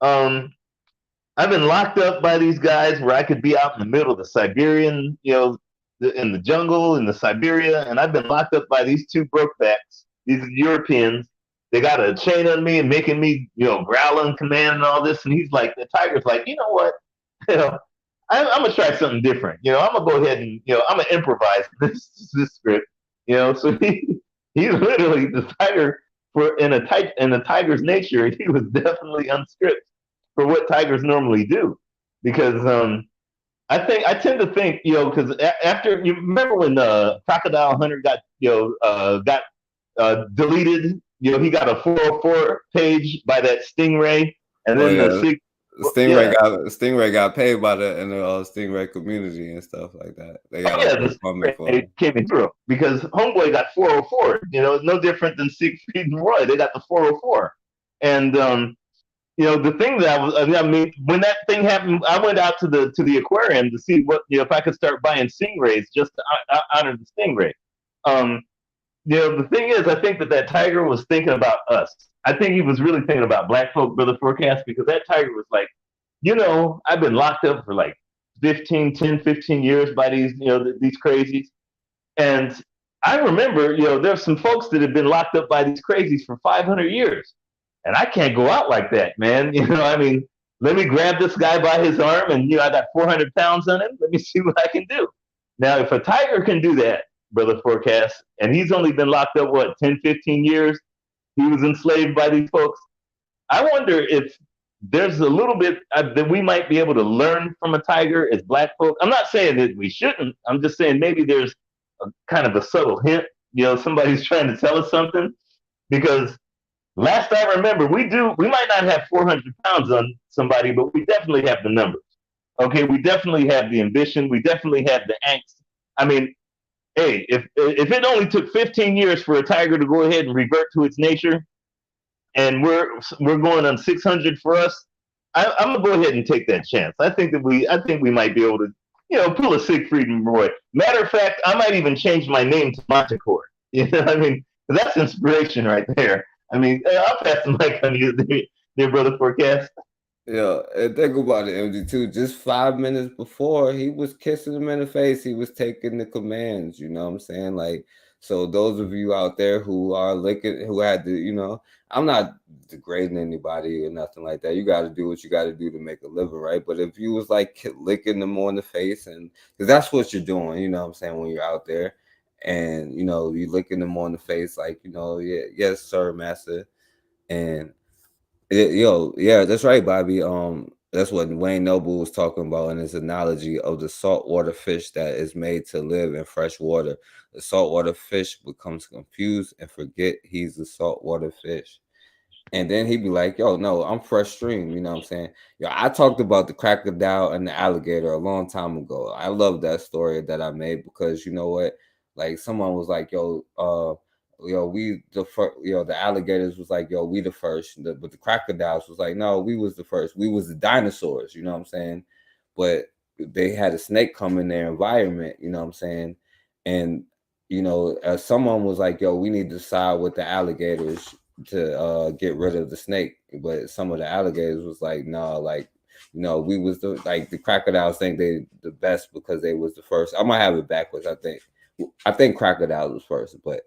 I've been locked up by these guys where I could be out in the middle of the Siberian, in the jungle in the Siberia, and I've been locked up by these two brokebacks, these Europeans. They got a chain on me and making me, growl in command and all this. And he's like, the tiger's like, you know what? I'm gonna try something different. I'm gonna go ahead and, I'm gonna improvise this script. So he literally the tiger in the tiger's nature, he was definitely unscripted for what tigers normally do, because I tend to think, because after you remember when Crocodile Hunter got deleted, he got a 404 page by that Stingray, and then Stingray got paid by the Stingray community and stuff like that. They got the Stingray came in through because Homeboy got 404. No different than Siegfried and Roy. They got the 404, and the thing that when that thing happened, I went out to the aquarium to see what if I could start buying stingrays just to honor the stingray. The thing is, I think that tiger was thinking about us. I think he was really thinking about Black folk, Brother Forecast, because that tiger was like, I've been locked up for like 10, 15 years by these, these crazies. And I remember, there's some folks that have been locked up by these crazies for 500 years. And I can't go out like that, man. Let me grab this guy by his arm and, I got 400 pounds on him. Let me see what I can do. Now, if a tiger can do that, Brother Forecast, and he's only been locked up, 10, 15 years? He was enslaved by these folks. I wonder if there's a little bit that we might be able to learn from a tiger as Black folk. I'm not saying that we shouldn't. I'm just saying maybe there's a kind of a subtle hint. Somebody's trying to tell us something. Because last I remember, we might not have 400 pounds on somebody, but we definitely have the numbers. Okay, we definitely have the ambition. We definitely have the angst. I mean, hey, if it only took 15 years for a tiger to go ahead and revert to its nature, and we're going on 600 for us, I'm gonna go ahead and take that chance. I think we might be able to, pull a Siegfried and Roy. Matter of fact, I might even change my name to Montecore. That's inspiration right there. I'll pass the mic on you, there, Brother Forecast. Yeah, and think about it, MG2. Just 5 minutes before, he was kissing him in the face. He was taking the commands. You know what I'm saying? Like, so those of you out there who are who had to, I'm not degrading anybody or nothing like that. You got to do what you got to do to make a living, right? But if you was like licking them on the face, and because that's what you're doing, you know what I'm saying, when you're out there, and you licking them on the face, like, yeah, yes, sir, master, and. Yeah, that's right, Bobby. That's what Wayne Noble was talking about in his analogy of the saltwater fish that is made to live in fresh water. The saltwater fish becomes confused and forget he's a saltwater fish. And then he'd be like, yo, no, I'm fresh stream. You know what I'm saying? Yo, I talked about the crocodile and the alligator a long time ago. I love that story that I made because you know what? Like someone was like, we the first, the alligators was like, yo, we the first. But the crocodiles was like, no, we was the first. We was the dinosaurs, you know what I'm saying? But they had a snake come in their environment, you know what I'm saying? And someone was like, yo, we need to side with the alligators to get rid of the snake. But some of the alligators was like, no, like, we was the crocodiles think they the best because they was the first. I might have it backwards. I think crocodiles was first, but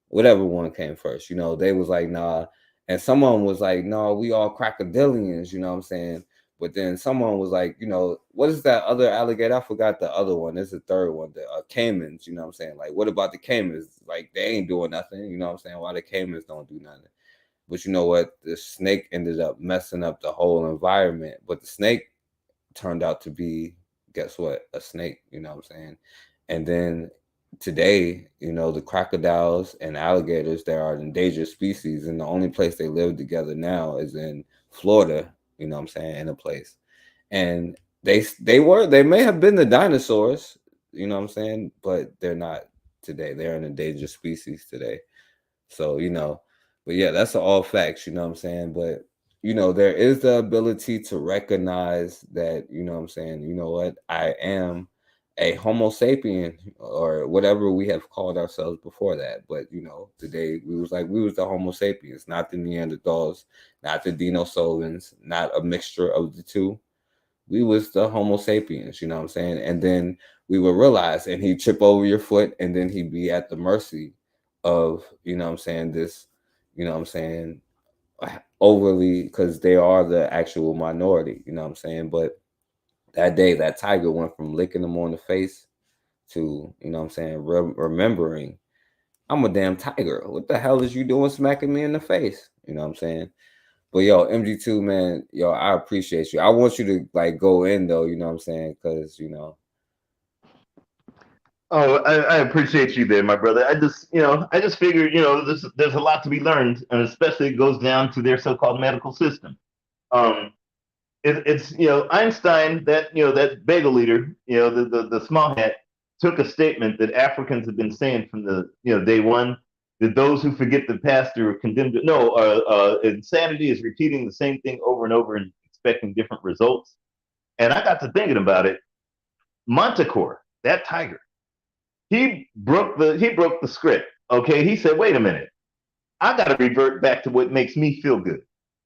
whatever one came first, they was like, nah. And someone was like, no, we all crocodilians, you know what I'm saying? But then someone was like, what is that other alligator? I forgot the other one. There's a third one, the caimans, you know what I'm saying? Like, what about the caimans? Like, they ain't doing nothing, you know what I'm saying? Why the caimans don't do nothing? But you know what? The snake ended up messing up the whole environment. But the snake turned out to be, guess what? A snake, you know what I'm saying? And then today, the crocodiles and alligators, they are endangered species. And the only place they live together now is in Florida, you know what I'm saying, in a place. And they may have been the dinosaurs, you know what I'm saying, but they're not today. They're an endangered species today. So, but yeah, that's all facts, you know what I'm saying? But, there is the ability to recognize that, you know what I'm saying, you know what, I am a Homo sapien or whatever we have called ourselves before that. But, today we was the Homo sapiens, not the Neanderthals, not the Denisovans, not a mixture of the two. We was the Homo sapiens, you know what I'm saying? And then we would realize, and he'd trip over your foot, and then he'd be at the mercy of, you know what I'm saying, this, you know what I'm saying, overly, because they are the actual minority, you know what I'm saying? But that day, that tiger went from licking them on the face to, you know what I'm saying, remembering, I'm a damn tiger. What the hell is you doing smacking me in the face? You know what I'm saying? But yo, MG2, man, yo, I appreciate you. I want you to like go in though, you know what I'm saying? Because Oh, I appreciate you there, my brother. I just figured, there's a lot to be learned, and especially it goes down to their so-called medical system. It's Einstein, that bagel eater, the small hat, took a statement that Africans have been saying from the day one, that those who forget the past are condemned to insanity is repeating the same thing over and over and expecting different results. And I got to thinking about it. Montecore, that tiger, he broke the script. Okay, he said, wait a minute, I got to revert back to what makes me feel good.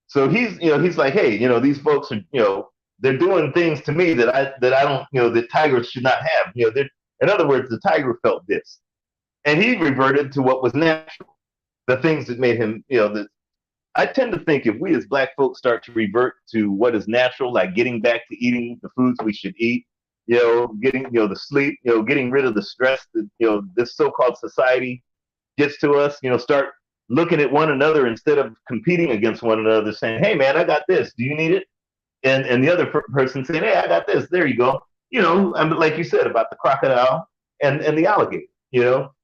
So he's like, hey, these folks are, they're doing things to me that I don't, that tigers should not have. In other words, the tiger felt this, and he reverted to what was natural, the things that made him, I tend to think if we as Black folks start to revert to what is natural, like getting back to eating the foods we should eat, getting, the sleep, getting rid of the stress that, this so-called society gets to us, start looking at one another instead of competing against one another, saying, hey, man, I got this. Do you need it? And the other person saying, hey, I got this. There you go. Like you said about the crocodile and the alligator,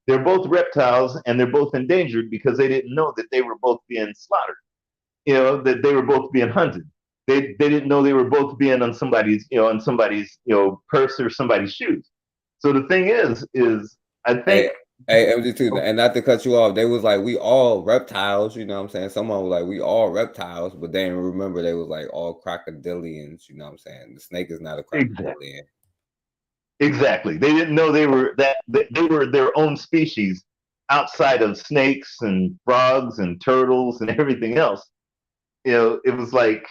they're both reptiles and they're both endangered because they didn't know that they were both being slaughtered, that they were both being hunted. They didn't know they were both being on somebody's, purse or somebody's shoes. So the thing is I think. Hey, MG2, and not to cut you off, they was like, we all reptiles, you know what I'm saying? Someone was like, we all reptiles, but they didn't remember they was like all crocodilians, you know what I'm saying? The snake is not a crocodilian. Exactly. They didn't know they were their own species outside of snakes and frogs and turtles and everything else. It was like,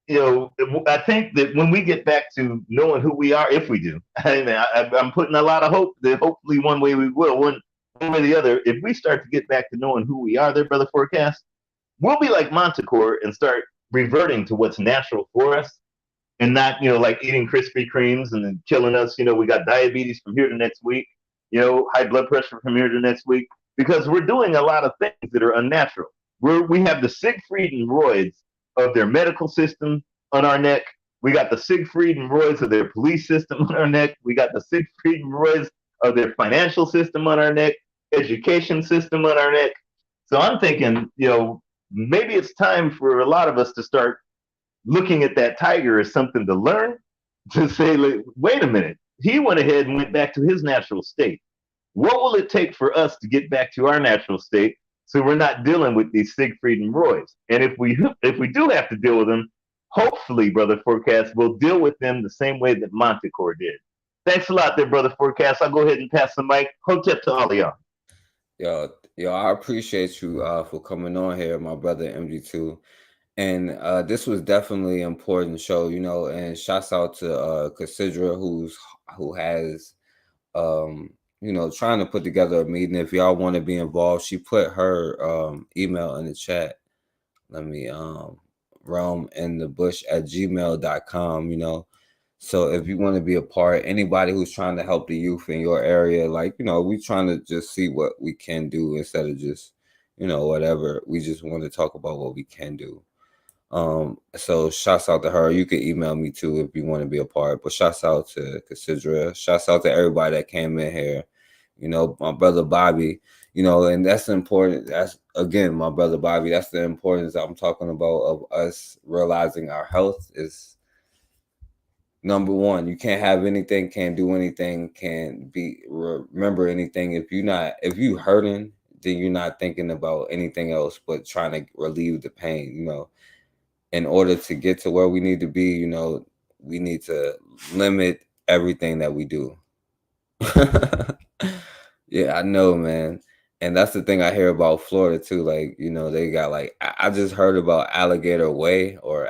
I think that when we get back to knowing who we are, if we do, I'm putting a lot of hope that hopefully one way we will, one way or the other, if we start to get back to knowing who we are there, Brother Forecast, we'll be like Montecore and start reverting to what's natural for us and not, like eating Krispy Kremes and then killing us. We got diabetes from here to next week, high blood pressure from here to next week, because we're doing a lot of things that are unnatural. We have the Siegfried and Royds of their medical system on our neck, We got the Siegfried and Roys of their police system on our neck. We got the Siegfried and Roys of their financial system on our neck, education system on our neck. So I'm thinking, maybe it's time for a lot of us to start looking at that tiger as something to learn, to say, wait a minute, he went ahead and went back to his natural state. What will it take for us to get back to our natural state so we're not dealing with these Siegfried and Roys? And if we do have to deal with them, hopefully, Brother Forecast, we'll deal with them the same way that Montecore did. Thanks a lot there, Brother Forecast. I'll go ahead and pass the mic. Hotep to all of y'all. Yo, I appreciate you for coming on here, my brother MG2. And this was definitely an important show, and shouts out to Cassidra who has trying to put together a meeting. If y'all want to be involved, she put her email in the chat. Let me realminthebush@gmail.com, So if you want to be a part, anybody who's trying to help the youth in your area, we trying to just see what we can do instead of just, whatever. We just want to talk about what we can do. So shouts out to her. You can email me too if you want to be a part, but shouts out to Cassidra. Shouts out to everybody that came in here. My brother Bobby, and that's important. That's again, my brother Bobby, that's the importance I'm talking about of us realizing our health is number one. You can't have anything, can't do anything, can't remember anything. If you hurting, then you're not thinking about anything else but trying to relieve the pain, In order to get to where we need to be, we need to limit everything that we do. Yeah, I know, man. And that's the thing I hear about Florida too. They got I just heard about Alligator Way or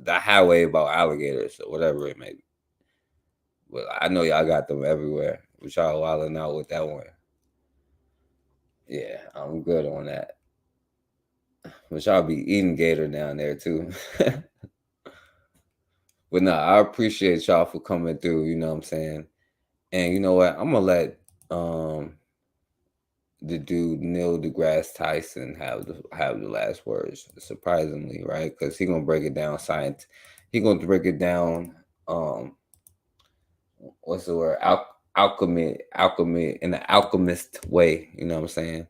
the highway about alligators or whatever it may be. But I know y'all got them everywhere. But y'all wilding out with that one. Yeah, I'm good on that. But y'all be eating gator down there too. But no, I appreciate y'all for coming through, you know what I'm saying? And you know what? I'm gonna let the dude Neil deGrasse Tyson have the last words, surprisingly, right? Because he's gonna break it down science. He's gonna break it down what's the word? Alchemy in an alchemist way, you know what I'm saying?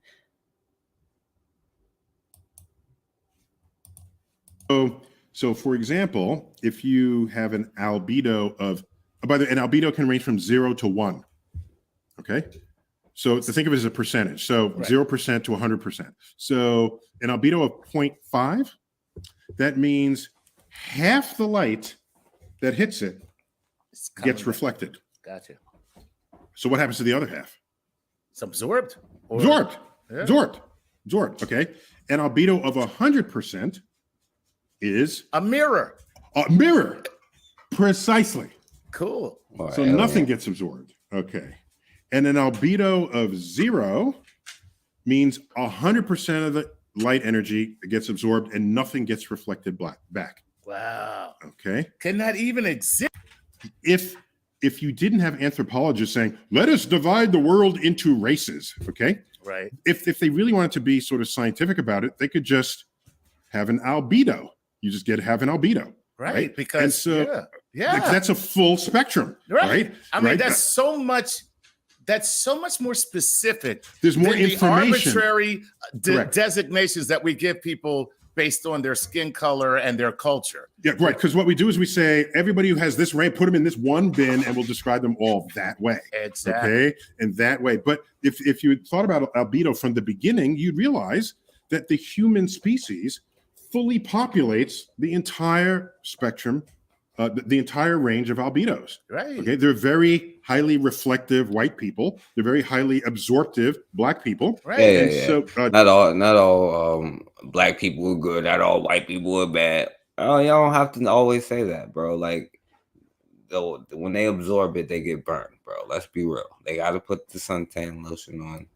So for example, if you have an albedo of, an albedo can range from 0 to 1. Okay. So to think of it as a percentage. So 0% to 100%. So an albedo of 0.5, that means half the light that hits it gets reflected. Gotcha. So what happens to the other half? It's absorbed. Absorbed. Yeah. Absorbed. Okay. An albedo of 100% is a mirror. A mirror. Precisely. Cool. So nothing gets absorbed. Okay. And an albedo of 0 means 100% of the light energy gets absorbed and nothing gets reflected back. Wow. Okay. Can that even exist? If you didn't have anthropologists saying, let us divide the world into races, okay? Right. If they really wanted to be sort of scientific about it, they could just have an albedo. You just have an albedo. Right. Because and so, yeah. That's a full spectrum. Right. I mean, that's so much more specific. There's more than information. The arbitrary designations that we give people based on their skin color and their culture. Yeah, right. Because what we do is we say everybody who has this rank, put them in this one bin, and we'll describe them all that way. Exactly. Okay, and that way. But if you thought about albedo from the beginning, you'd realize that the human species fully populates the entire spectrum, the entire range of albedos. Right. Okay, they're very highly reflective white people. They're very highly absorptive black people. Right. Yeah. So not all black people are good. Not all white people are bad. Oh, y'all don't have to always say that, bro. When they absorb it, they get burned, bro. Let's be real. They got to put the suntan lotion on.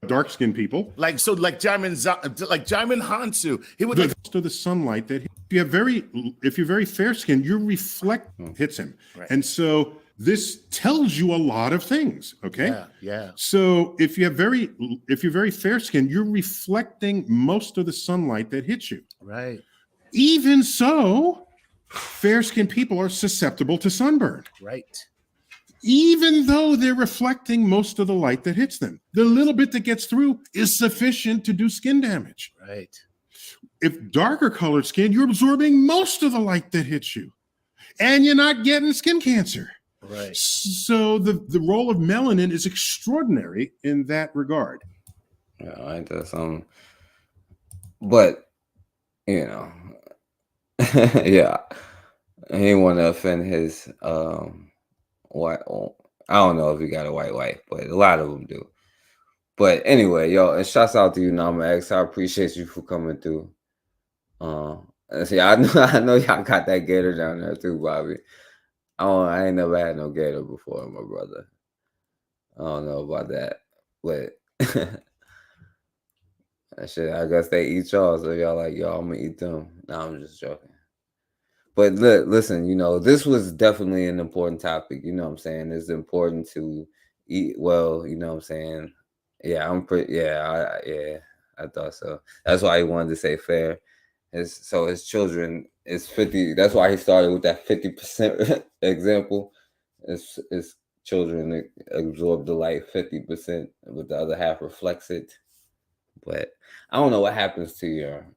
Dark-skinned people, like Jaimin Hansu, he would the sunlight that if you're very fair-skinned, your reflect hits him, and so this tells you a lot of things. Okay, yeah. So if you're very fair-skinned, you're reflecting most of the sunlight that hits you. Right. Even so, fair-skinned people are susceptible to sunburn. Right. Even though they're reflecting most of the light that hits them. The little bit that gets through is sufficient to do skin damage. Right. If darker colored skin, you're absorbing most of the light that hits you, and you're not getting skin cancer. Right. So the role of melanin is extraordinary in that regard. Yeah, I think that's but you know, yeah, I didn't want to offend his white. I don't know if he got a white wife, but a lot of them do. But anyway, yo, and shouts out to you, Nama X. I appreciate you for coming through. And see, I know y'all got that gator down there too, Bobby. I ain't never had no gator before, my brother. I don't know about that, but shit, I guess they eat y'all, so y'all like, yo, I'm gonna eat them. No, I'm just joking. But listen, you know, this was definitely an important topic. You know what I'm saying? It's important to eat well. You know what I'm saying? Yeah, I thought so. That's why he wanted to say fair. His children is 50. That's why he started with that 50% example. His children absorb the light 50%, but the other half reflects it. But I don't know what happens to your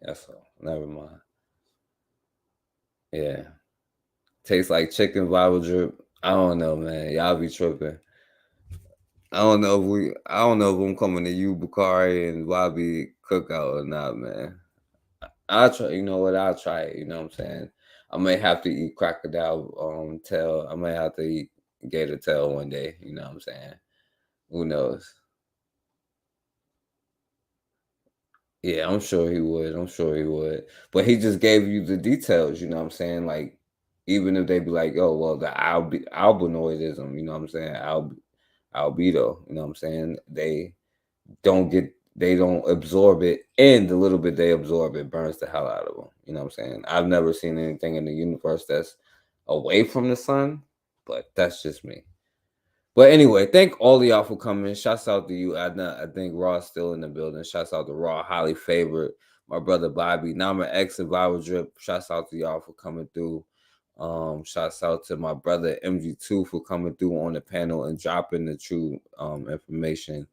that's all. Never mind. Yeah. Tastes like chicken Bible drip. I don't know, man. Y'all be tripping. I don't know if I'm coming to you, Bakari and Bobby cookout or not, man. I'll try, you know what? I'll try it, you know what I'm saying? I may have to eat crocodile tail. I may have to eat gator tail one day, you know what I'm saying? Who knows? Yeah, I'm sure he would. But he just gave you the details, you know what I'm saying? Like, even if they be like, oh, well, the albinoidism, you know what I'm saying? Albedo, you know what I'm saying? They don't absorb it, and the little bit they absorb, it burns the hell out of them. You know what I'm saying? I've never seen anything in the universe that's away from the sun, but that's just me. But anyway, thank all of y'all for coming. Shouts out to you. I think Raw's still in the building. Shouts out to Raw, highly favorite. My brother Bobby, Nama X and Bible Drip. Shouts out to y'all for coming through. Shouts out to my brother MG2 for coming through on the panel and dropping the true information.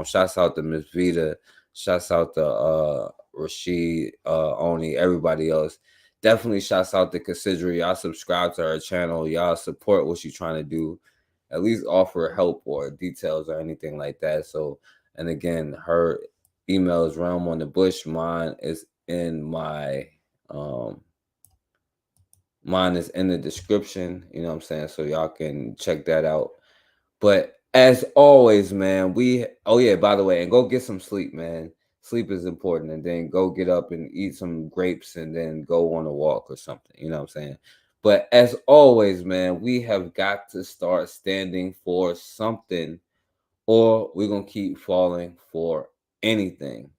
Shouts out to Miss Vita. Shouts out to Rashid, Oni, everybody else. Definitely shouts out to Consider. Y'all subscribe to her channel. Y'all support what she's trying to do. At least offer help or details or anything like that. So, and again, her email is Realm on the Bush. Mine is in the description. You know what I'm saying? So y'all can check that out. But as always, man, by the way, and go get some sleep, man. Sleep is important. And then go get up and eat some grapes and then go on a walk or something. You know what I'm saying? But as always, man, we have got to start standing for something, or we're going to keep falling for anything.